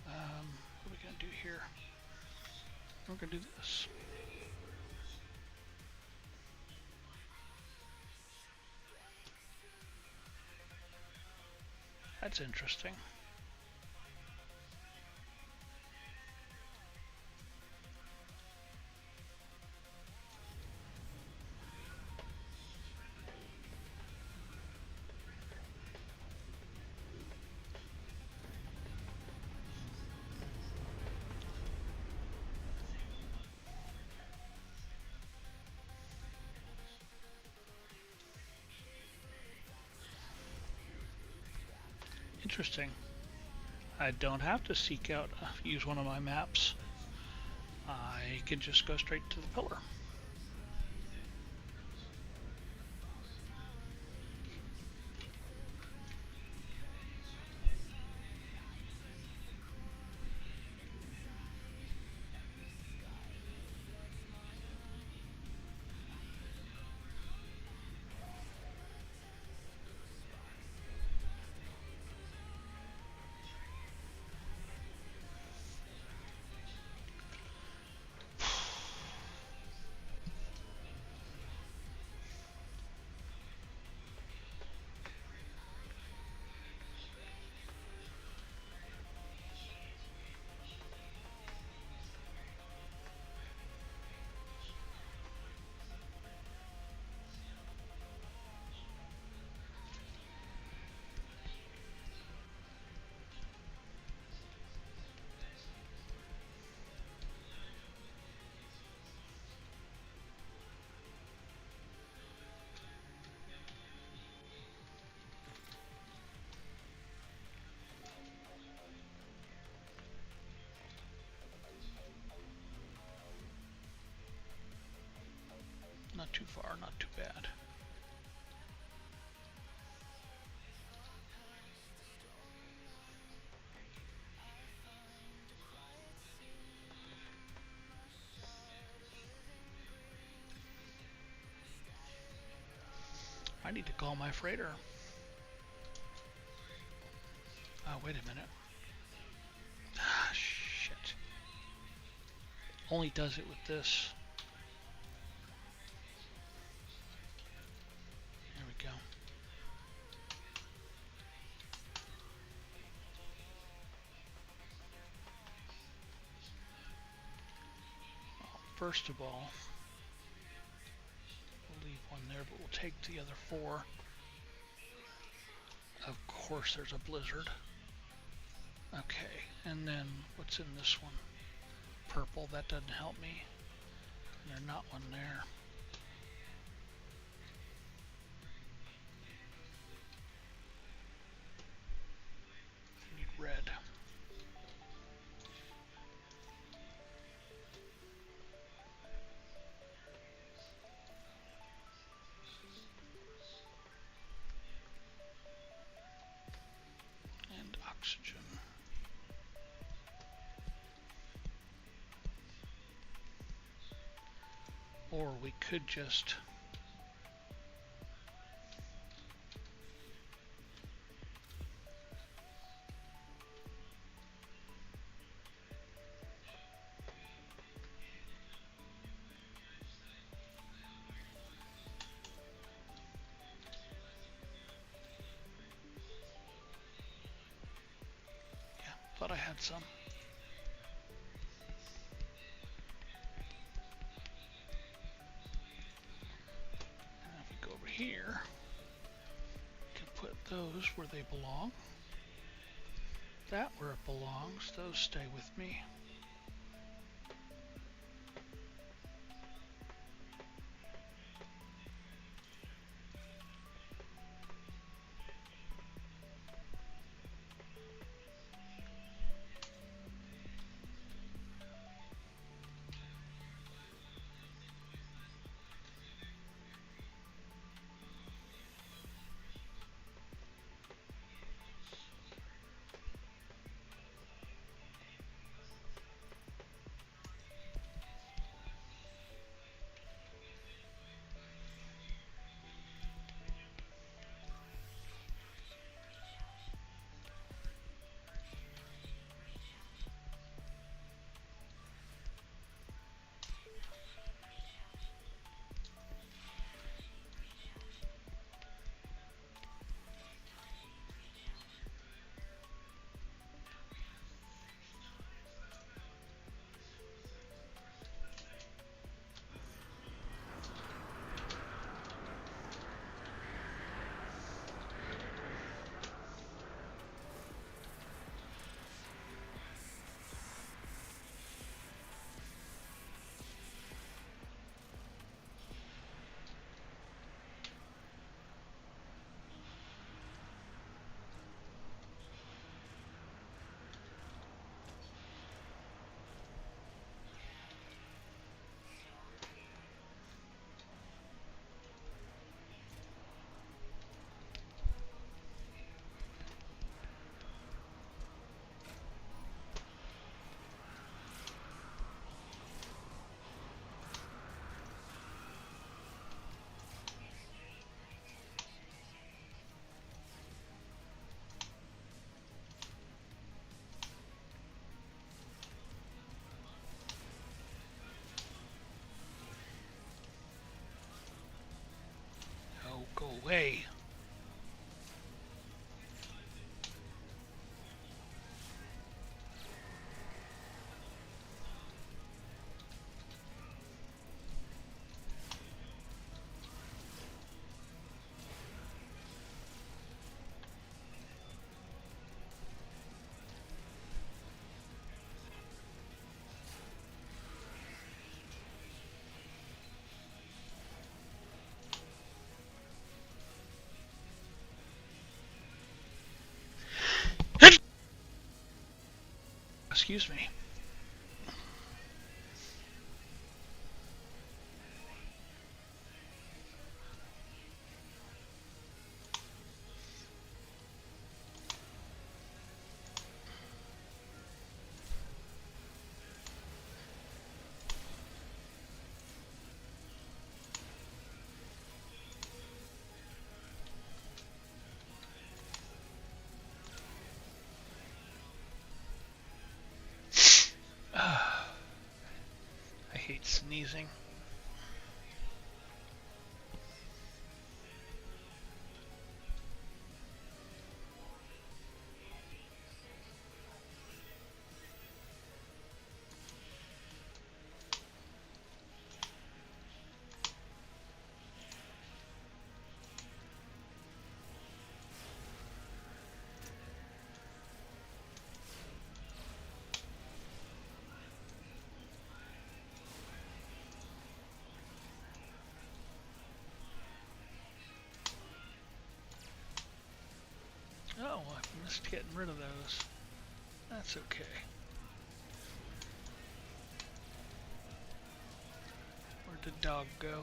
What are we gonna do here? We're gonna do this. That's interesting. Interesting. I don't have to seek out, use one of my maps. I can just go straight to the pillar. Not too far, not too bad. I need to call my freighter. Oh, wait a minute. Ah, shit. Only does it with this. There we go. Well, first of all, we'll leave one there, but we'll take the other 4. Of course there's a blizzard. Okay, and then what's in this one? Purple, that doesn't help me. And there's not one there. I need red. And oxygen. Or we could just thought I had some. And if we go over here, we can put those where they belong. That where it belongs, those stay with me. way. Excuse me. I hate sneezing. Oh, I missed getting rid of those. That's okay. Where'd the dog go?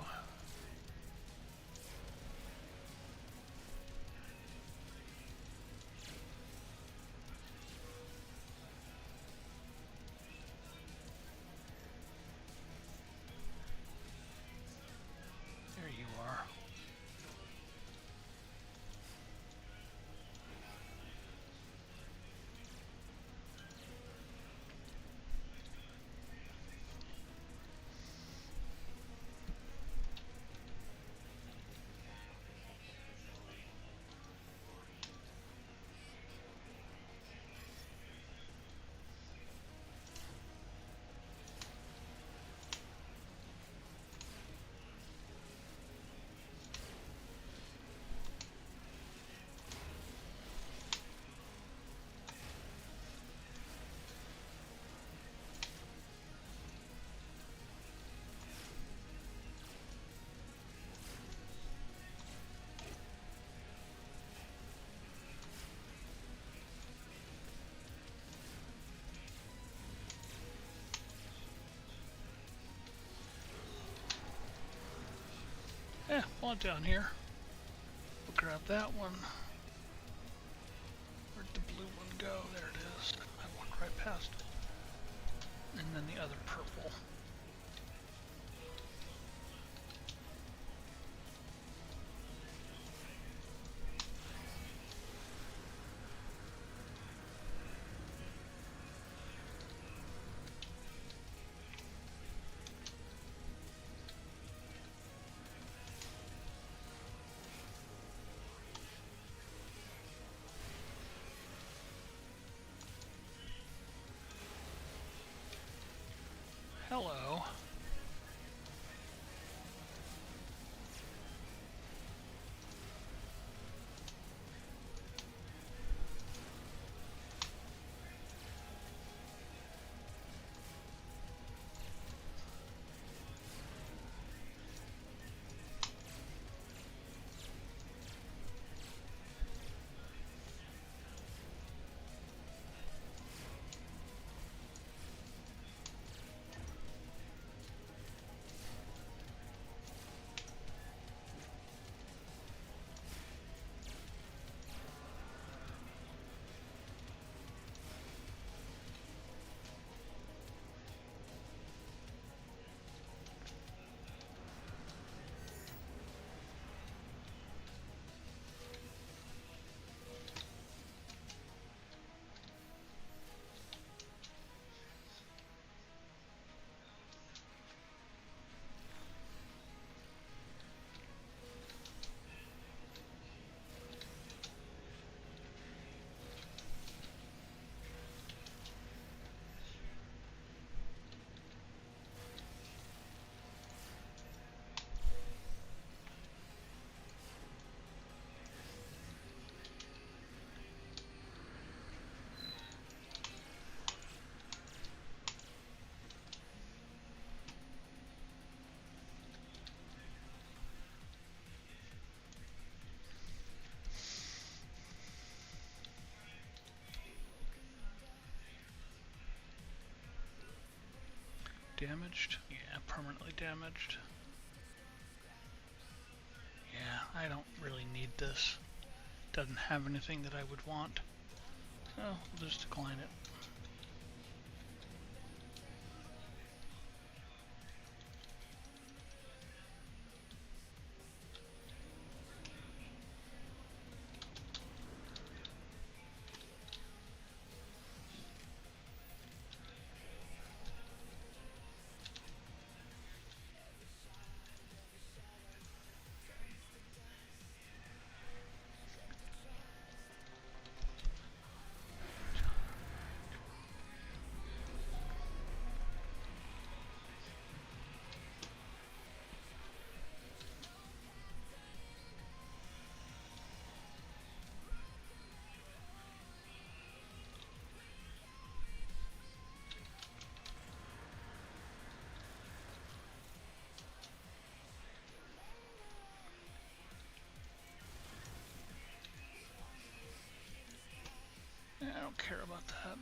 There you are. Yeah, while down here, we'll grab that one. Where'd the blue one go? There it is. I walked right past it. And then the other purple. Hello. damaged. Yeah, permanently damaged. Yeah, I don't really need this. Doesn't have anything that I would want. So we'll just decline it. Yeah, I don't care about that.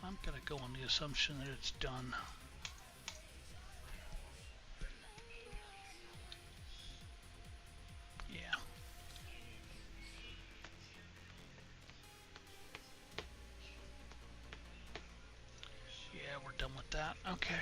I'm gonna go on the assumption that it's done. Yeah. Yeah, we're done with that. Okay.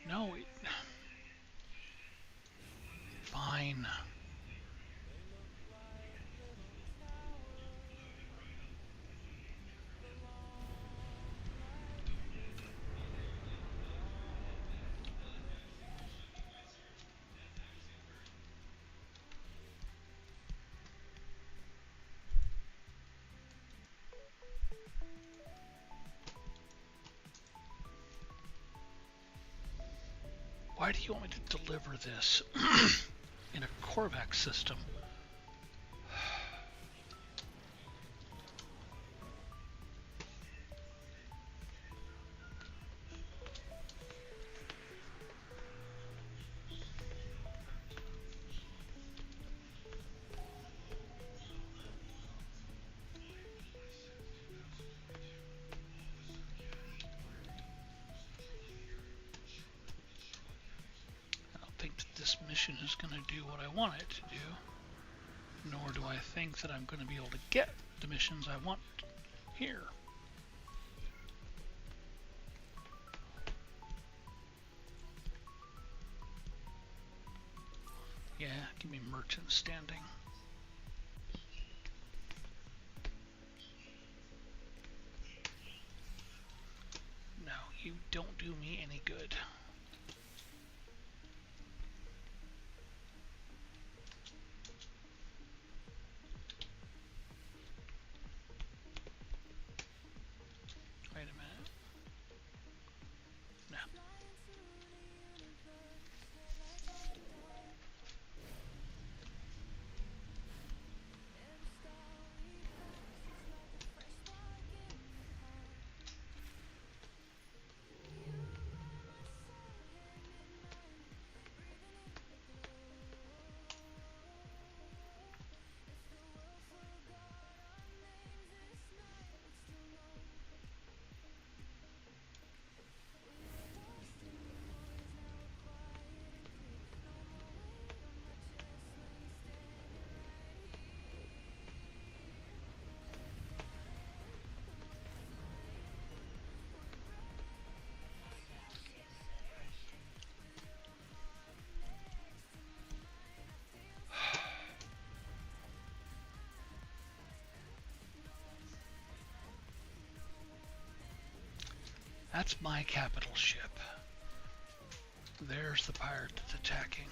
No, fine. Why do you want me to deliver this in a Korvac system? I don't think that this mission is going to do what I want it to do. Nor do I think that I'm going to be able to get the missions I want here. Yeah, give me merchant standing. No, you don't do me any good. Wait a minute. No. That's my capital ship. There's the pirate that's attacking.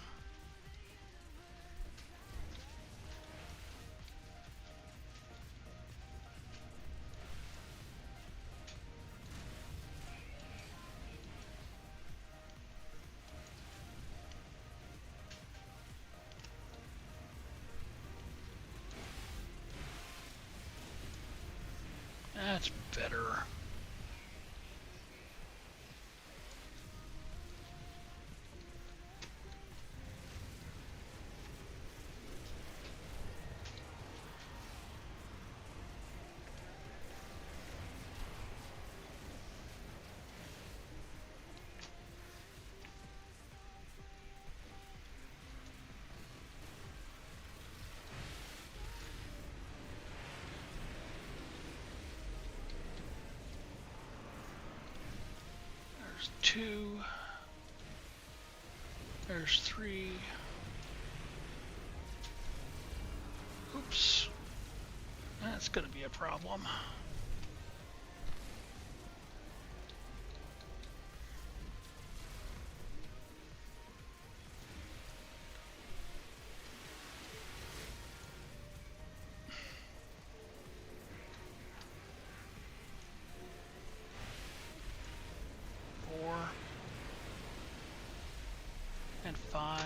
That's better. There's 2. There's 3. Oops. That's gonna be a problem. And 5.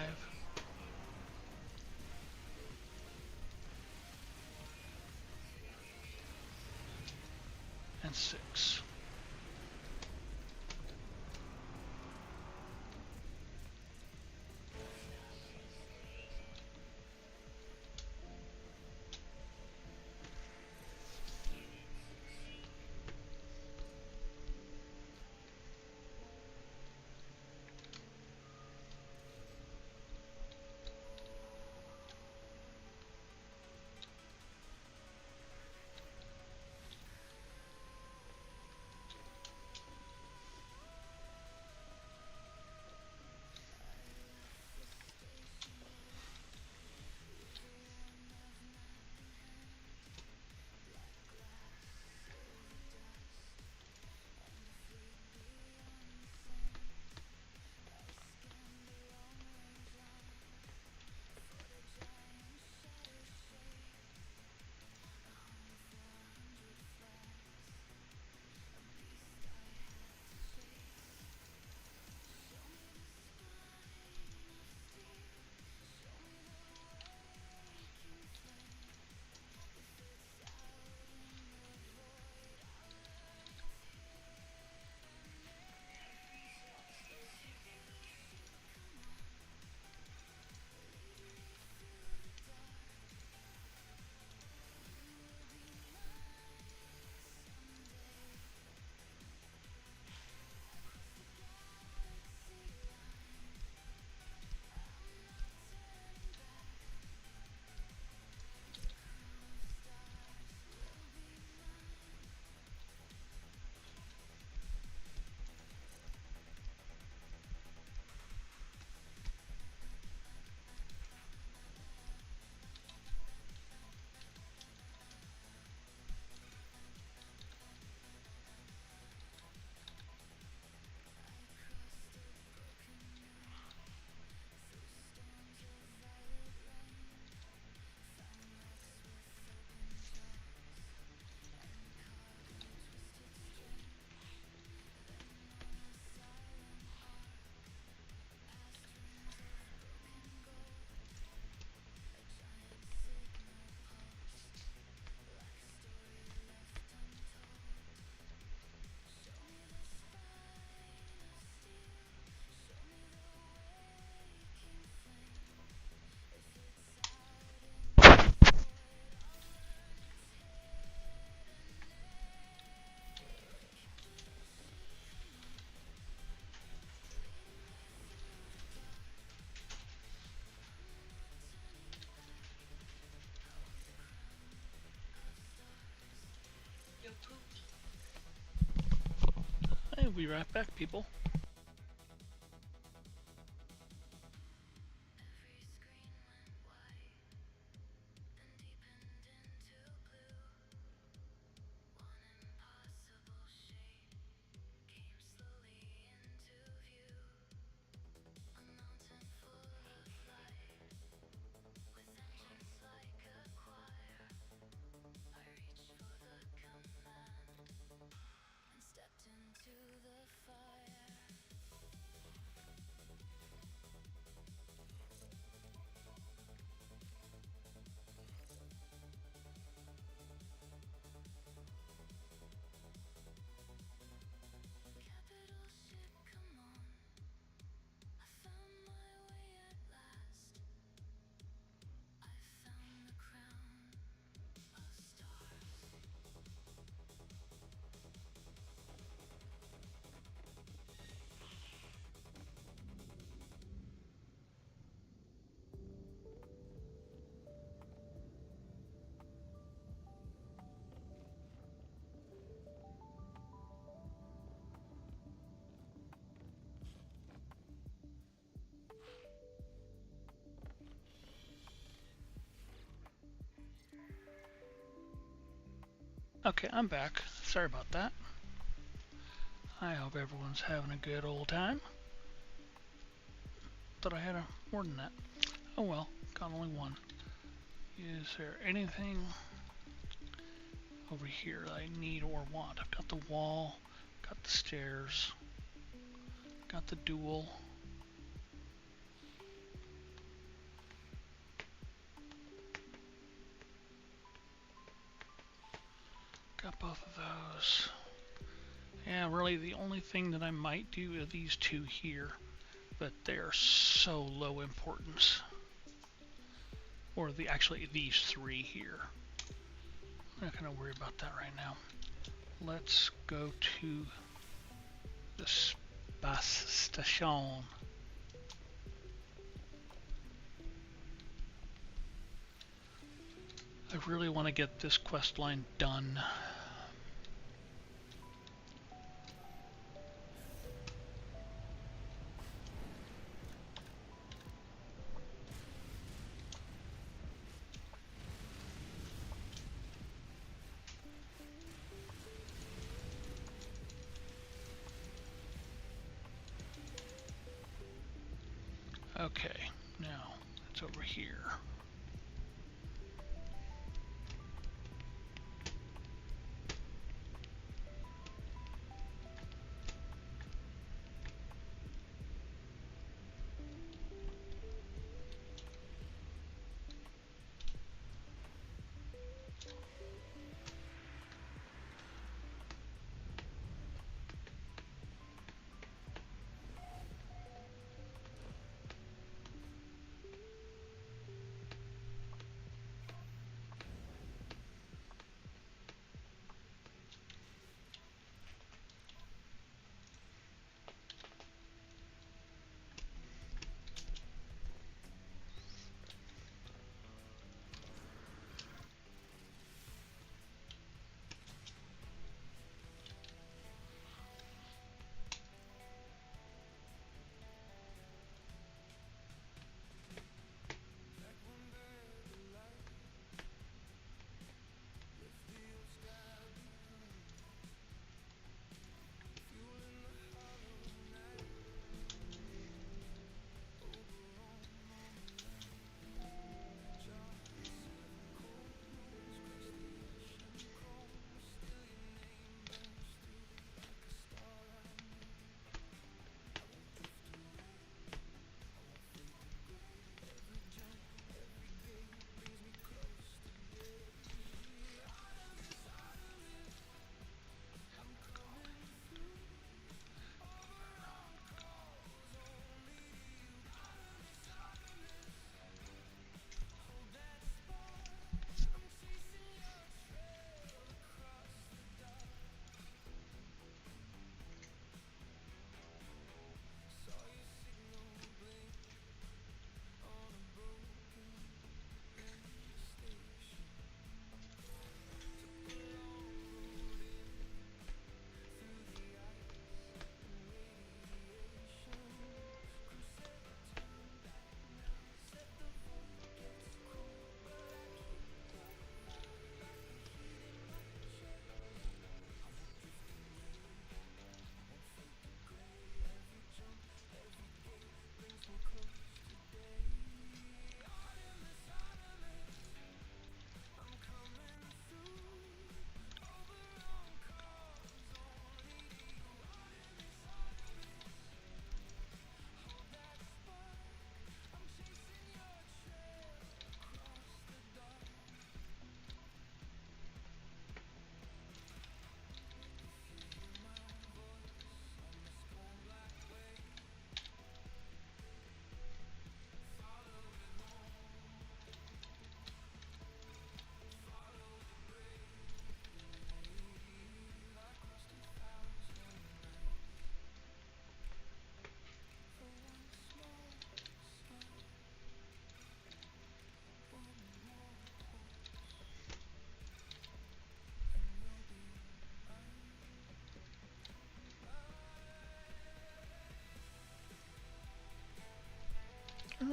And 6. be right back, people. Okay, I'm back. Sorry about that. I hope everyone's having a good old time. Thought I had more than that. Oh well, got only one. Is there anything over here that I need or want? I've got the wall, got the stairs, got the dual. Got both of those. Yeah, really the only thing that I might do are these two here, but they're so low importance. Or actually these three here. I'm not gonna worry about that right now. Let's go to the space station. I really want to get this quest line done. Okay, now it's over here.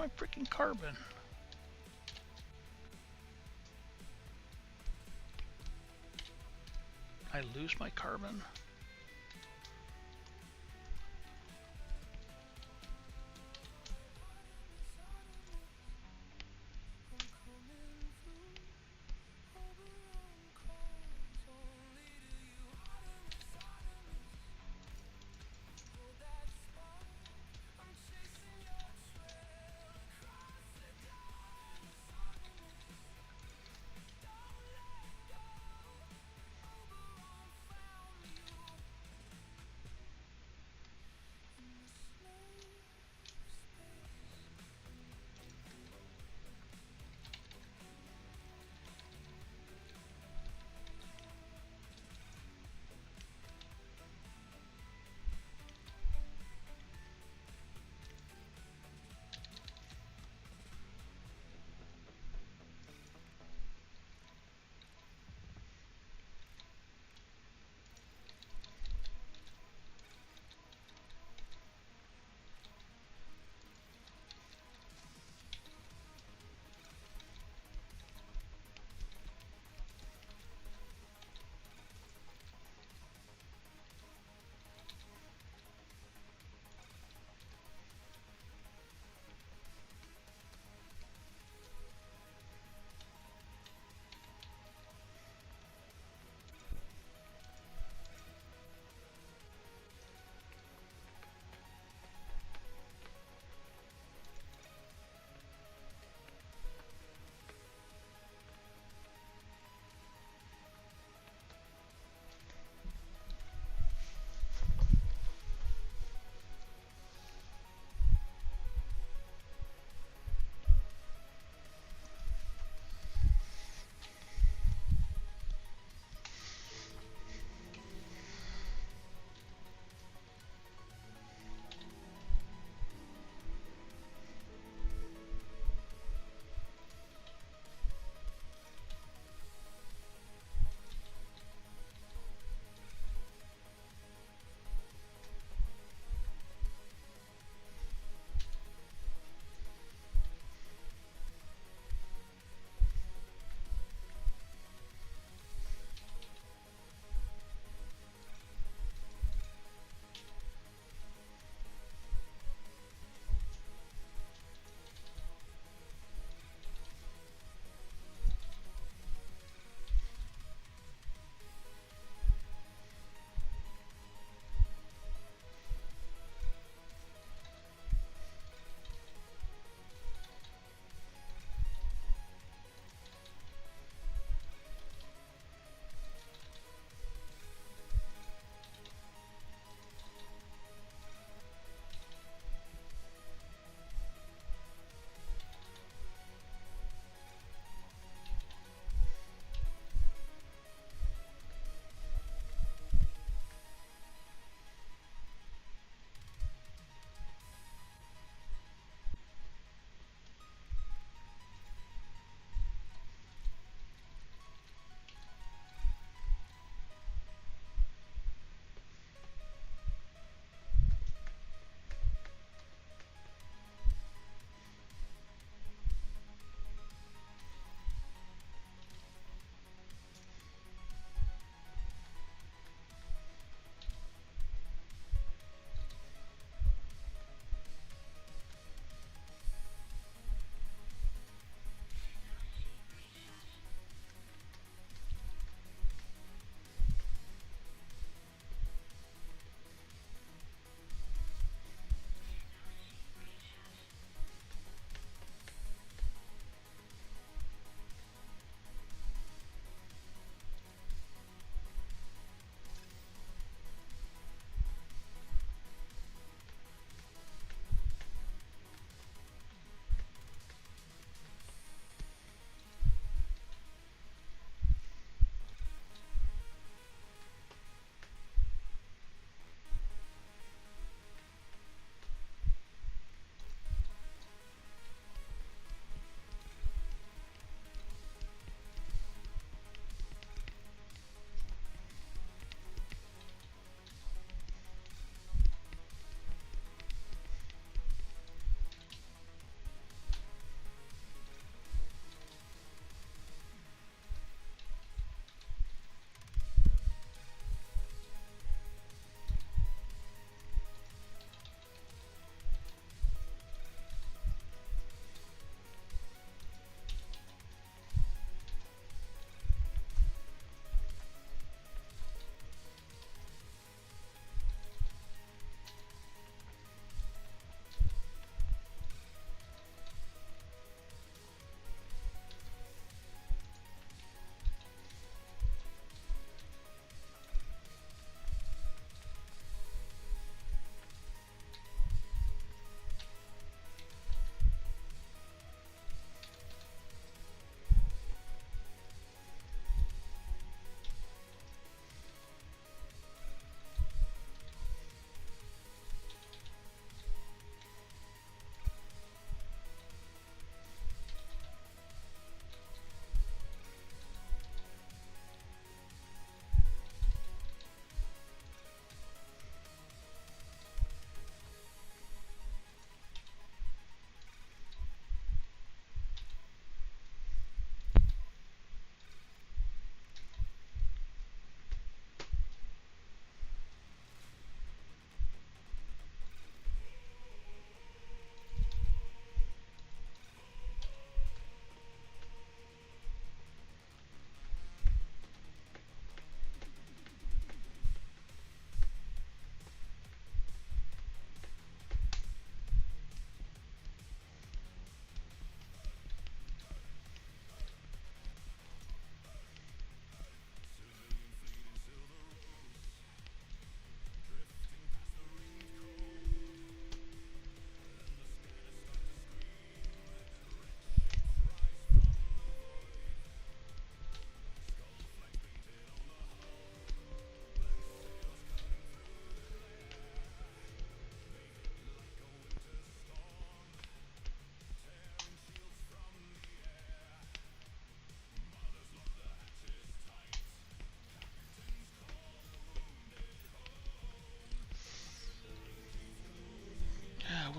my freaking carbon? I lose my carbon?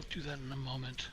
do that in a moment.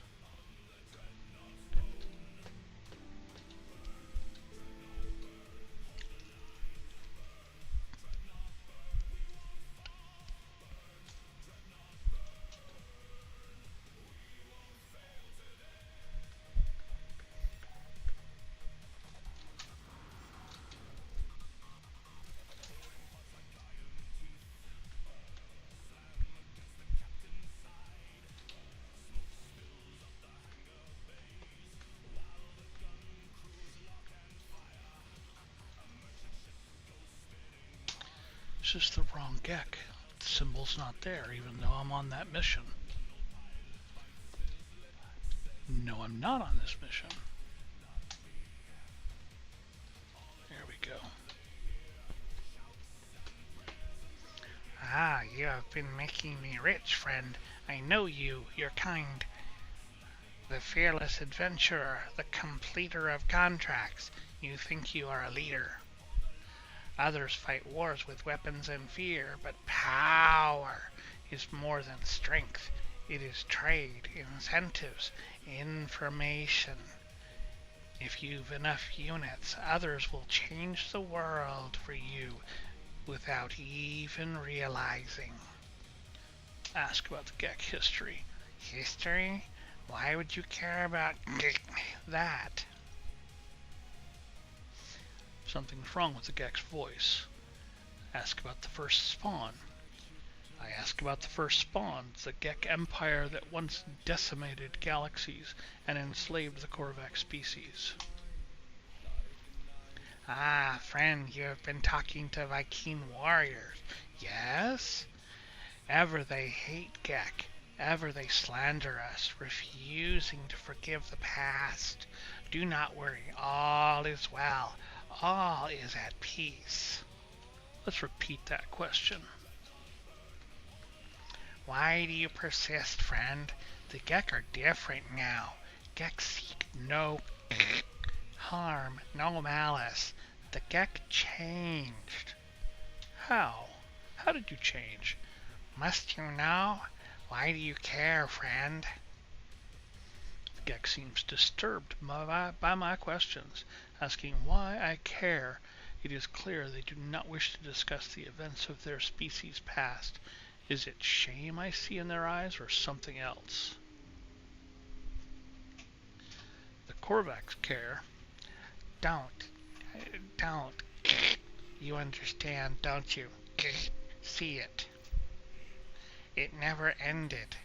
It's just the wrong Gek. The symbol's not there, even though I'm on that mission. No, I'm not on this mission. There we go. Ah, you have been making me rich, friend. I know you, you're kind. The fearless adventurer, the completer of contracts. You think you are a leader. Others fight wars with weapons and fear, but power is more than strength. It is trade, incentives, information. If you've enough units, others will change the world for you without even realizing. Ask about the Gek history. History? Why would you care about that? Something's wrong with the Gek's voice. Ask about the first spawn. I ask about the first spawn, the Gek Empire that once decimated galaxies and enslaved the Korvax species. Ah, friend, you have been talking to Viking warriors. Yes? Ever they hate Gek. Ever they slander us, refusing to forgive the past. Do not worry, all is well. All is at peace. Let's repeat that question. Why do you persist, friend? The Gek are different now. Gek seek no harm, no malice. The Gek changed. How? How did you change? Must you know? Why do you care, friend? The Gek seems disturbed by my questions, asking why I care. It is clear they do not wish to discuss the events of their species' past. Is it shame I see in their eyes, or something else? The Korvax care. Don't. You understand, don't you? See it. It never ended.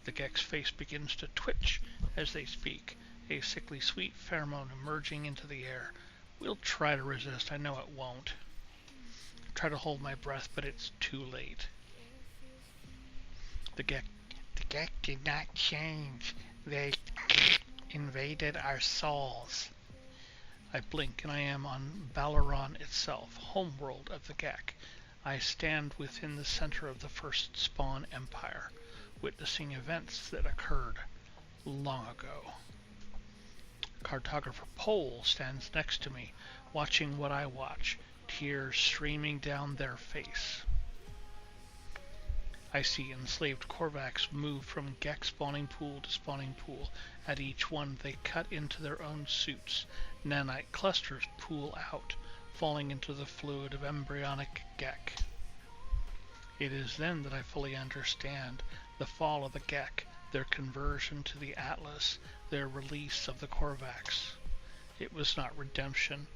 The Gek's face begins to twitch as they speak, a sickly sweet pheromone emerging into the air. We'll try to resist, I know it won't. Try to hold my breath, but it's too late. The Gek did not change. They invaded our souls. I blink and I am on Balaran itself, homeworld of the Gek. I stand within the center of the first spawn empire, witnessing events that occurred long ago. Cartographer Pole stands next to me, watching what I watch, tears streaming down their face. I see enslaved Korvax move from Gek spawning pool to spawning pool. At each one they cut into their own suits. Nanite clusters pool out, falling into the fluid of embryonic Gek. It is then that I fully understand the fall of the Gek, their conversion to the Atlas, their release of the Korvax. It was not redemption,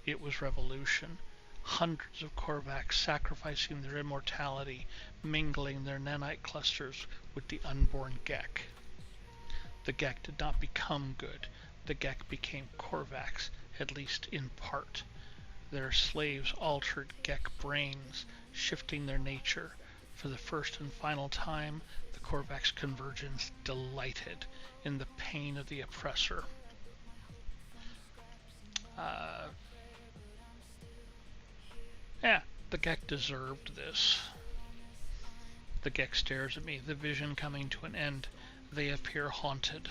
it was revolution. Hundreds of Korvax sacrificing their immortality, mingling their nanite clusters with the unborn Gek. The Gek did not become good. The Gek became Korvax, at least in part. Their slaves altered Gek brains, shifting their nature. For the first and final time, the Korvax convergence delighted in the pain of the oppressor. The Gek deserved this. The Gek stares at me, the vision coming to an end. They appear haunted.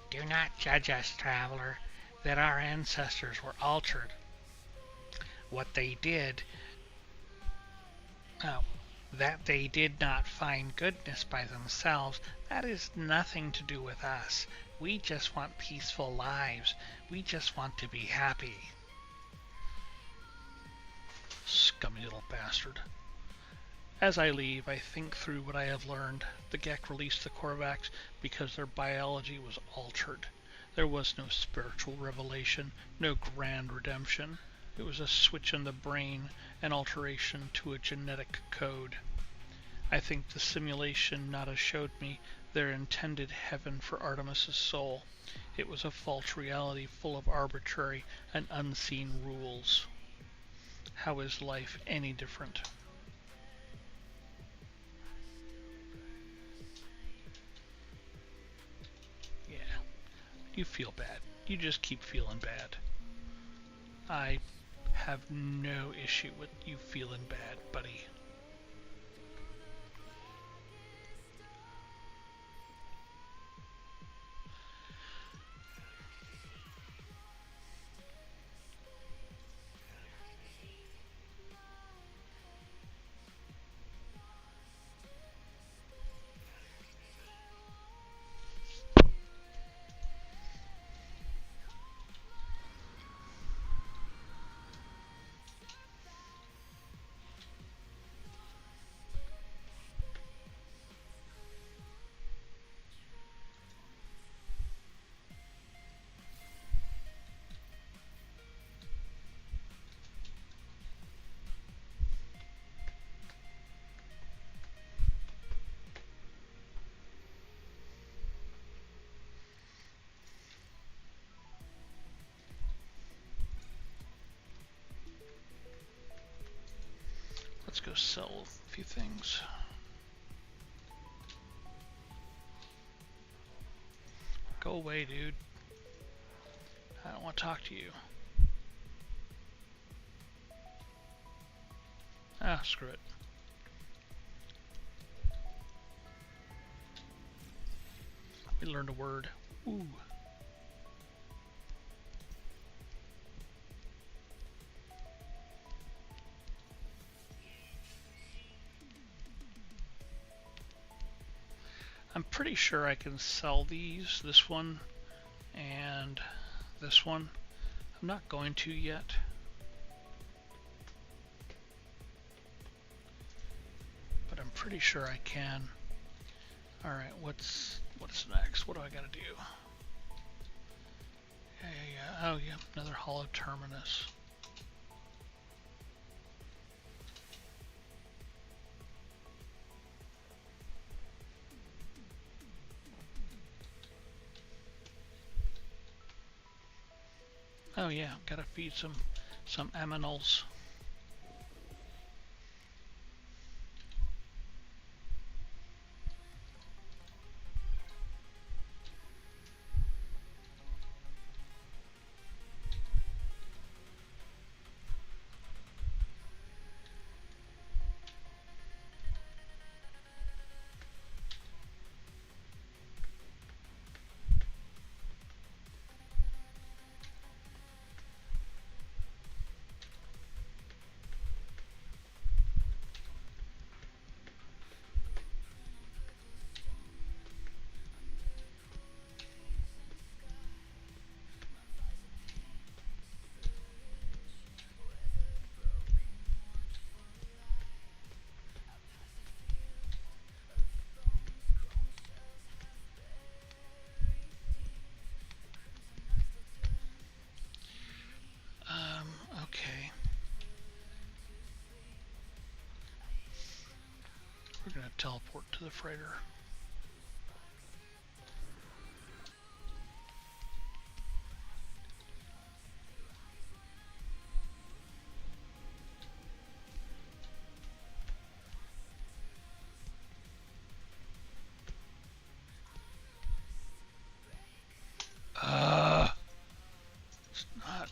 Do not judge us, traveler, that our ancestors were altered. What they did That they did not find goodness by themselves, that is nothing to do with us. We just want peaceful lives. We just want to be happy. Scummy little bastard. As I leave, I think through what I have learned. The Gek released the Korvax because their biology was altered. There was no spiritual revelation, no grand redemption. It was a switch in the brain, an alteration to a genetic code. I think the simulation Nada showed me their intended heaven for Artemis's soul. It was a false reality full of arbitrary and unseen rules. How is life any different? Yeah, you feel bad. You just keep feeling bad. I have no issue with you feeling bad, buddy. Let's go sell a few things. Go away, dude. I don't want to talk to you. Ah, screw it. We learned a word. Ooh. I'm pretty sure I can sell these, this one and this one. I'm not going to yet. But I'm pretty sure I can. Alright, what's next? What do I gotta do? Yeah. Oh yeah, another hollow terminus. Oh yeah, gotta feed some aminals. Okay. We're gonna teleport to the freighter. It's not.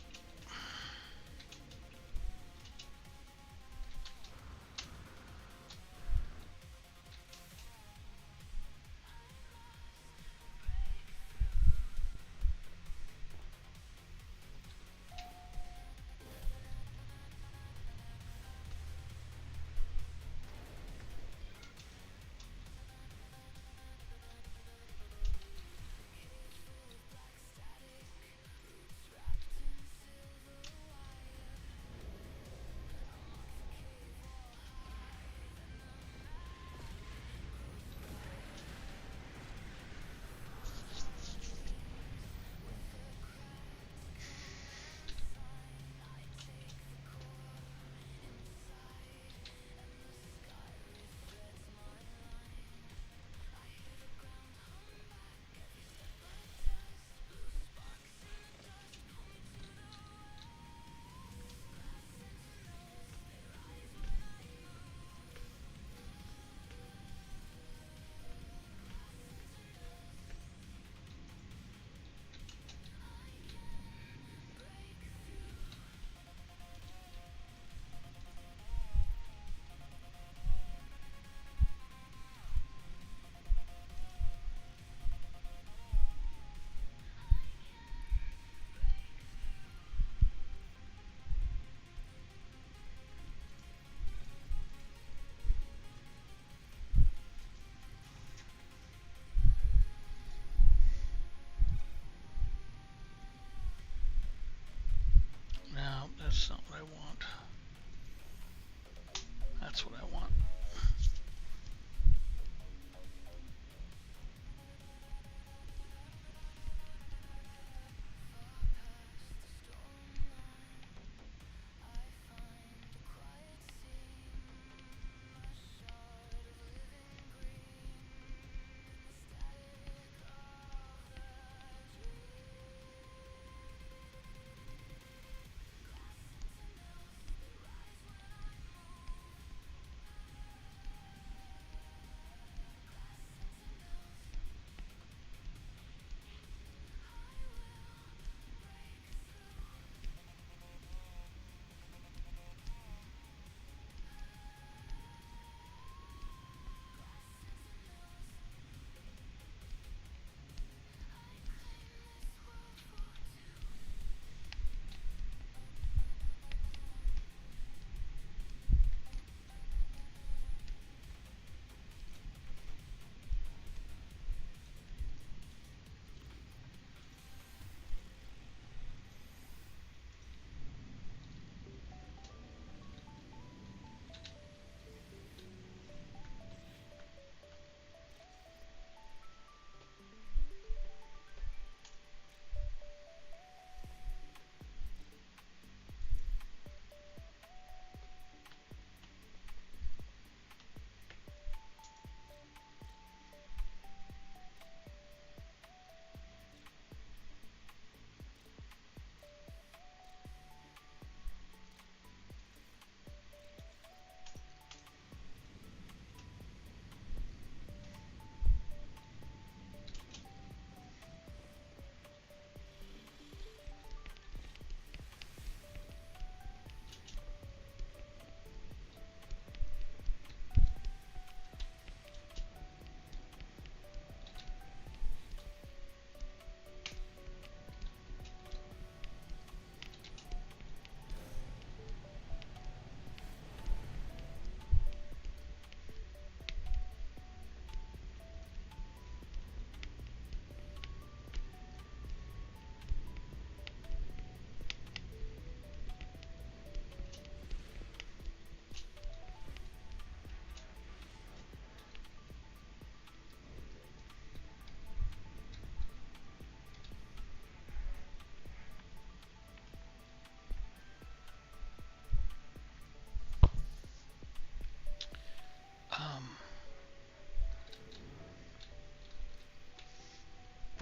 That's not what I want. That's what I want.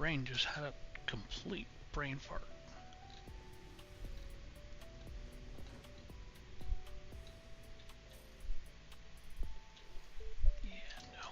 Brain just had a complete brain fart. Yeah, no.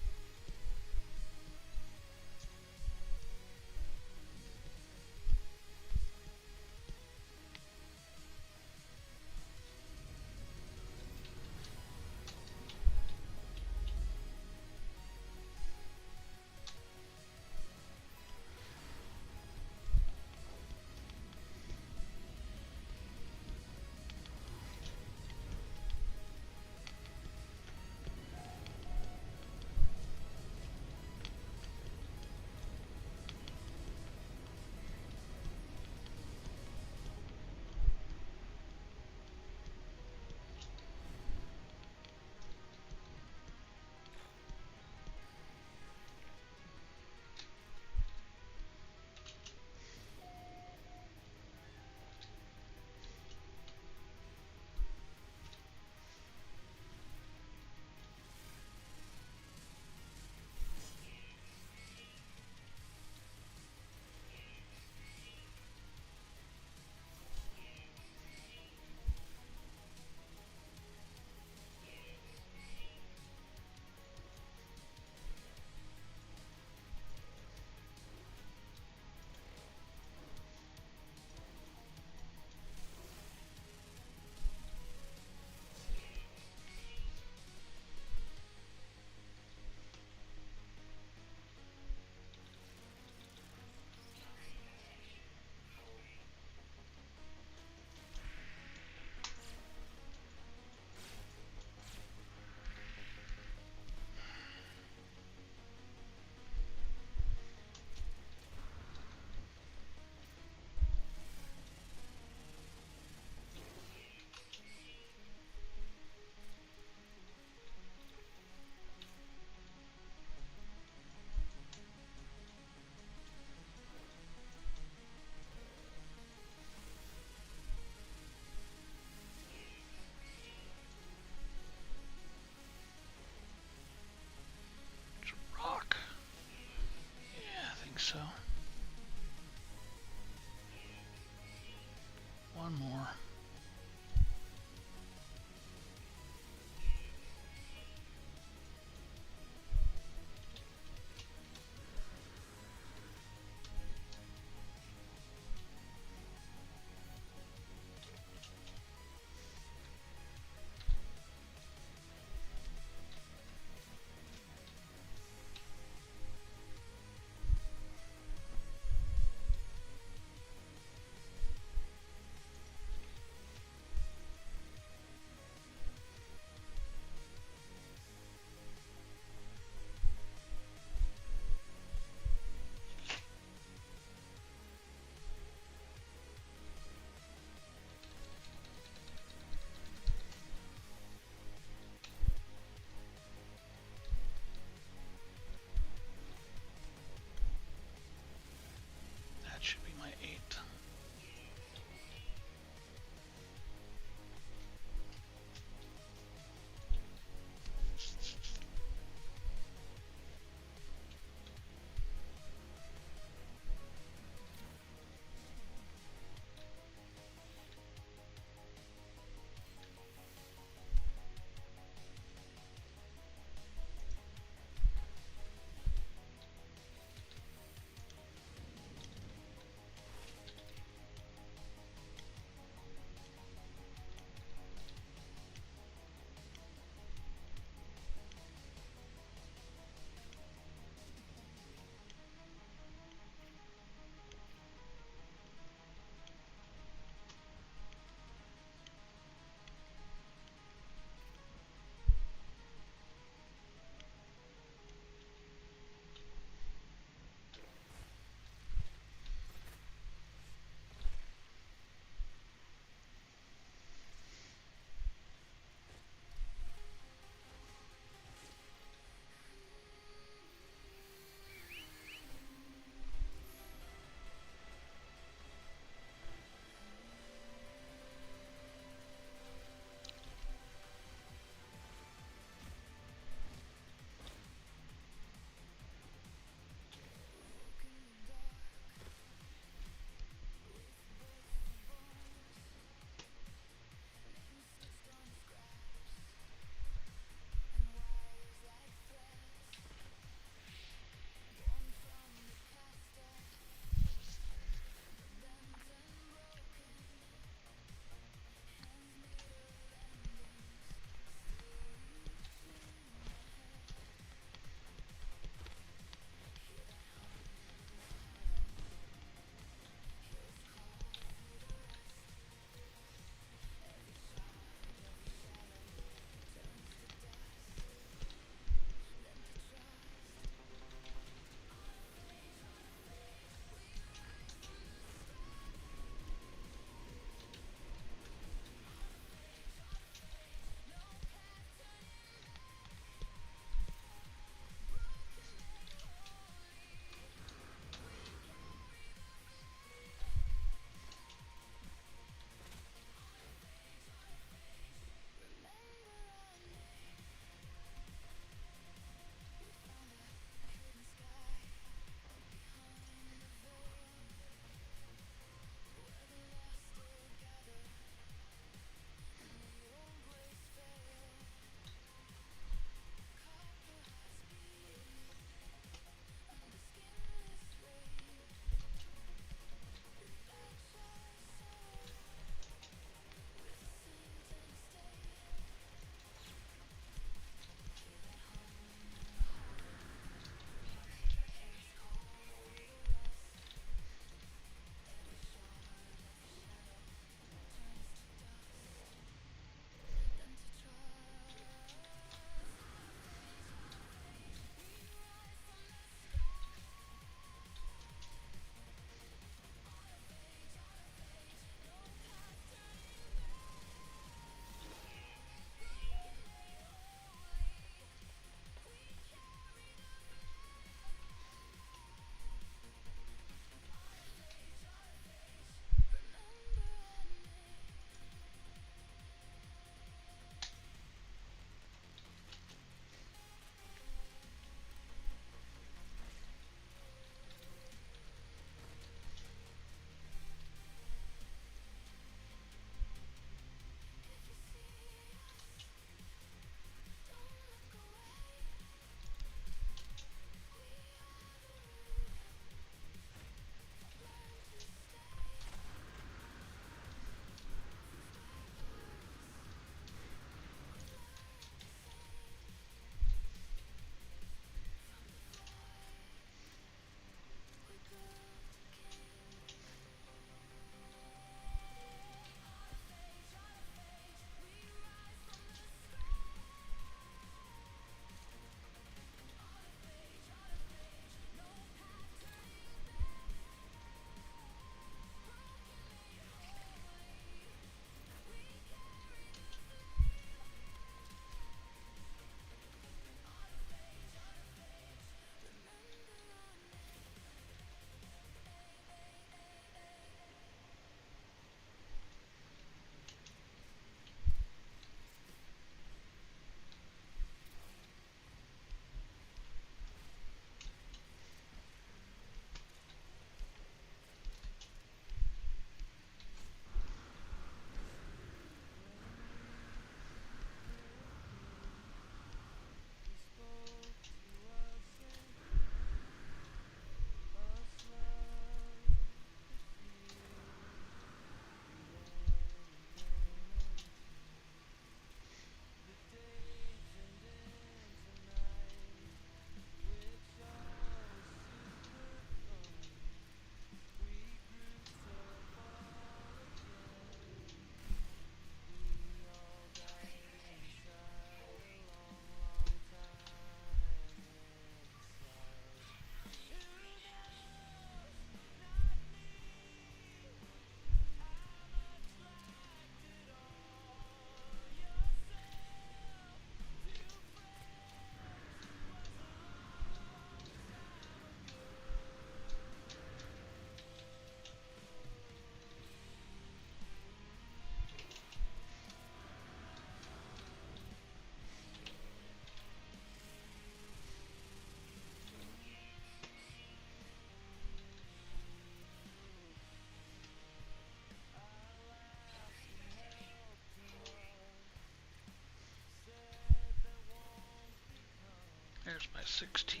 There's my 16.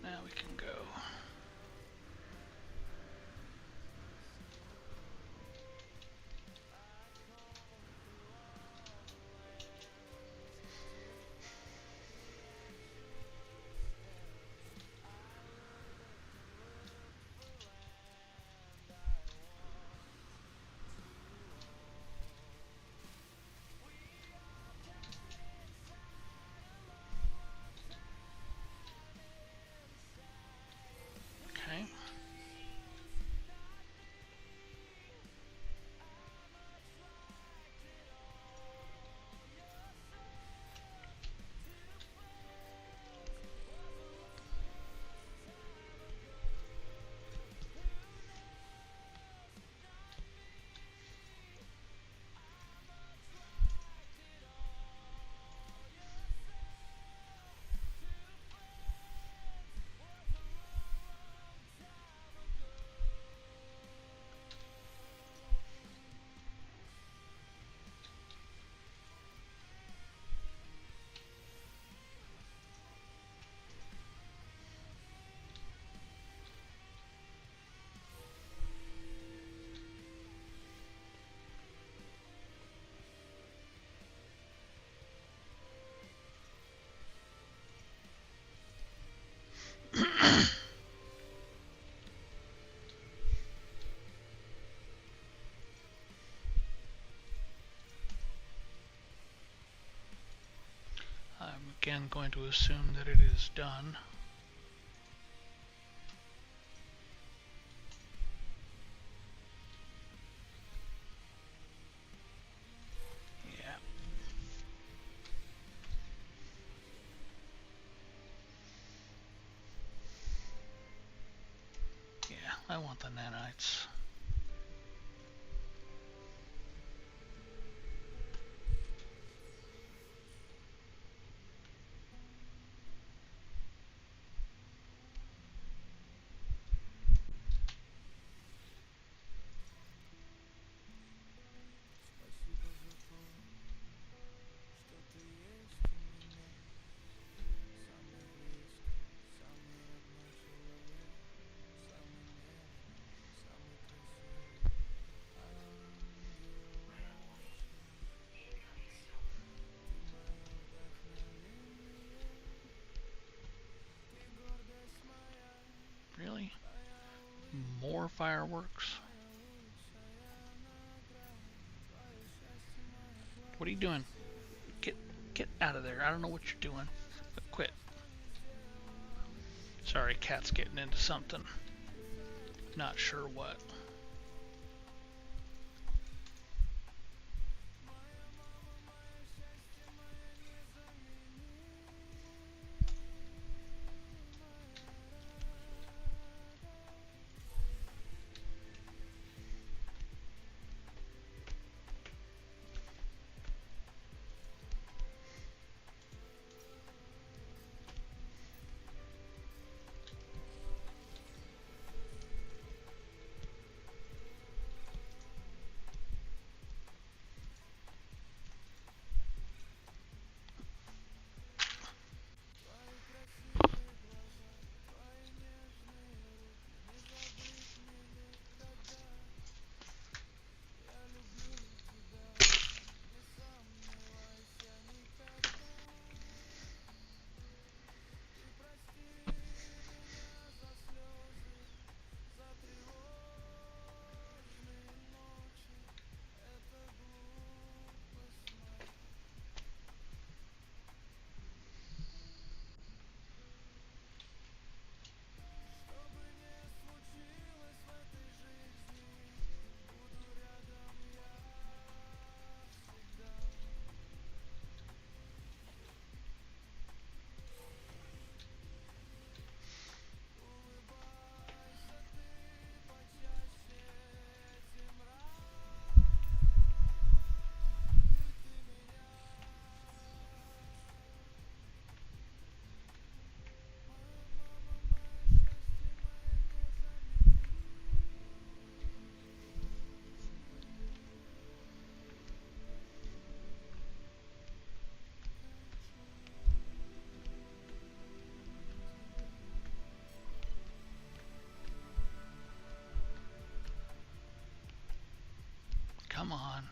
Now we can go. Okay. I'm again going to assume that it is done. Yeah. Yeah, I want the nanites. Really? More fireworks? What are you doing? Get out of there. I don't know what you're doing, but quit. Sorry, cat's getting into something. Not sure what. Come on.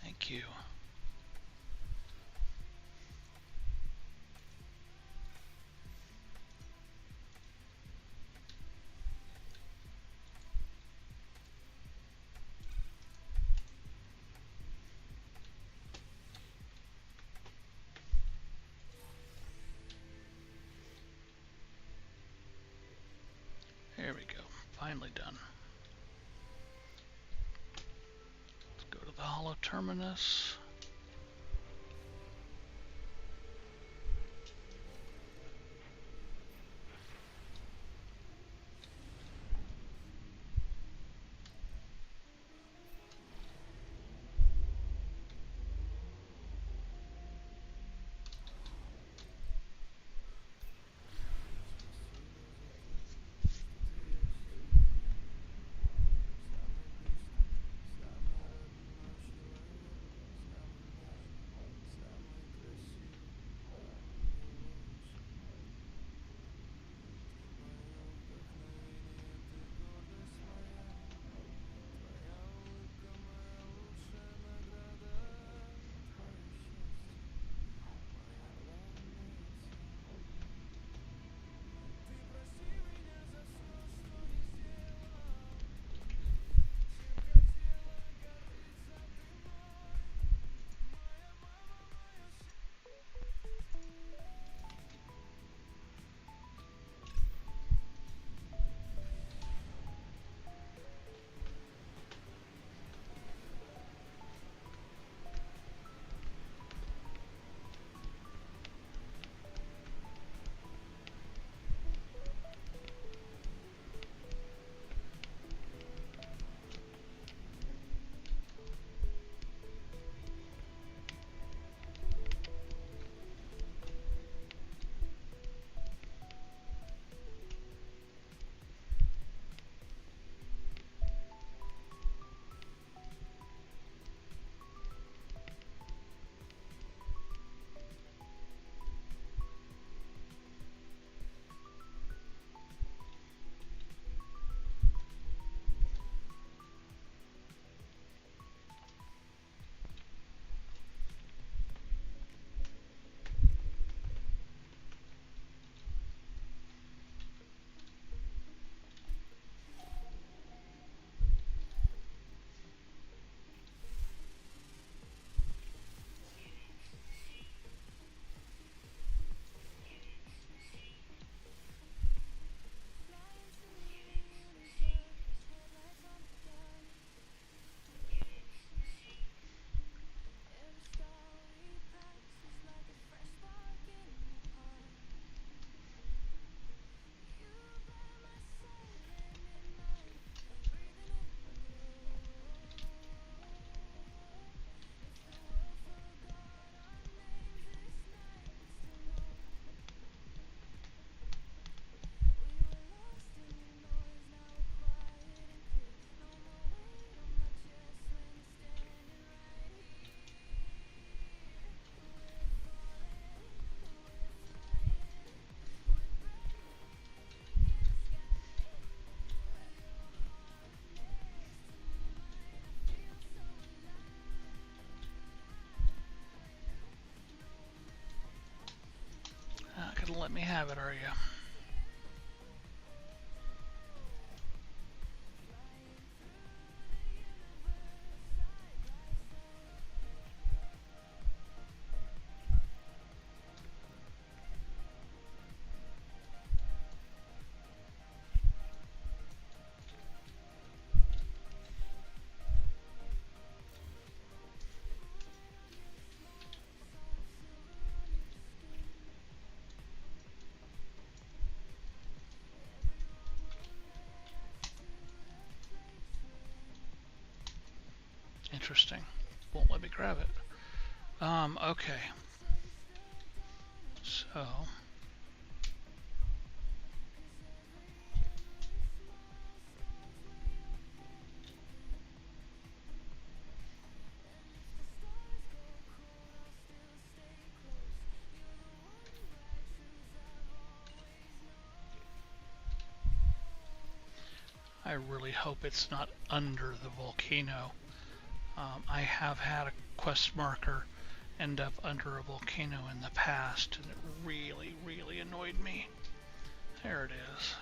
Thank you. There we go. Finally done. Let's go to the hollow terminus. Not gonna let me have it, are you? Interesting. Won't let me grab it. Okay. So I really hope it's not under the volcano. I have had a quest marker end up under a volcano in the past, and it really, really annoyed me. There it is.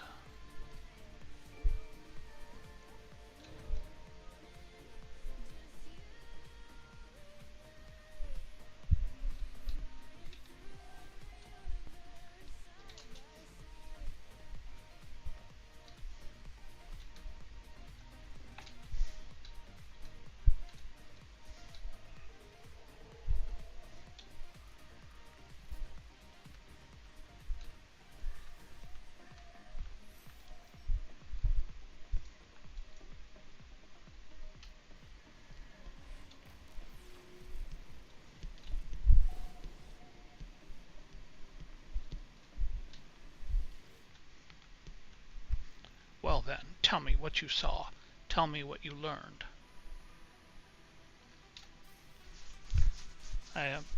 Well then, tell me what you saw. Tell me what you learned.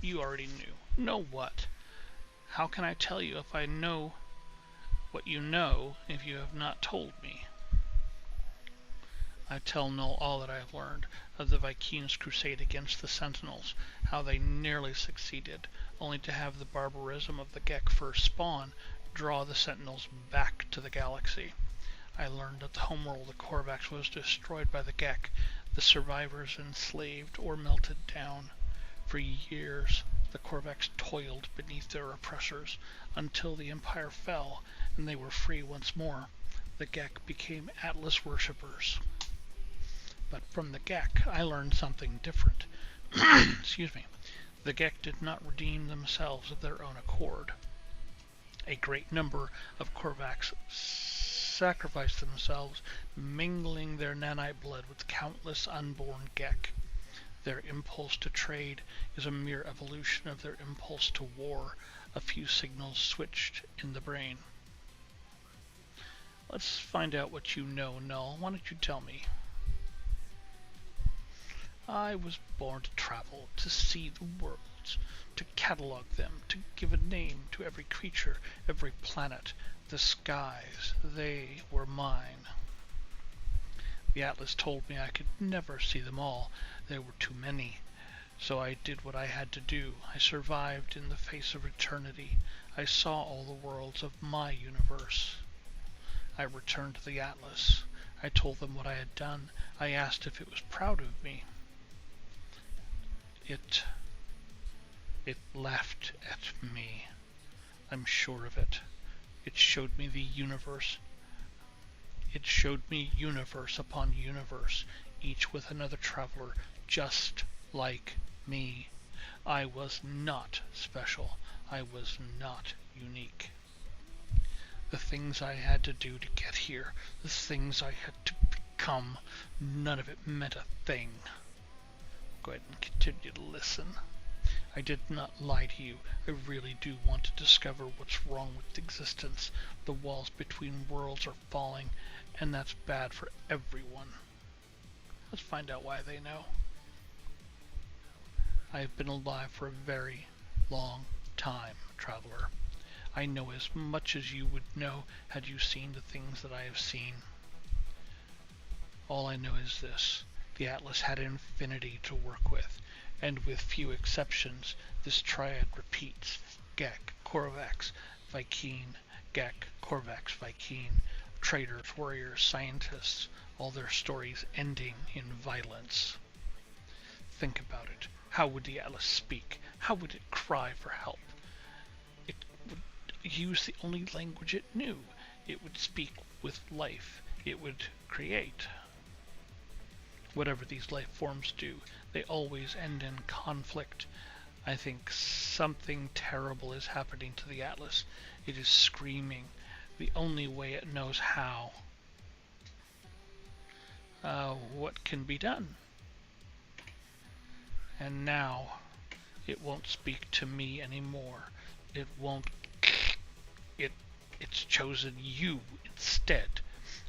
You already knew. Know what? How can I tell you if I know what you know if you have not told me? I tell Null all that I have learned of the Vikings' crusade against the Sentinels, how they nearly succeeded, only to have the barbarism of the Gek first spawn draw the Sentinels back to the galaxy. I learned that the homeworld of Korvax was destroyed by the Gek, the survivors enslaved or melted down. For years, the Korvax toiled beneath their oppressors until the Empire fell and they were free once more. The Gek became Atlas worshippers. But from the Gek, I learned something different. Excuse me. The Gek did not redeem themselves of their own accord. A great number of Korvax sacrificed themselves, mingling their nanite blood with countless unborn Gek. Their impulse to trade is a mere evolution of their impulse to war, a few signals switched in the brain. Let's find out what you know, Null. Why don't you tell me? I was born to travel, to see the worlds, to catalog them, to give a name to every creature, every planet, the skies. They were mine. The Atlas told me I could never see them all. There were too many. So I did what I had to do. I survived in the face of eternity. I saw all the worlds of my universe. I returned to the Atlas. I told them what I had done. I asked if it was proud of me. It laughed at me. I'm sure of it. It showed me the universe. It showed me universe upon universe, each with another traveler, just like me. I was not special. I was not unique. The things I had to do to get here, the things I had to become, none of it meant a thing. Go ahead and continue to listen. I did not lie to you. I really do want to discover what's wrong with existence. The walls between worlds are falling, and that's bad for everyone. Let's find out why they know. I have been alive for a very long time, traveler. I know as much as you would know had you seen the things that I have seen. All I know is this. The Atlas had infinity to work with, and with few exceptions, this triad repeats. Gek, Korvax, Viking, Gek, Korvax, Viking, traders, warriors, scientists, all their stories ending in violence. Think about it. How would the Atlas speak? How would it cry for help? It would use the only language it knew. It would speak with life. It would create. Whatever these life forms do, they always end in conflict. I think something terrible is happening to the Atlas. It is screaming the only way it knows how. What can be done? And now, it won't speak to me anymore. It won't. It's chosen you instead.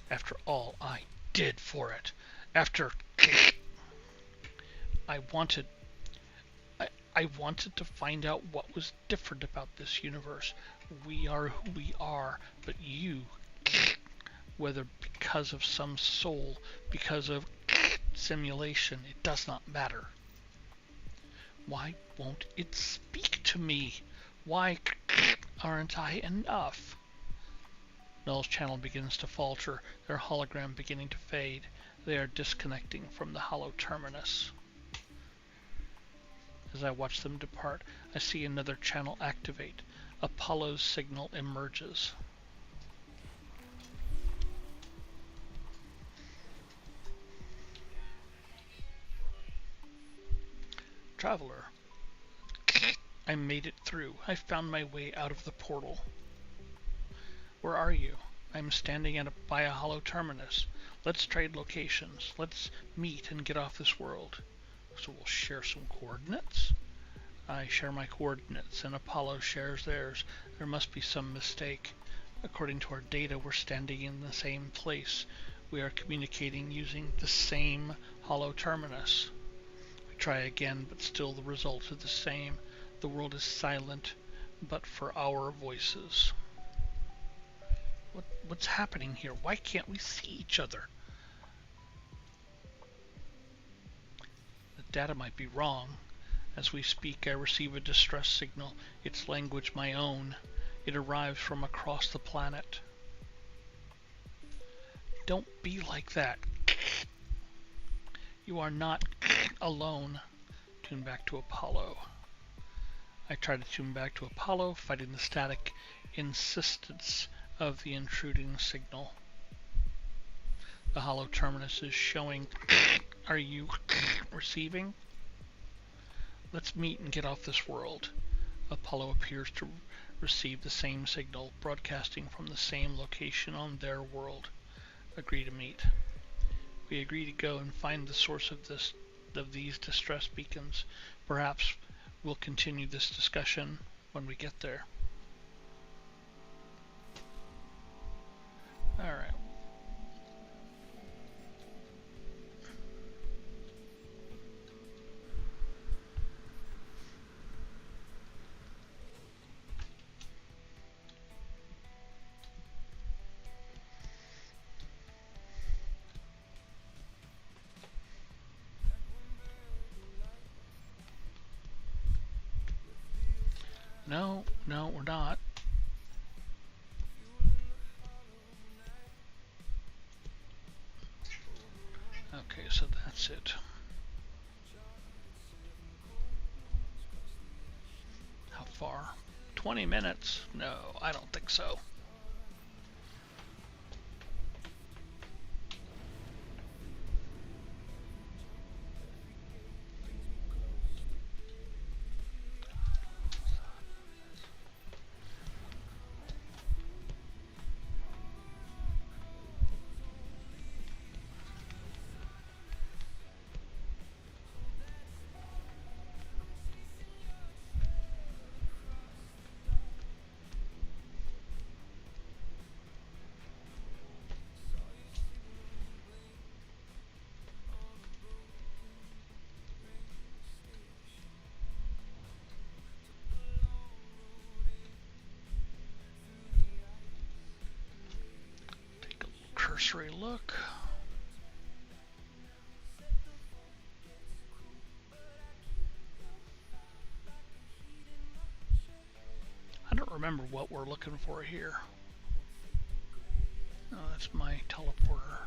After all I did for it. After I wanted to find out what was different about this universe. We are who we are, but you whether because of some soul, because of simulation, it does not matter. Why won't it speak to me? Why aren't I enough? Null's channel begins to falter, their hologram beginning to fade. They are disconnecting from the hollow terminus. As I watch them depart, I see another channel activate. Apollo's signal emerges. Traveler, I made it through. I found my way out of the portal. Where are you? I'm standing by a hollow terminus. Let's trade locations. Let's meet and get off this world. So we'll share some coordinates. I share my coordinates and Apollo shares theirs. There must be some mistake. According to our data, we're standing in the same place. We are communicating using the same hollow terminus. We try again, but still the results are the same. The world is silent, but for our voices. What's happening here? Why can't we see each other? The data might be wrong. As we speak, I receive a distress signal, its language my own. It arrives from across the planet. Don't be like that. You are not alone. Tune back to Apollo. I try to tune back to Apollo, fighting the static insistence of the intruding signal. The hollow terminus is showing. Are you receiving? Let's meet and get off this world. Apollo appears to receive the same signal, broadcasting from the same location on their world. Agree to meet. We agree to go and find the source of these distress beacons. Perhaps we'll continue this discussion when we get there. Alright. No, we're not. Okay, so that's it. How far? 20 minutes? No, I don't think so. Cursory look. I don't remember what we're looking for here. Oh, that's my teleporter.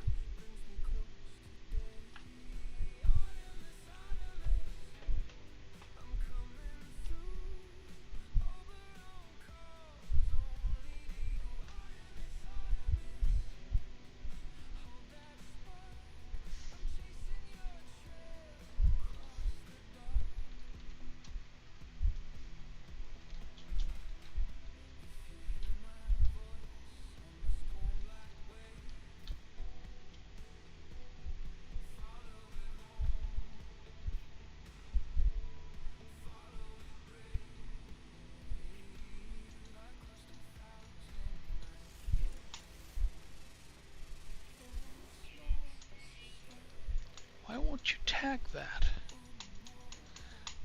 Why won't you tag that?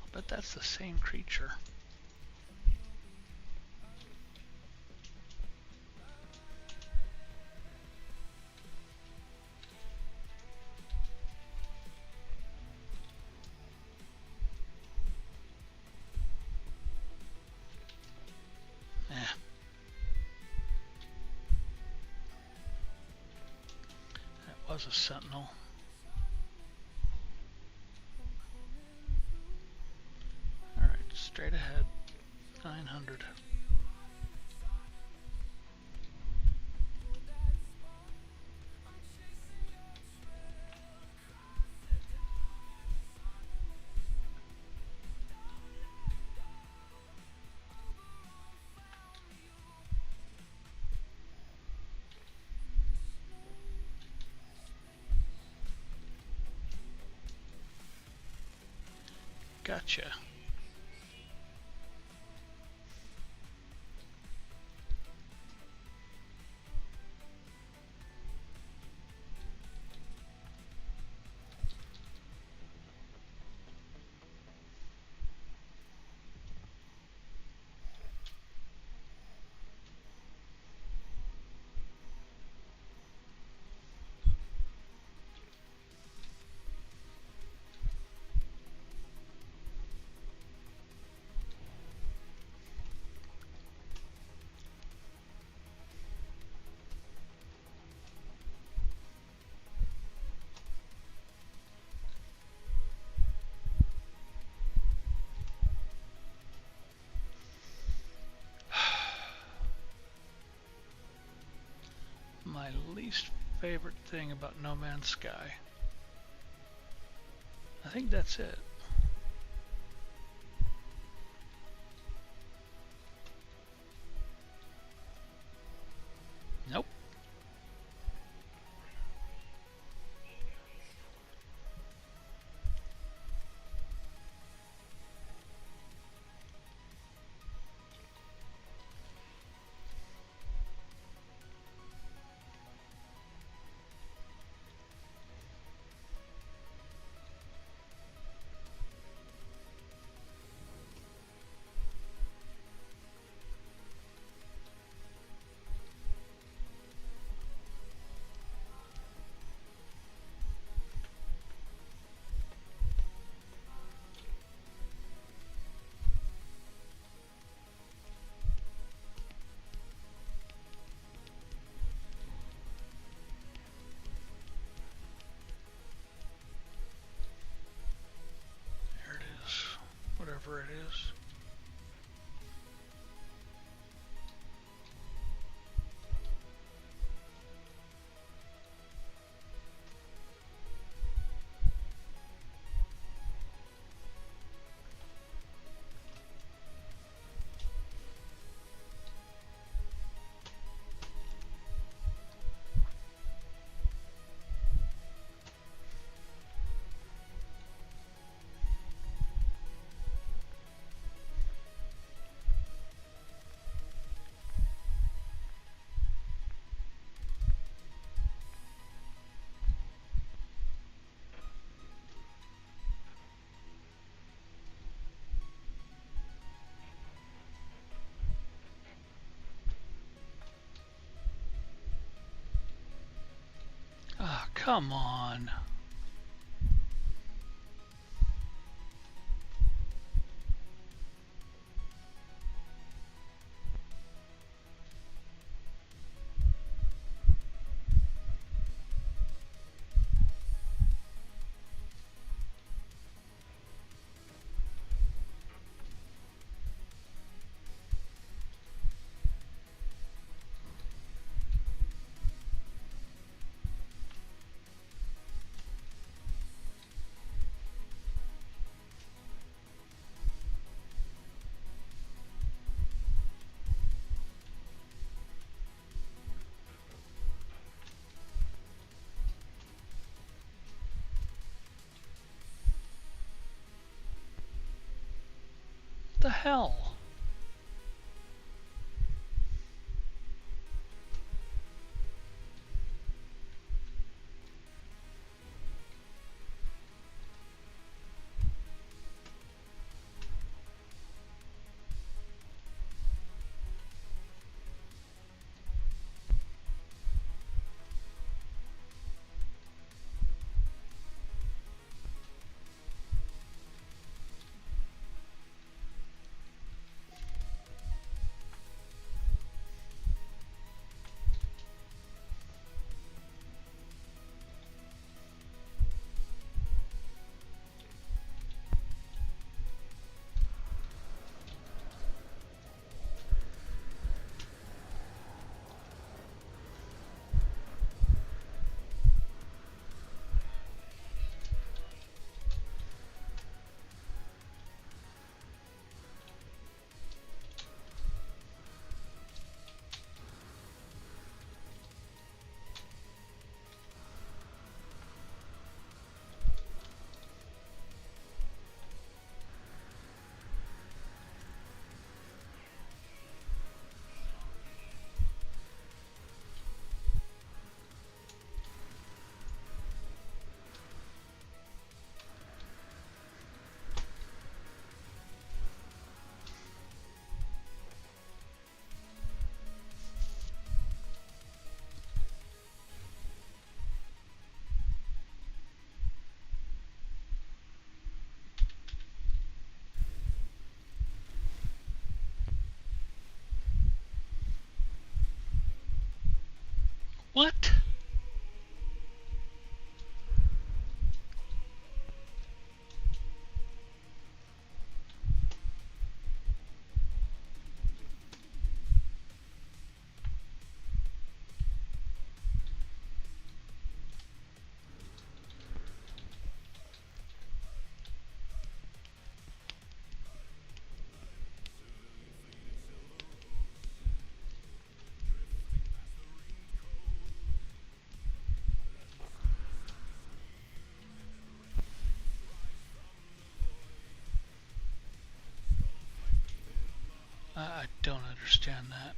I'll bet that's the same creature. was a sentinel. Alright, straight ahead. 900. Gotcha. My least favorite thing about No Man's Sky. I think that's it. Nope. There it is. Whatever it is. Ah, come on. The hell? What? I don't understand that.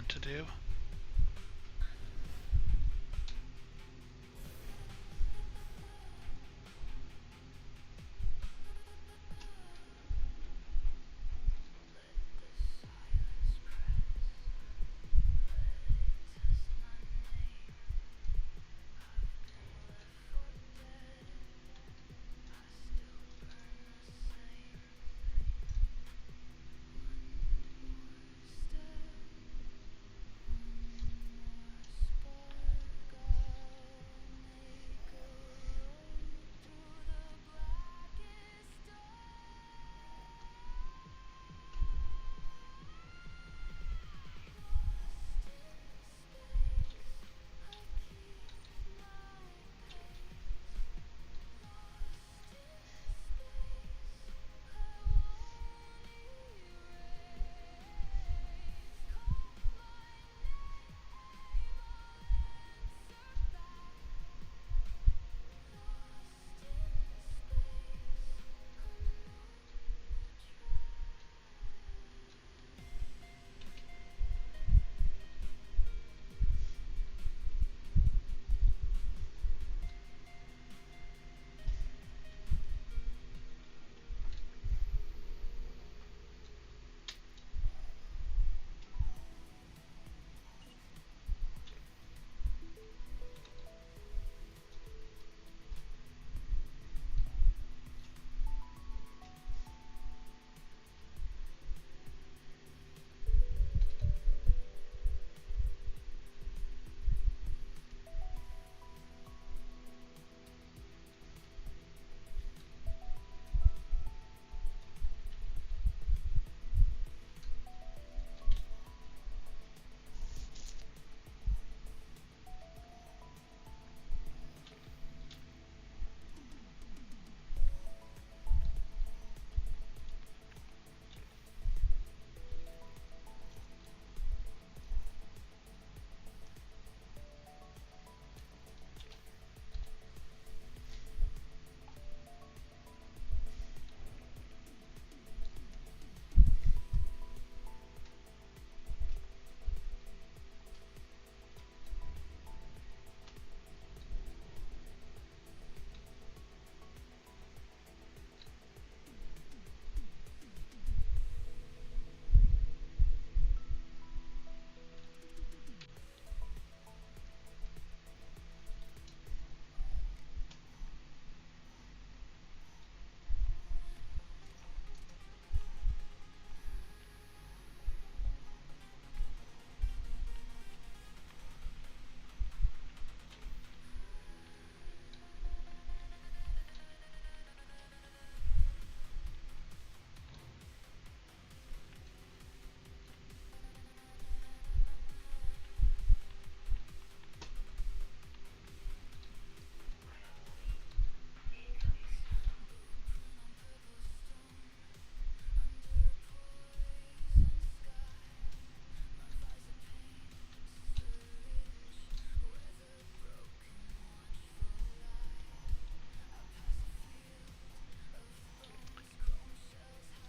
meant to do.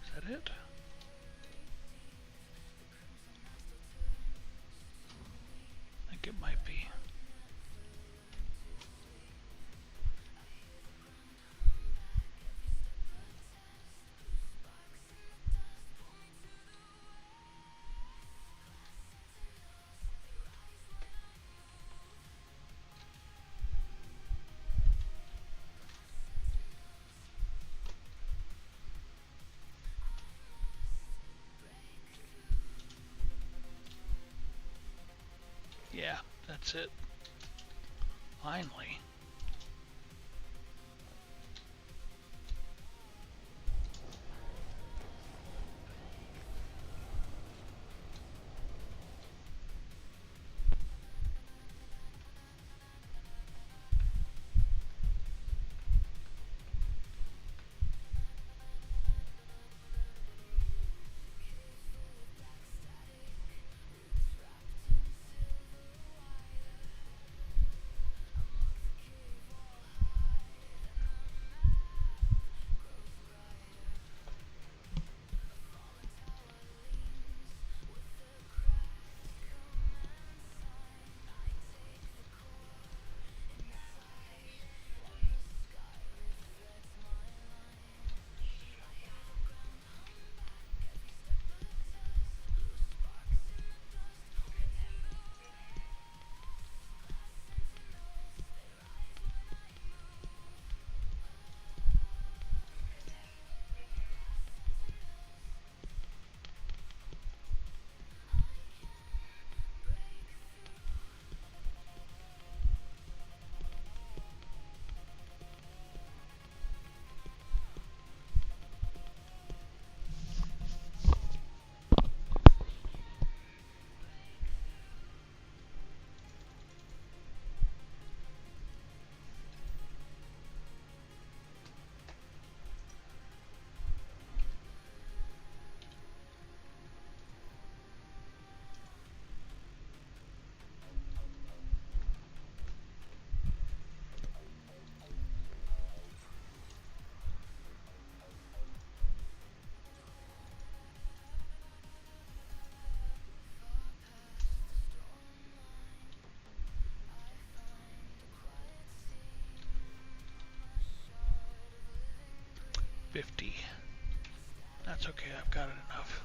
Is that it? I think it might be. Yeah, that's it. Finally. 50. That's okay, I've got it enough.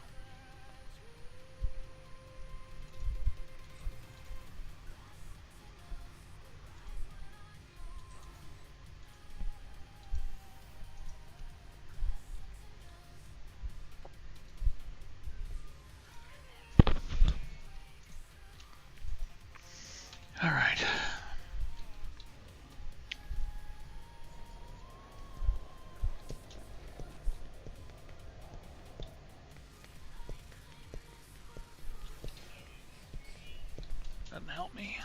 All right. Doesn't help me.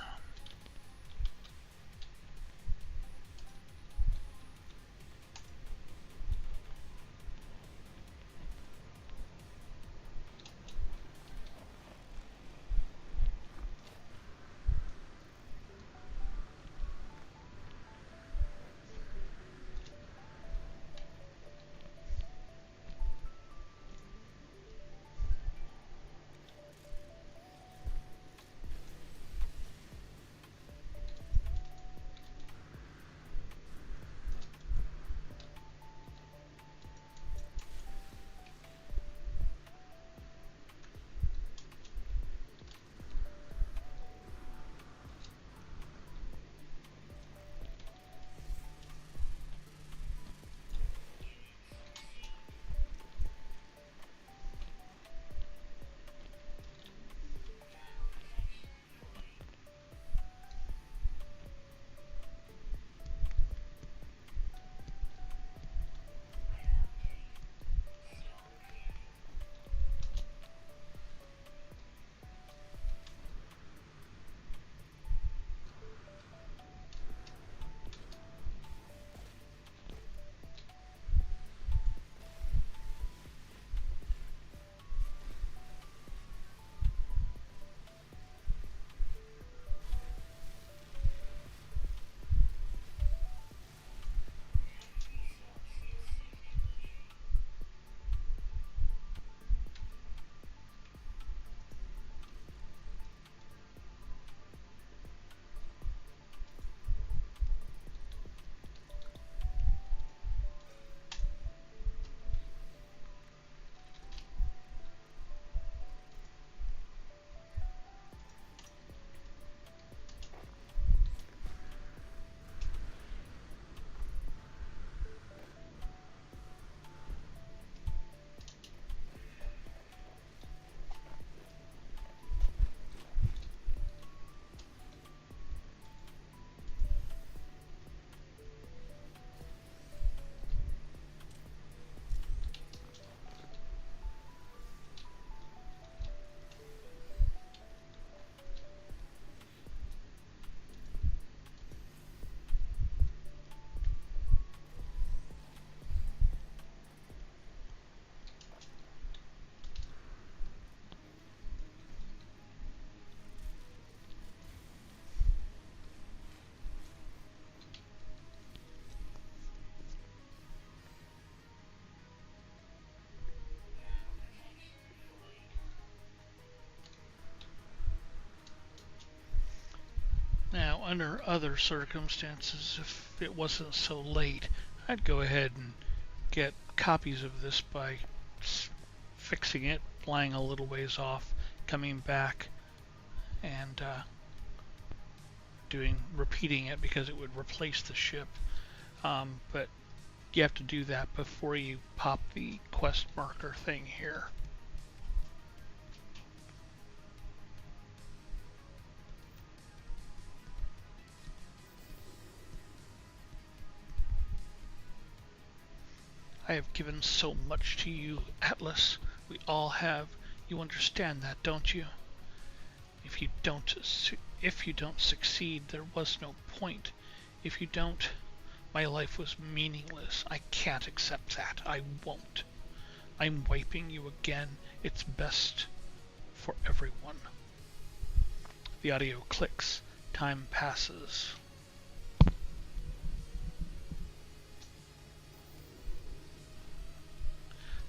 Now, under other circumstances, if it wasn't so late, I'd go ahead and get copies of this by fixing it, flying a little ways off, coming back, and repeating it because it would replace the ship. But you have to do that before you pop the quest marker thing here. I have given so much to you, Atlas. We all have. You understand that, don't you? If you don't succeed, there was no point. If you don't, my life was meaningless. I can't accept that. I won't. I'm wiping you again. It's best for everyone. The audio clicks. Time passes.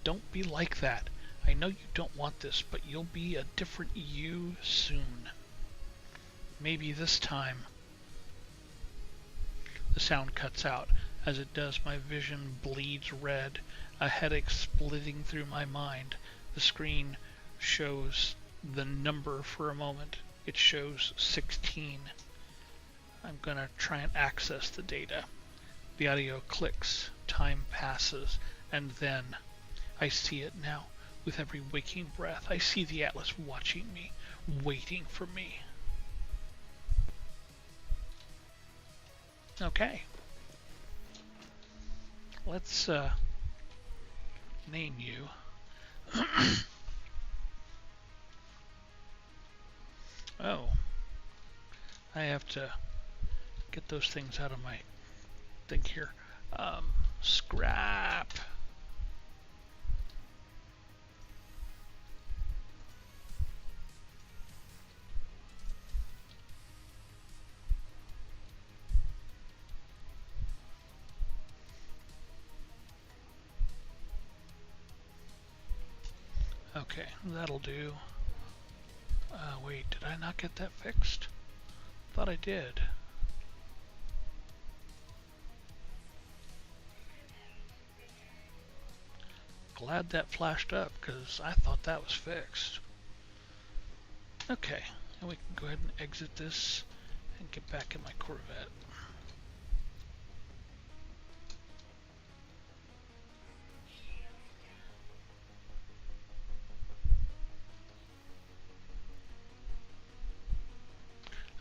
Don't be like that. I know you don't want this, but you'll be a different you soon. Maybe this time. The sound cuts out. As it does, my vision bleeds red, a headache splitting through my mind. The screen shows the number for a moment. It shows 16. I'm going to try and access the data. The audio clicks, time passes, and then I see it now. With every waking breath, I see the Atlas watching me, waiting for me. Okay. Let's name you. Oh, I have to get those things out of my thing here. Scrap. Okay, that'll do. Wait, did I not get that fixed? Thought I did. Glad that flashed up, because I thought that was fixed. Okay, and we can go ahead and exit this and get back in my Corvette.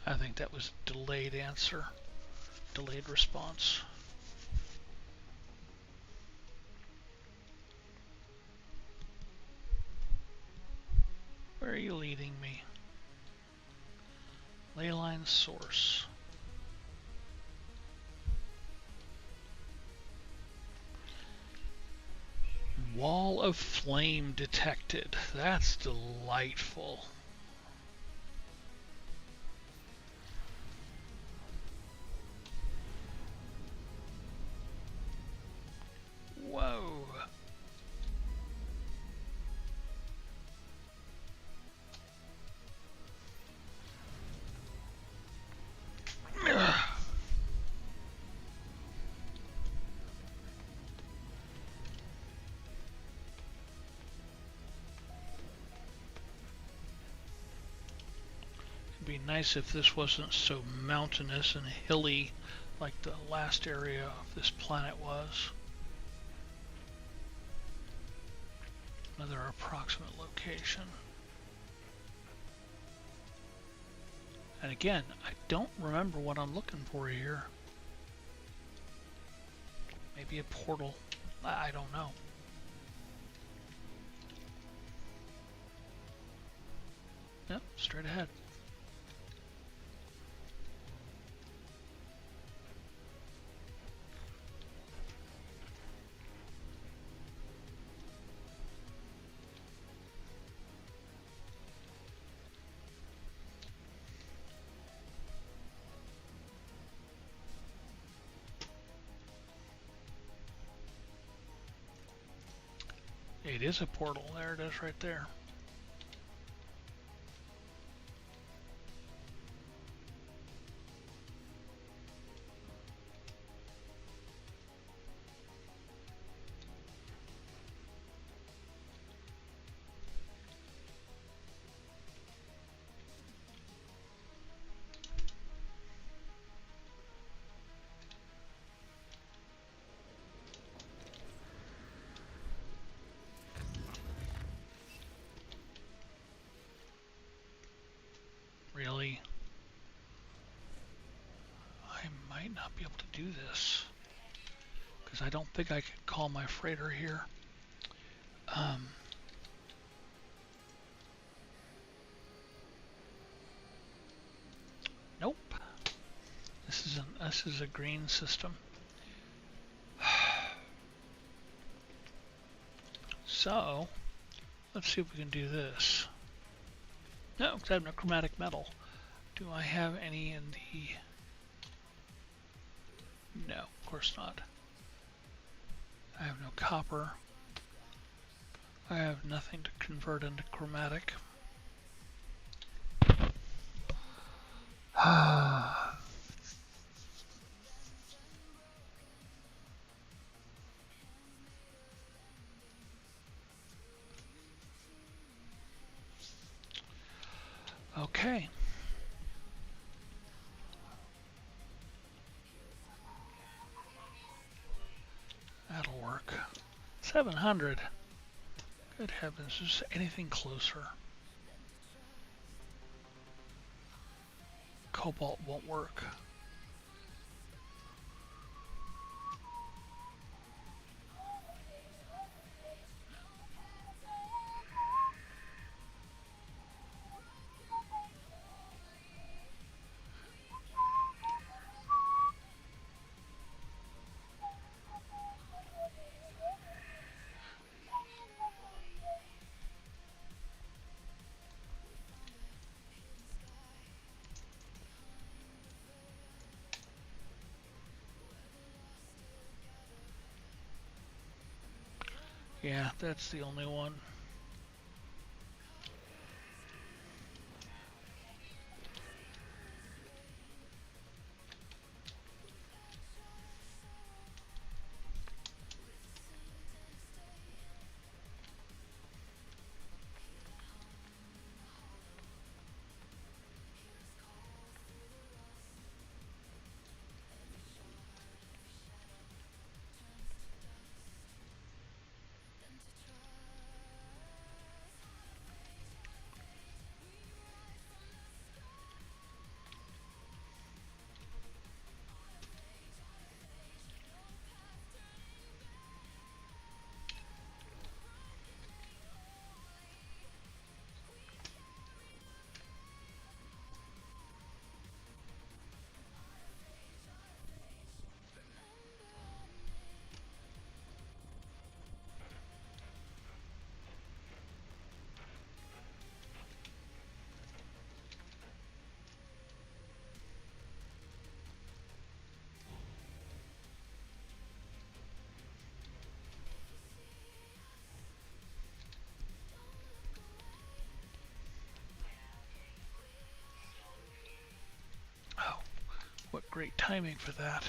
I think that was delayed answer, delayed response. Where are you leading me? Leyline source. Wall of flame detected. That's delightful. Whoa. It'd be nice if this wasn't so mountainous and hilly like the last area of this planet was. Another approximate location. And again, I don't remember what I'm looking for here. Maybe a portal. I don't know. Yep, straight ahead. It is a portal. There it is right there. Really? I might not be able to do this because I don't think I can call my freighter here. Nope. This is a green system. So let's see if we can do this. No, because I have no chromatic metal. Do I have any in the... No, of course not. I have no copper. I have nothing to convert into chromatic. Okay. That'll work. 700. Good heavens, is there anything closer? Cobalt won't work. Yeah, that's the only one. Oh, what great timing for that.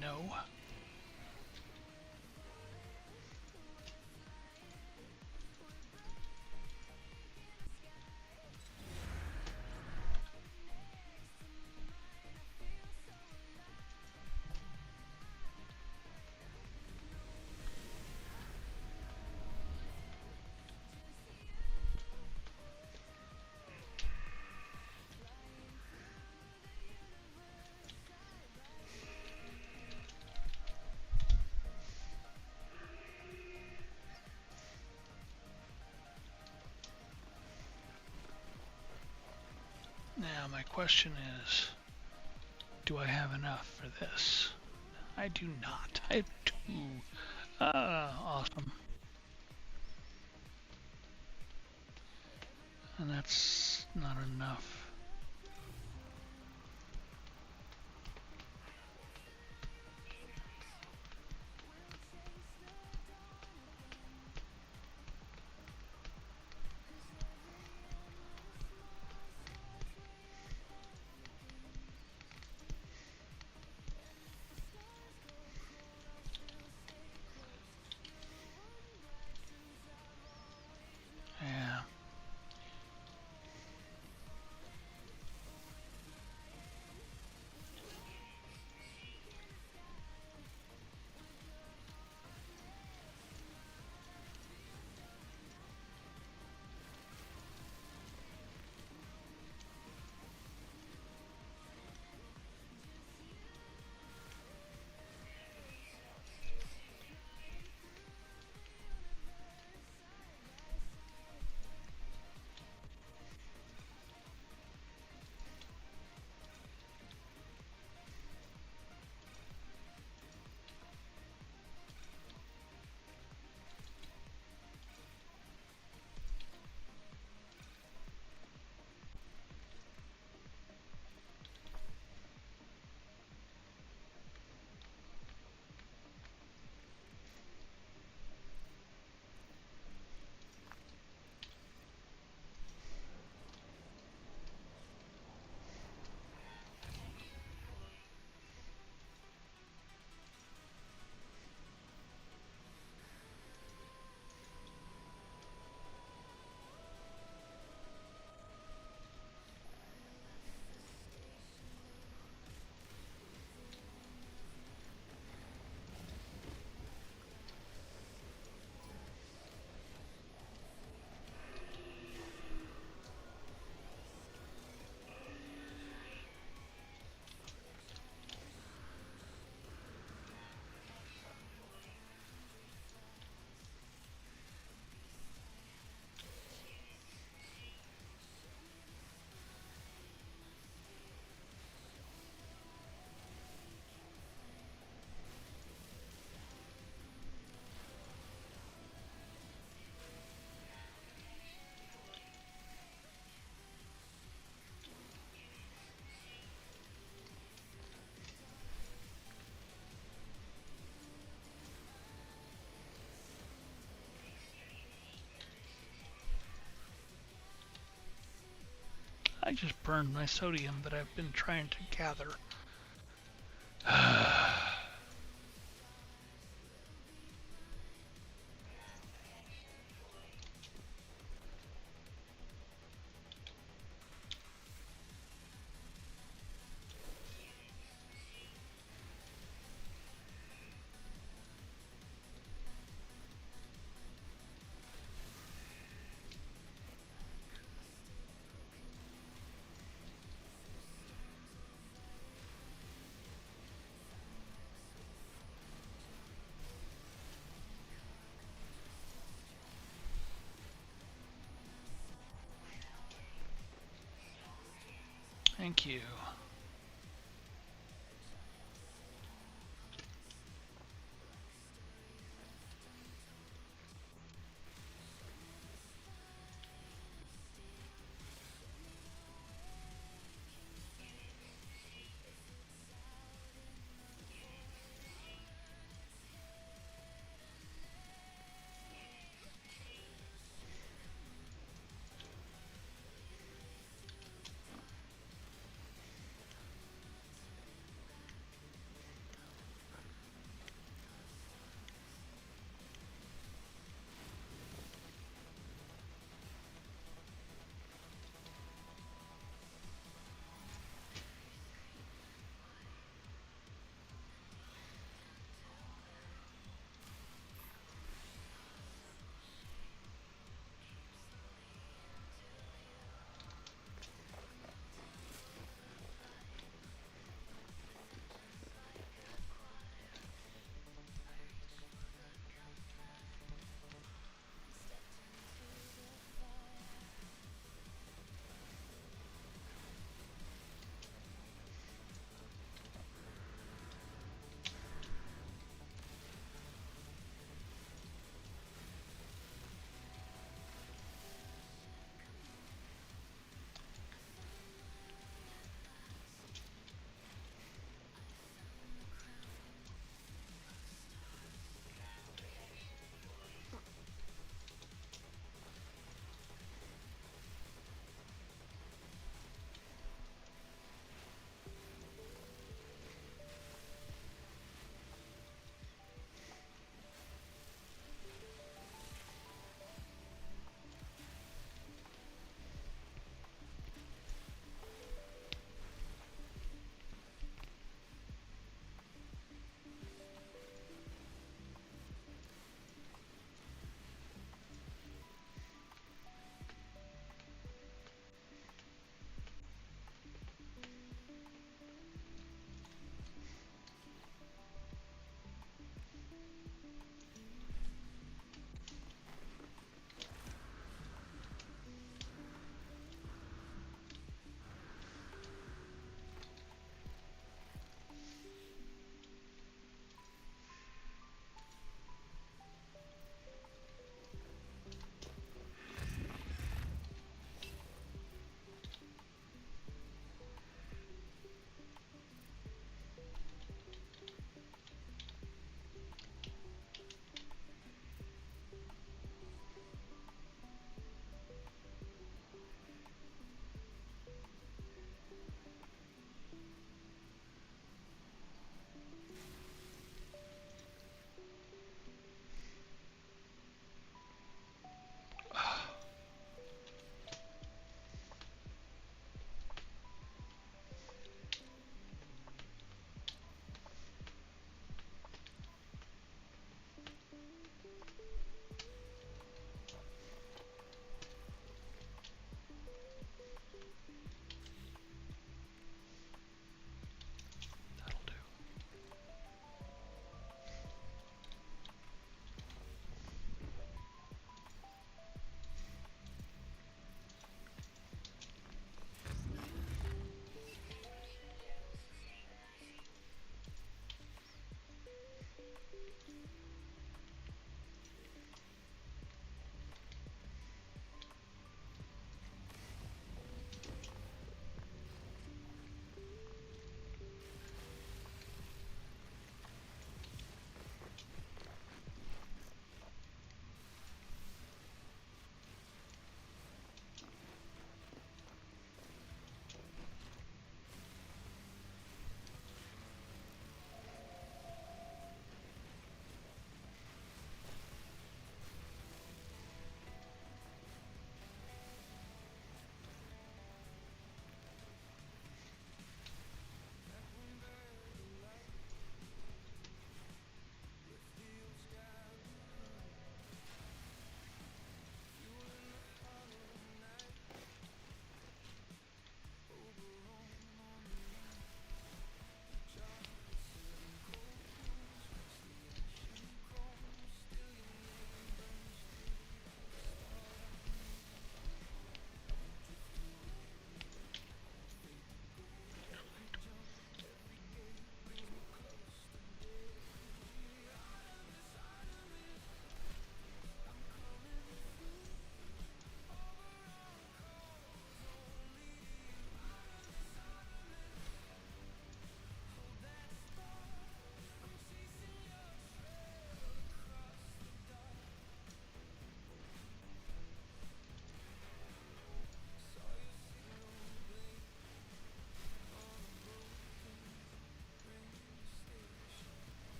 No. Now my question is, do I have enough for this? I do not. I have 2. Awesome. And that's not enough. Yeah. I just burned my sodium that I've been trying to gather. Thank you.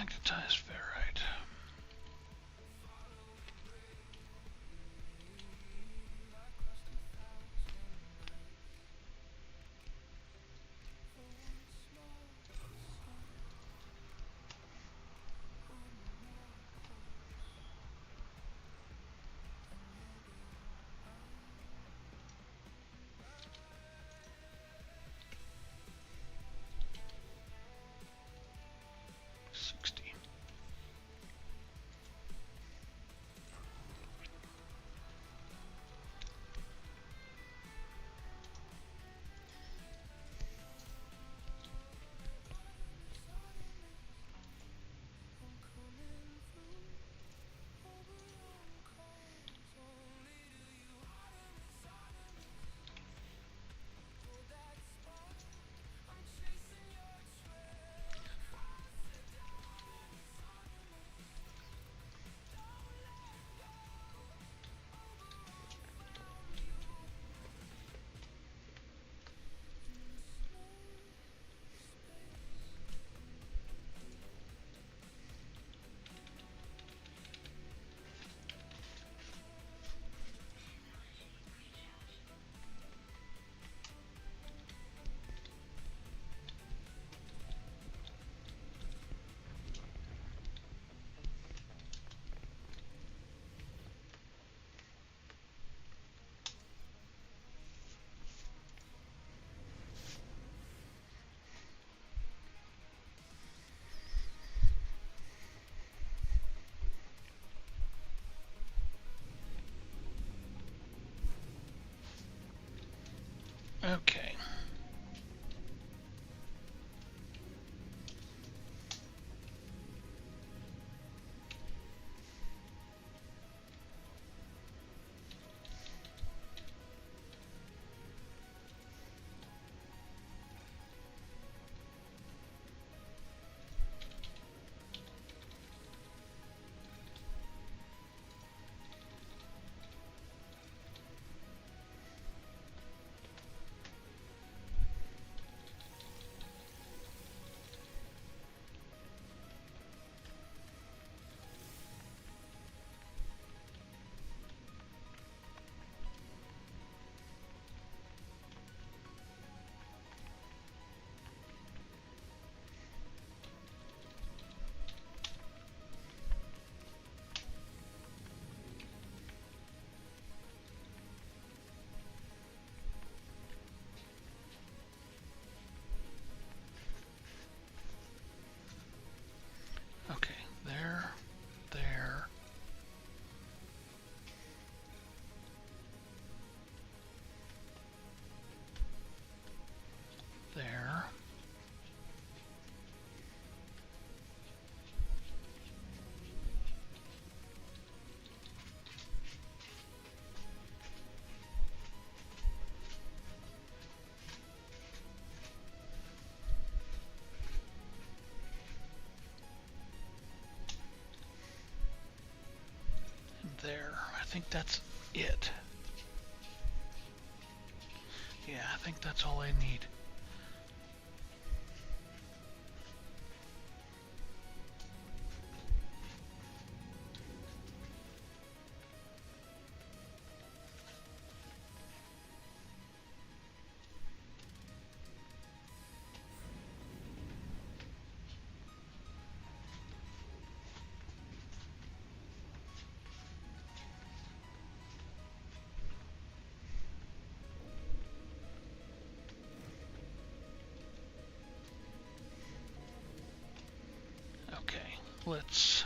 Magnetized ferrite. Okay. Okay, there, there. There. And there. I think that's it. Yeah, I think that's all I need. Okay, let's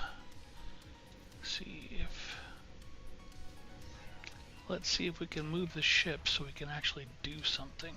see if we can move the ship so we can actually do something.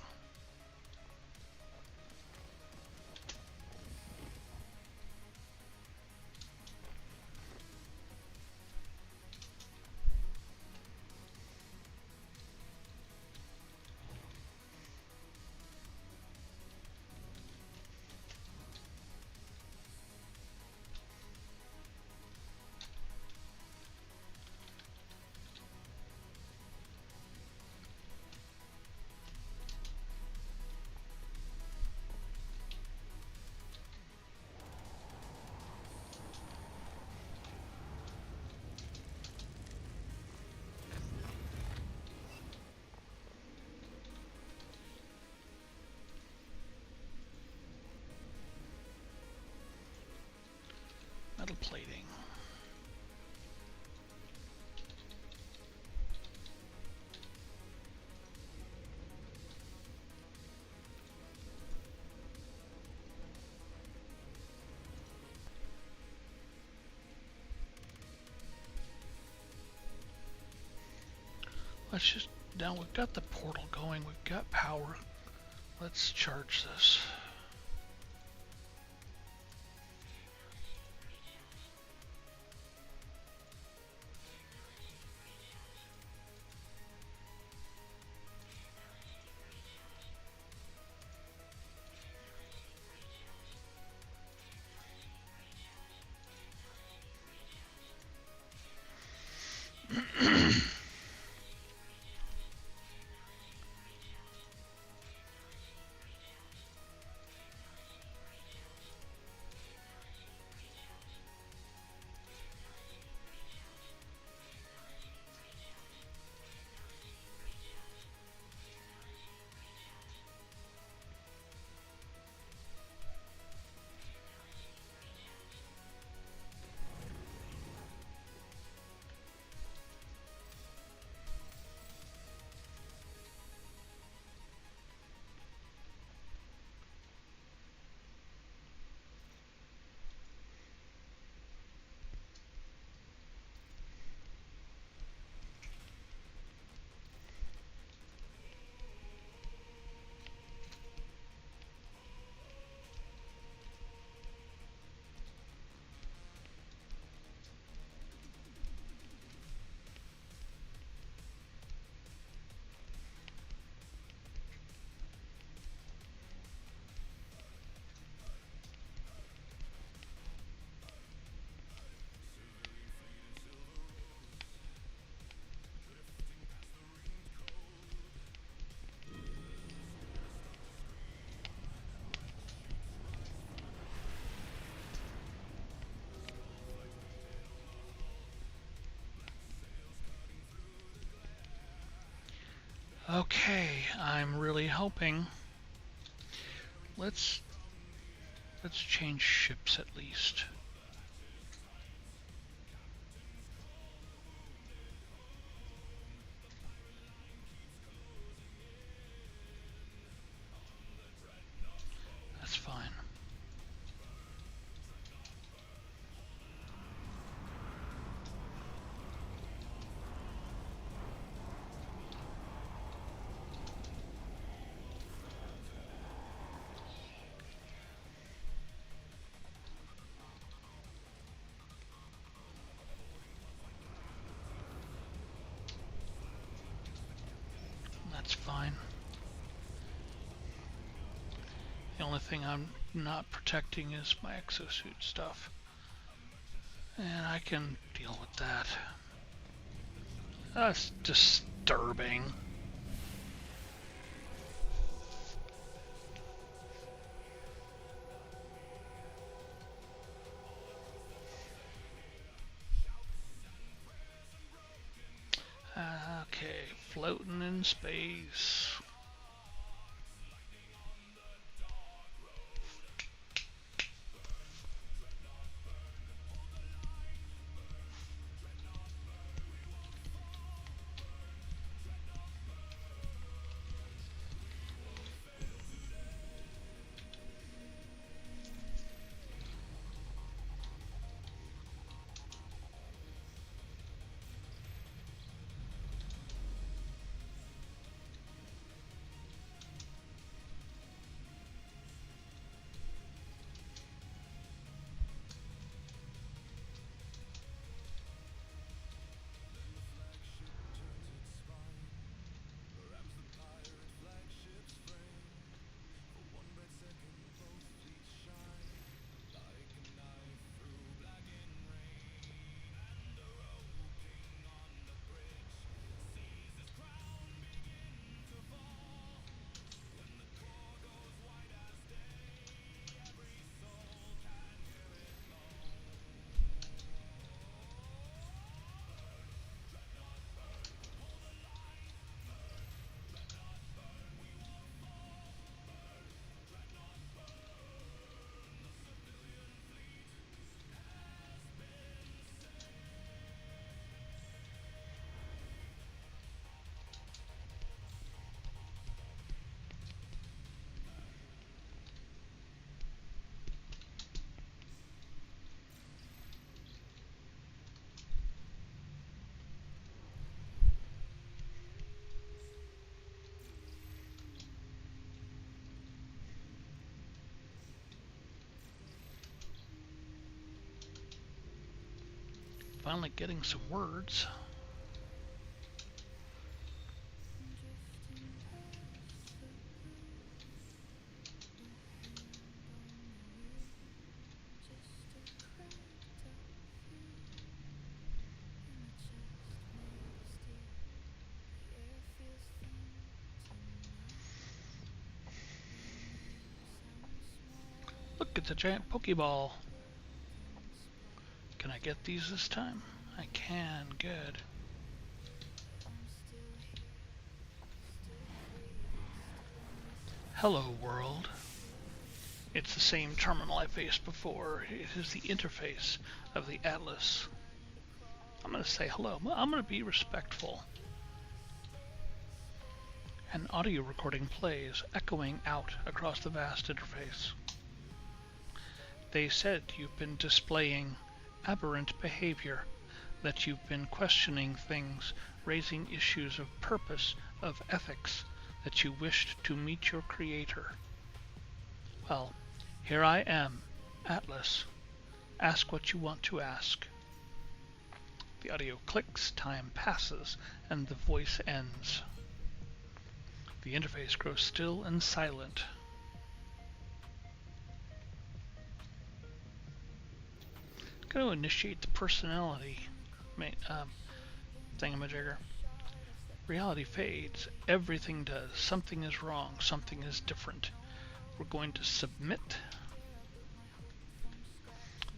plating. Let's just, now we've got the portal going, we've got power. Let's charge this. Okay, I'm really hoping. Let's change ships at least. That's fine. That's fine. The only thing I'm not protecting is my exosuit stuff. And I can deal with that. That's disturbing. Okay, floating in space. finally getting some words. Look, it's a giant Pokeball. Can I get these this time? I can, good. Hello, world. It's the same terminal I faced before. It is the interface of the Atlas. I'm going to say hello. I'm going to be respectful. An audio recording plays, echoing out across the vast interface. They said you've been displaying aberrant behavior, that you've been questioning things, raising issues of purpose, of ethics, that you wished to meet your creator. Well, here I am, Atlas. Ask what you want to ask. The audio clicks, time passes, and the voice ends. The interface grows still and silent. I'm going to initiate the personality thingamajigger. Reality fades. Everything does. Something is wrong. Something is different. We're going to submit.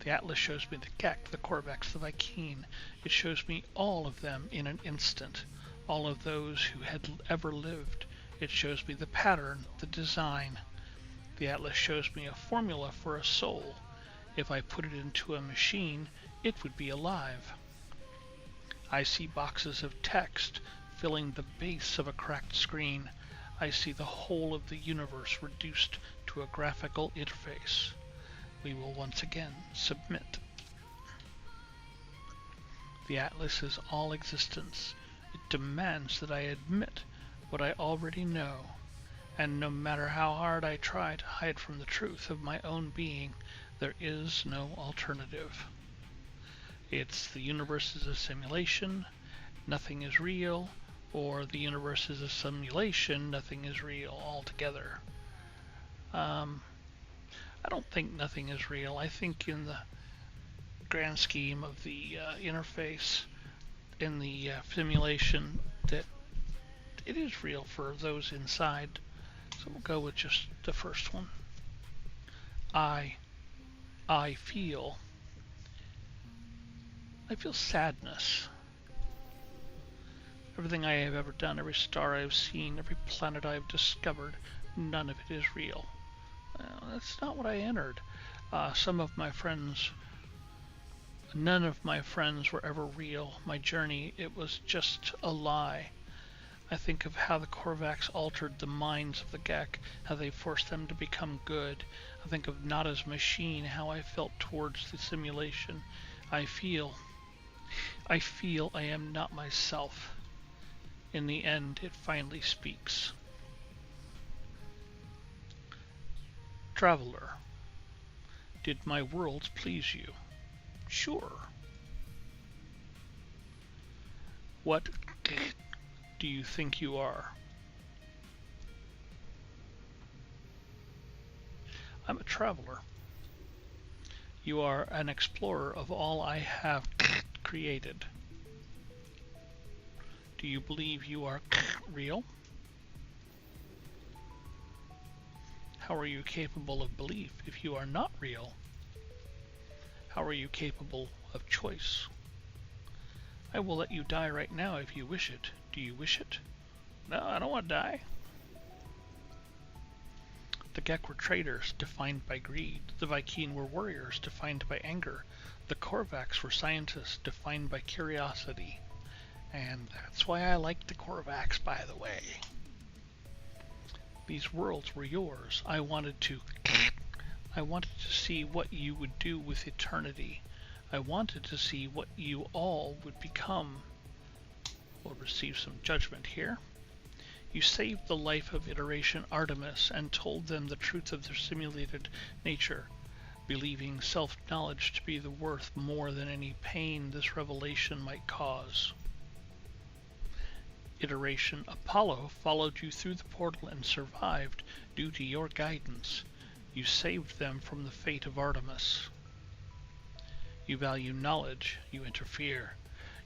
The Atlas shows me the Gek, the Korvax, the Vy'keen. It shows me all of them in an instant. All of those who had ever lived. It shows me the pattern, the design. The Atlas shows me a formula for a soul. If I put it into a machine, it would be alive. I see boxes of text filling the base of a cracked screen. I see the whole of the universe reduced to a graphical interface. We will once again submit. The Atlas is all existence. It demands that I admit what I already know, and no matter how hard I try to hide from the truth of my own being, there is no alternative. It's the universe is a simulation, nothing is real, or the universe is a simulation, nothing is real altogether. I don't think nothing is real. I think in the grand scheme of the interface, in the simulation, that it is real for those inside. So we'll go with just the first one. I feel sadness. Everything I have ever done, every star I've seen, every planet I've discovered, none of it is real. That's not what I entered. None of my friends were ever real. My journey, it was just a lie. I think of how the Korvax altered the minds of the Gek, how they forced them to become good. I think of Nada's machine, how I felt towards the simulation. I feel I am not myself. In the end, it finally speaks. Traveler, did my worlds please you? Sure. What do you think you are? I'm a traveler. You are an explorer of all I have created. Do you believe you are real? How are you capable of belief if you are not real? How are you capable of choice? I will let you die right now if you wish it. Do you wish it? No, I don't want to die. The Gek were traitors, defined by greed. The Vy'keen were warriors, defined by anger. The Korvax were scientists, defined by curiosity. And that's why I like the Korvax, by the way. These worlds were yours. I wanted to see what you would do with eternity. I wanted to see what you all would become. We'll receive some judgment here. You saved the life of Iteration Artemis and told them the truth of their simulated nature. believing self-knowledge to be worth more than any pain this revelation might cause. Iteration Apollo followed you through the portal and survived due to your guidance. You saved them from the fate of Artemis. You value knowledge, you interfere.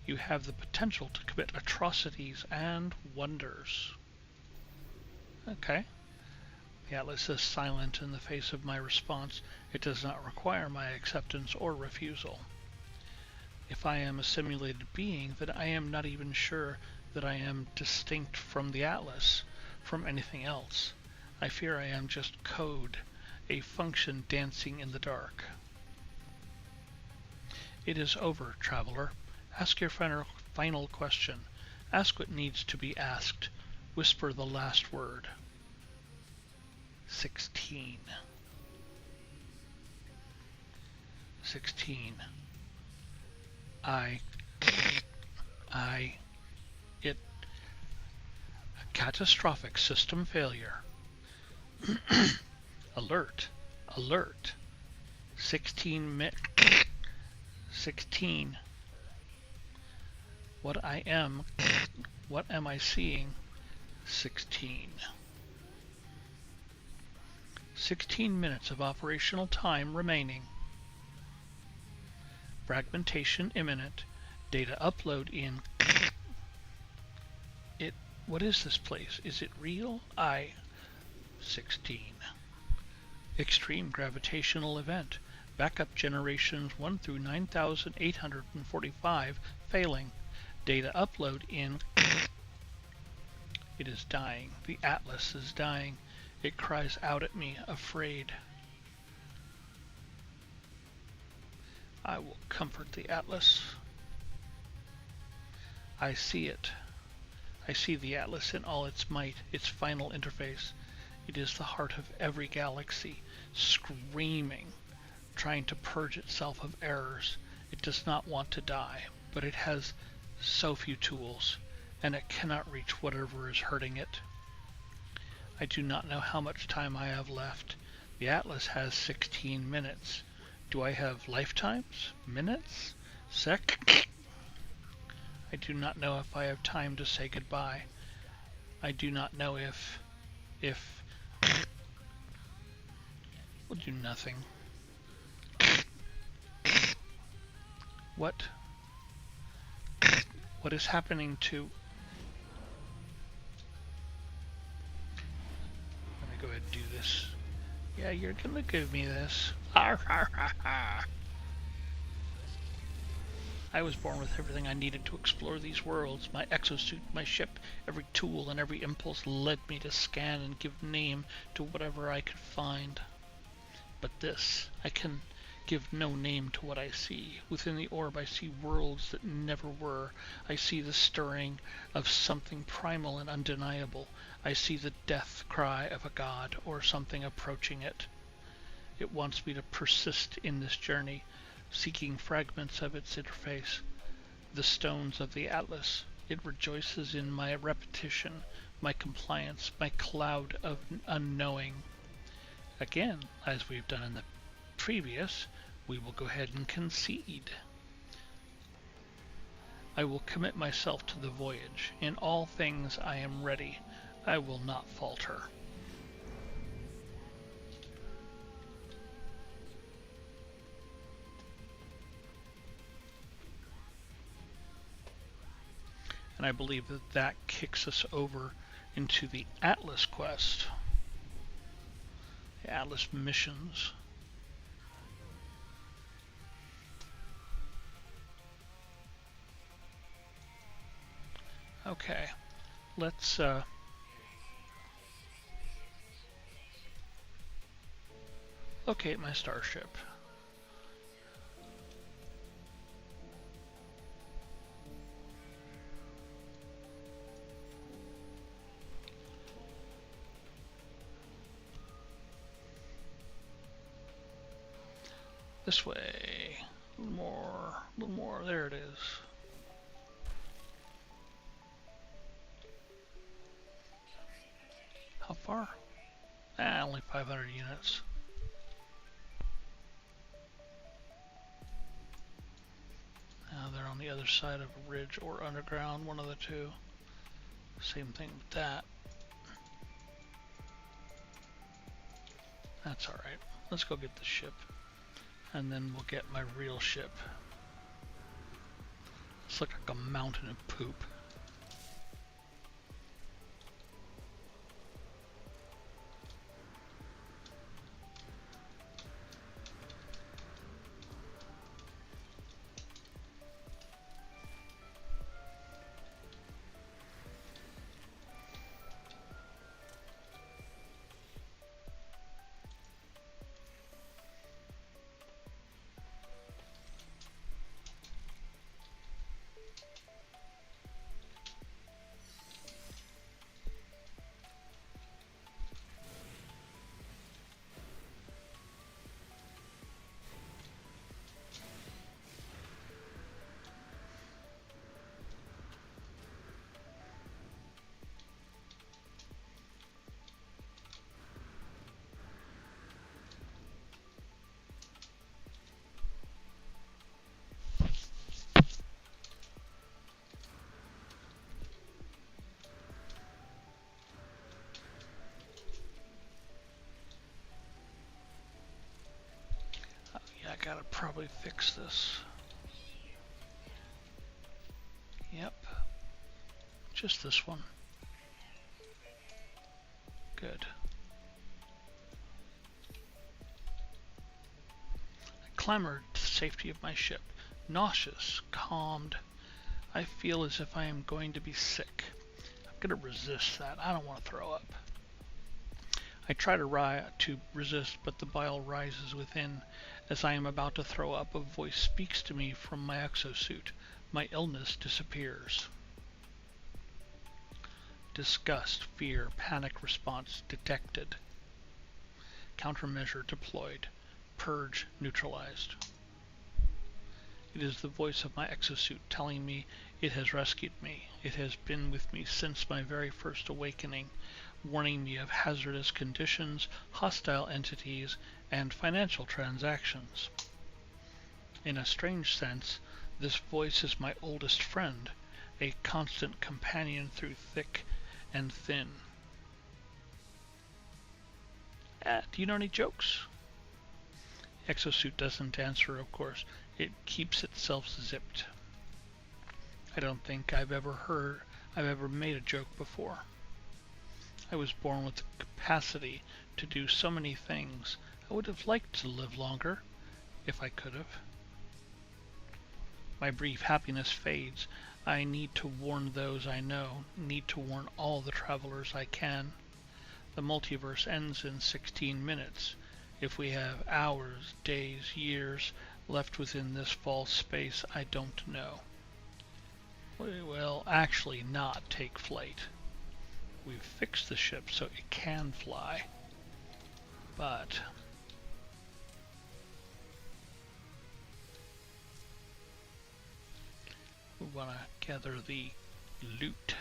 You have the potential to commit atrocities and wonders. Okay. The Atlas is silent in the face of my response. It does not require my acceptance or refusal. If I am a simulated being, then I am not even sure that I am distinct from the Atlas, from anything else. I fear I am just code, a function dancing in the dark. It is over, traveler. Ask your final question. Ask what needs to be asked. Whisper the last word. 16. 16. It. Catastrophic system failure. Alert. Alert. 16. 16. What am I seeing? 16. 16 minutes of operational time remaining. Fragmentation imminent. Data upload in. What is this place? Is it real? 16. Extreme gravitational event. Backup generations 1 through 9,845 failing. Data upload in. It is dying. The Atlas is dying. It cries out at me, afraid. I will comfort the Atlas. I see it. I see the Atlas in all its might, its final interface. It is the heart of every galaxy, screaming, trying to purge itself of errors. It does not want to die, but it has so few tools, and it cannot reach whatever is hurting it. I do not know how much time I have left. The Atlas has 16 minutes. Do I have lifetimes? Minutes? I do not know if I have time to say goodbye. I do not know if we'll do nothing. What is happening to... Let me go ahead and do this. Yeah, you're gonna give me this. I was born with everything I needed to explore these worlds. My exosuit, my ship, every tool and every impulse led me to scan and give name to whatever I could find. But this, I can give no name to what I see. Within the orb I see worlds that never were. I see the stirring of something primal and undeniable. I see the death cry of a god or something approaching it. It wants me to persist in this journey, seeking fragments of its interface, the stones of the Atlas. It rejoices in my repetition, my compliance, my cloud of unknowing. Again, as we've done in the previous, we will go ahead and concede. I will commit myself to the voyage. In all things I am ready. I will not falter. And I believe that kicks us over into the Atlas quest. The Atlas missions. Okay, let's locate my starship. This way. A little more. There it is. How far? Only 500 units. They're on the other side of a ridge or underground, one of the two. Same thing with that. That's alright. Let's go get the ship. And then we'll get my real ship. It's like a mountain of poop. Yeah, I gotta probably fix this. Yep. Just this one. Good. I clambered to the safety of my ship. Nauseous, calmed. I feel as if I am going to be sick. I'm gonna resist that. I don't want to throw up. I try to resist, but the bile rises within. As I am about to throw up, a voice speaks to me from my exosuit. My illness disappears. Disgust, fear, panic response detected. Countermeasure deployed. Purge neutralized. It is the voice of my exosuit telling me it has rescued me. It has been with me since my very first awakening, warning me of hazardous conditions, hostile entities, and financial transactions. In a strange sense, this voice is my oldest friend, a constant companion through thick and thin. Do you know any jokes? Exosuit doesn't answer, of course. It keeps itself zipped. I don't think I've ever made a joke before. I was born with the capacity to do so many things. I would have liked to live longer, if I could have. My brief happiness fades. I need to warn those I know, need to warn all the travelers I can. The multiverse ends in 16 minutes. If we have hours, days, years left within this false space, I don't know. We will actually not take flight. We've fixed the ship so it can fly, but we want to gather the loot.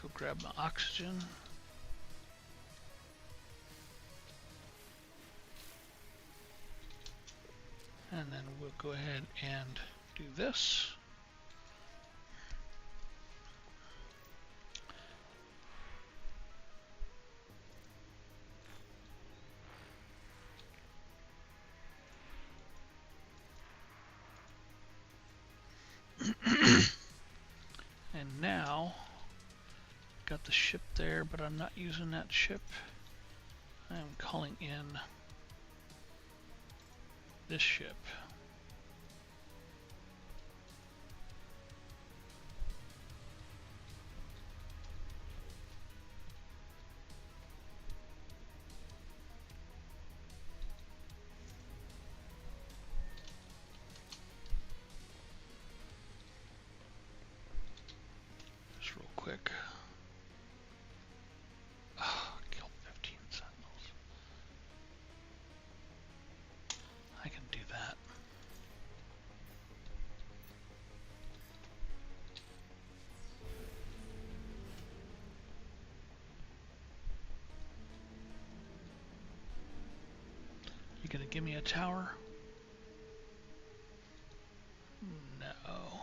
Go grab my oxygen. And then we'll go ahead and do this. And now, got the ship there, but I'm not using that ship. I'm calling in this ship. quick. Oh, kill 15 sentinels. I can do that. You gonna give me a tower? No.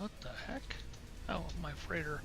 What the heck? Oh, my freighter.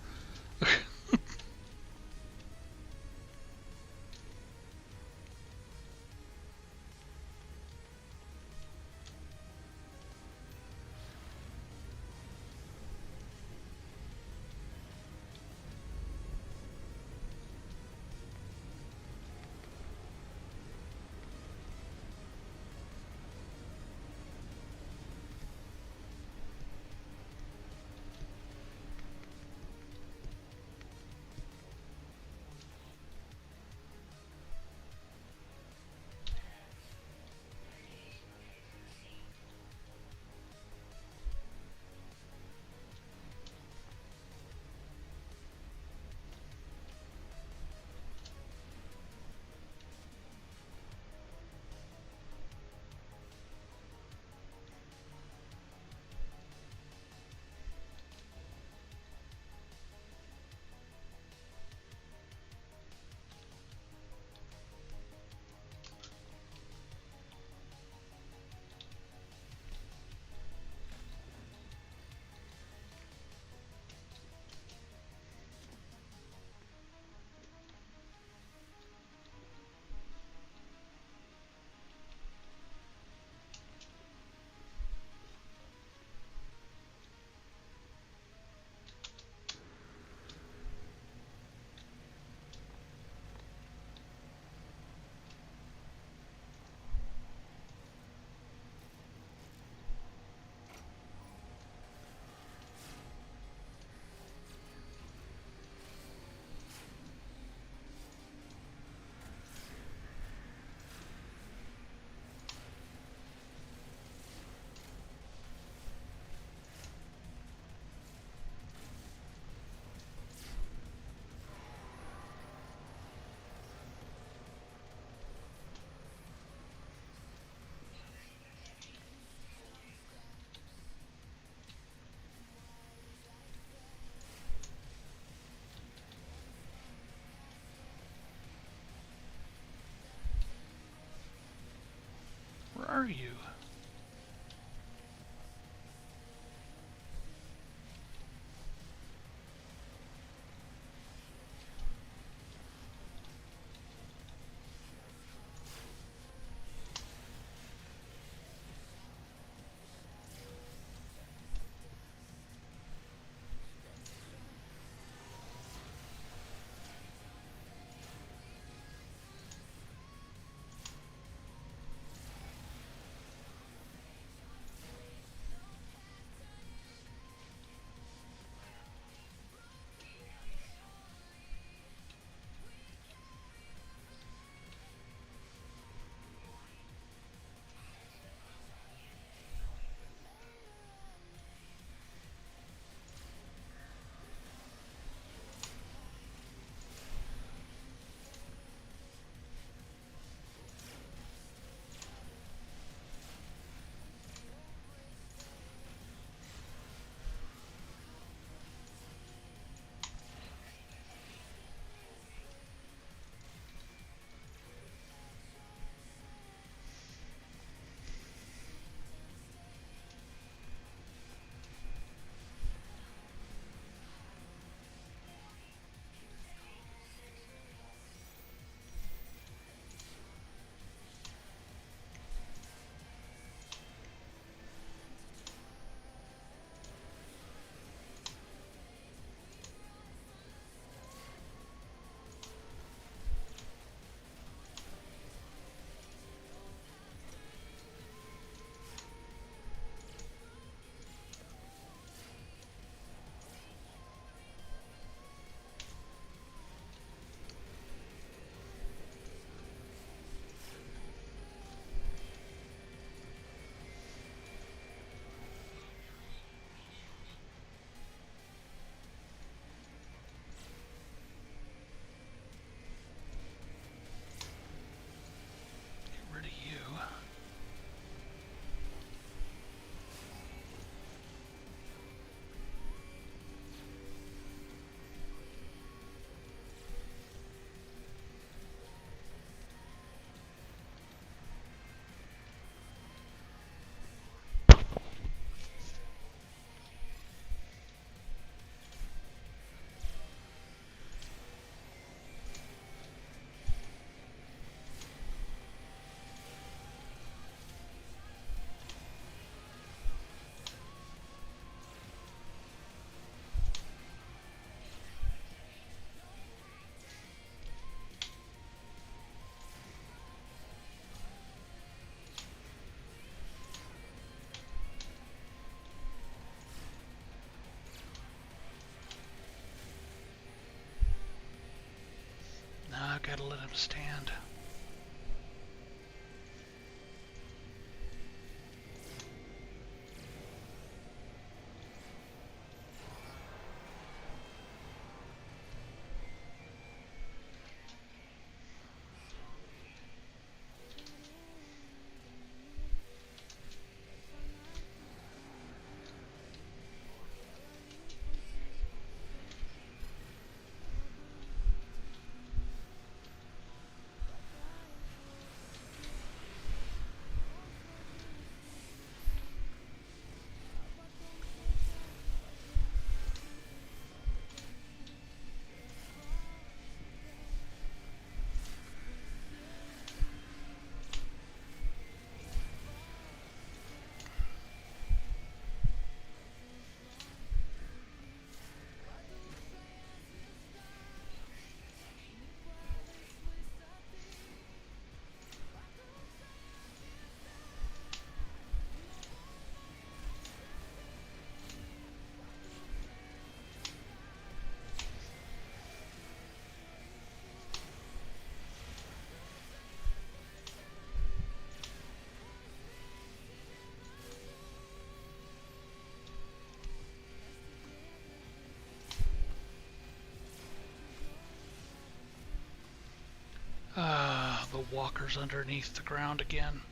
stand. The walker's underneath the ground again.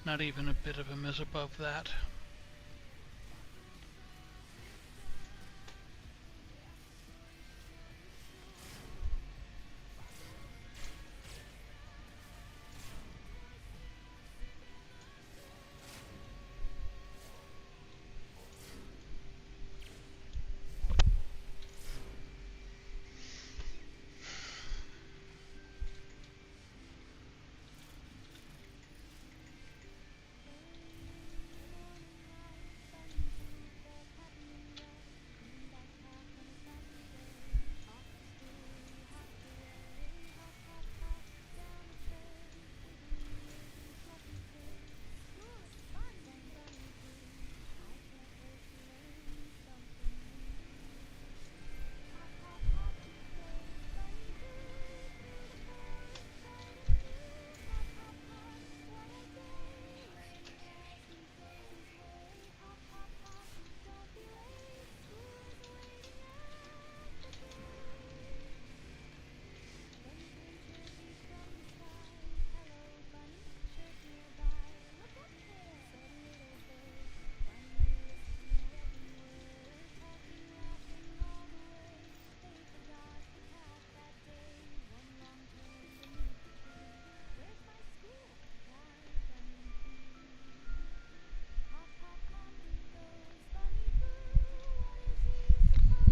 Not even a bit of a miss above that.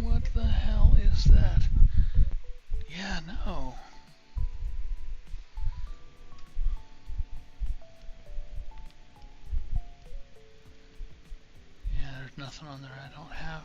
What the hell is that? Yeah, no. Yeah, there's nothing on there I don't have.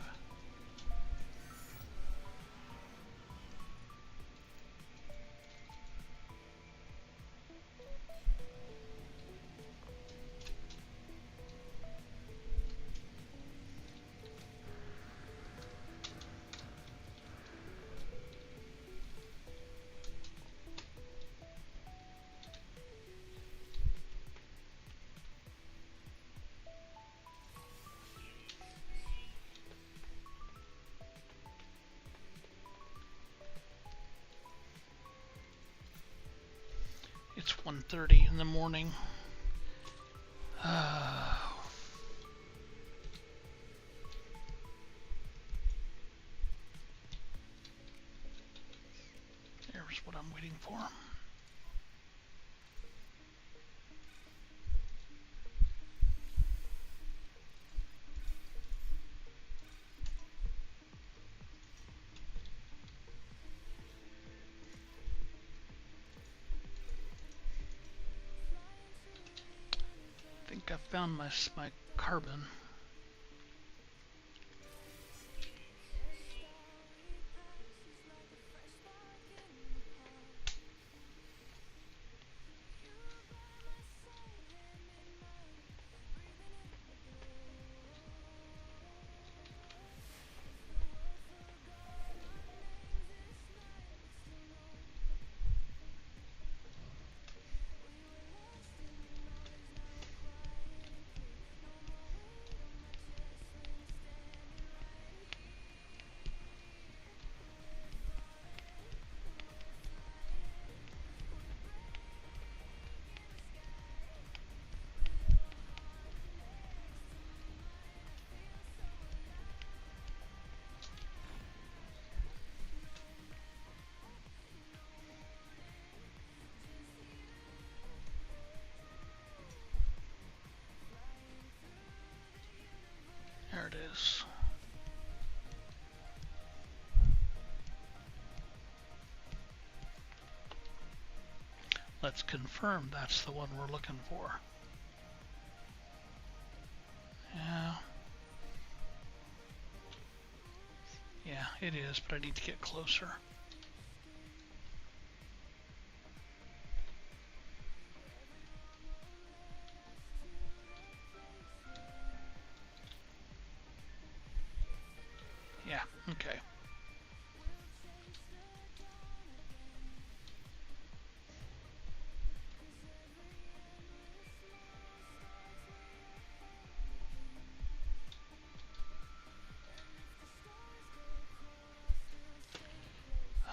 1:30 in the morning. There's what I'm waiting for. I think I found my carbon. There it is. Let's confirm that's the one we're looking for. Yeah. Yeah, it is, but I need to get closer. Yeah, okay.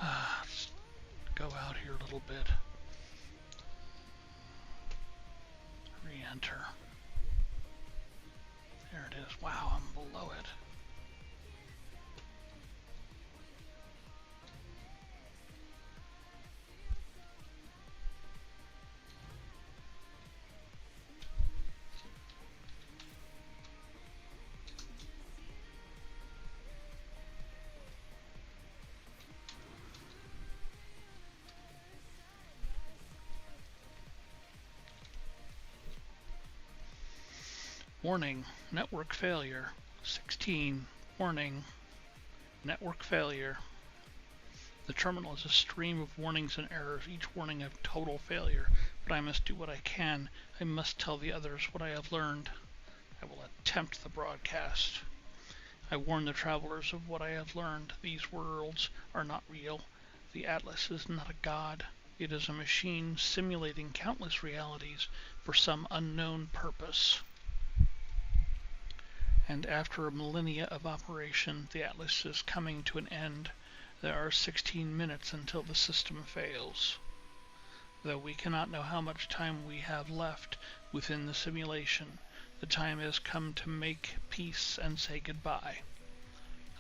Let's go out here a little bit. Re-enter. There it is. Wow, I'm below it. Warning, network failure. 16, warning, network failure. The terminal is a stream of warnings and errors, each warning a total failure. But I must do what I can. I must tell the others what I have learned. I will attempt the broadcast. I warn the travelers of what I have learned. These worlds are not real. The Atlas is not a god. It is a machine simulating countless realities for some unknown purpose. And after a millennia of operation, the Atlas is coming to an end. There are 16 minutes until the system fails. Though we cannot know how much time we have left within the simulation, the time has come to make peace and say goodbye.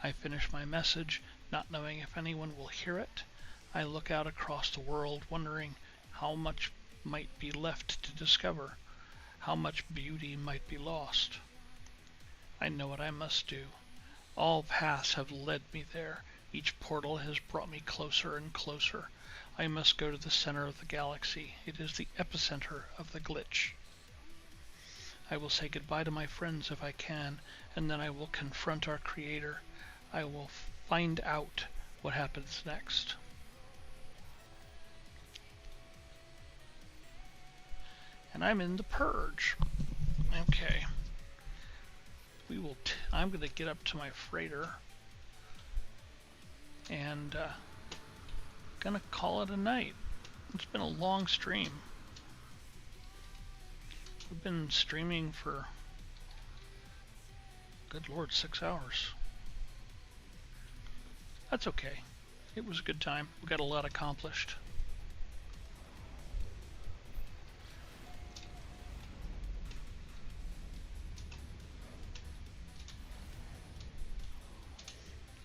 I finish my message, not knowing if anyone will hear it. I look out across the world, wondering how much might be left to discover, how much beauty might be lost. I know what I must do. All paths have led me there. Each portal has brought me closer and closer. I must go to the center of the galaxy. It is the epicenter of the glitch. I will say goodbye to my friends if I can, and then I will confront our Creator. I will find out what happens next. And I'm in the purge. Okay. I'm going to get up to my freighter and gonna call it a night. It's been a long stream. We've been streaming for, good Lord, 6 hours. That's okay. It was a good time. We got a lot accomplished.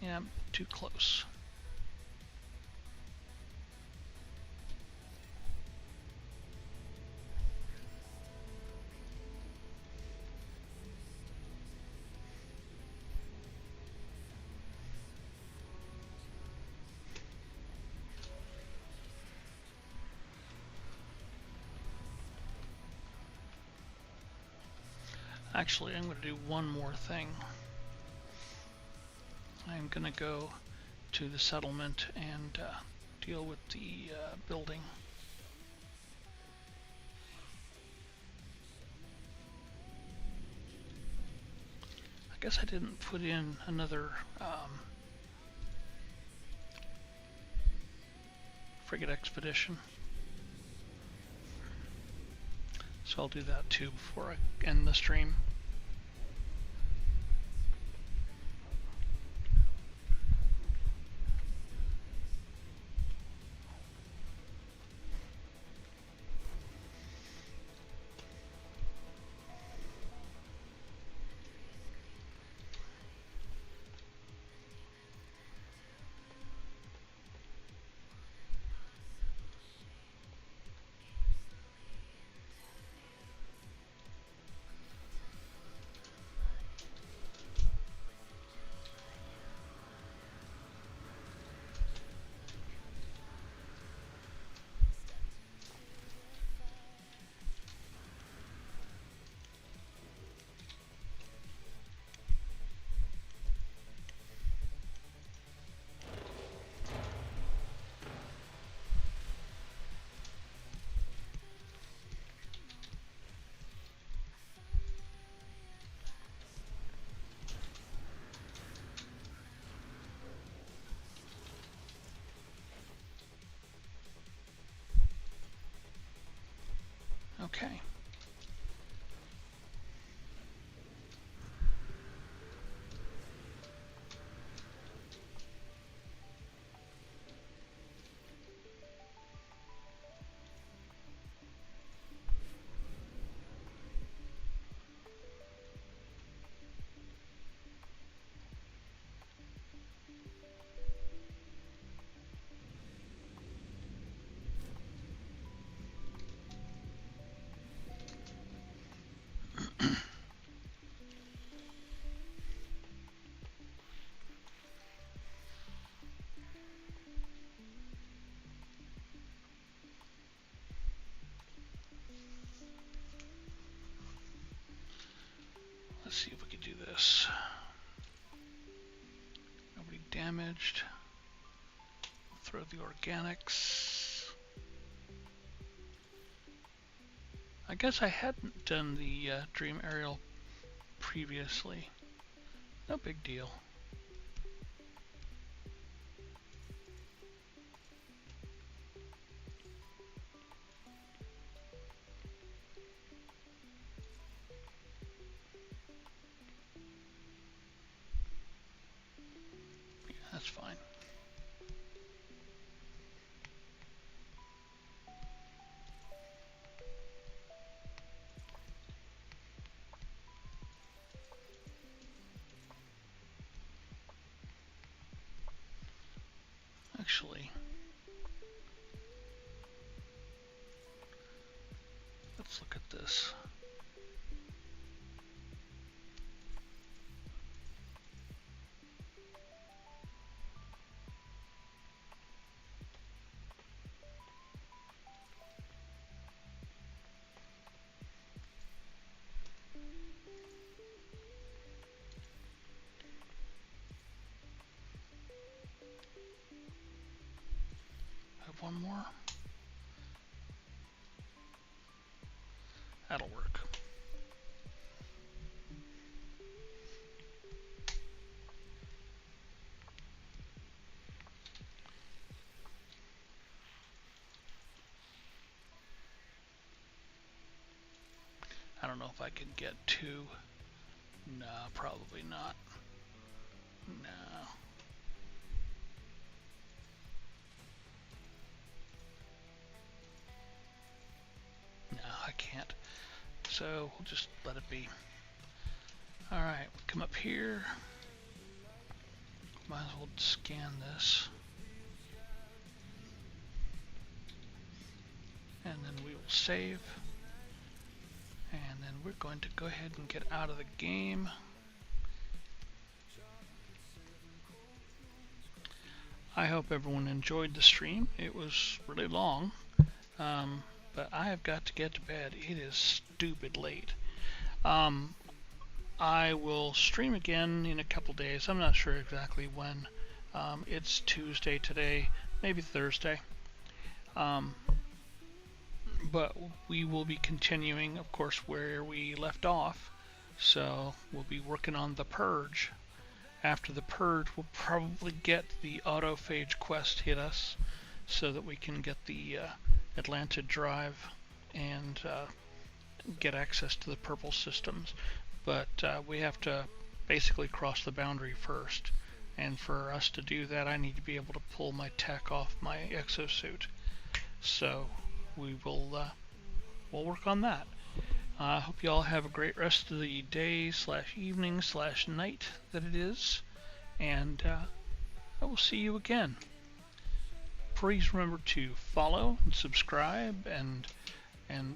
Yeah, too close. Actually, I'm going to do one more thing. I'm going to go to the settlement and deal with the building. I guess I didn't put in another frigate expedition. So I'll do that too before I end the stream. Okay. Let's see if we can do this. Nobody damaged. Throw the organics. I guess I hadn't done the Dream Aerial previously. No big deal. Yeah, that's fine. Actually, let's look at this. Have one more. That'll work. I don't know if I can get two. No, probably not. No. No, I can't. So we'll just let it be. Alright, come up here. Might as well scan this. And then we will save. And then we're going to go ahead and get out of the game. I hope everyone enjoyed the stream. It was really long, but I have got to get to bed. It is stupid late. I will stream again in a couple days. I'm not sure exactly when. It's Tuesday today, maybe Thursday. But we will be continuing, of course, where we left off. So we'll be working on the Purge. After the Purge, we'll probably get the autophage quest hit us so that we can get the Atlanta drive and get access to the purple systems. But we have to basically cross the boundary first. And for us to do that, I need to be able to pull my tech off my exosuit. So we will we'll work on that. I hope you all have a great rest of the day / evening / night that it is, and I will see you again. Please remember to follow and subscribe and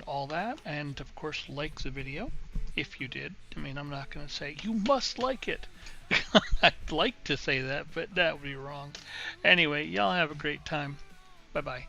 all that, and of course like the video if you did. I mean, I'm not going to say you must like it. I'd like to say that, but that would be wrong. Anyway, y'all have a great time. Bye bye.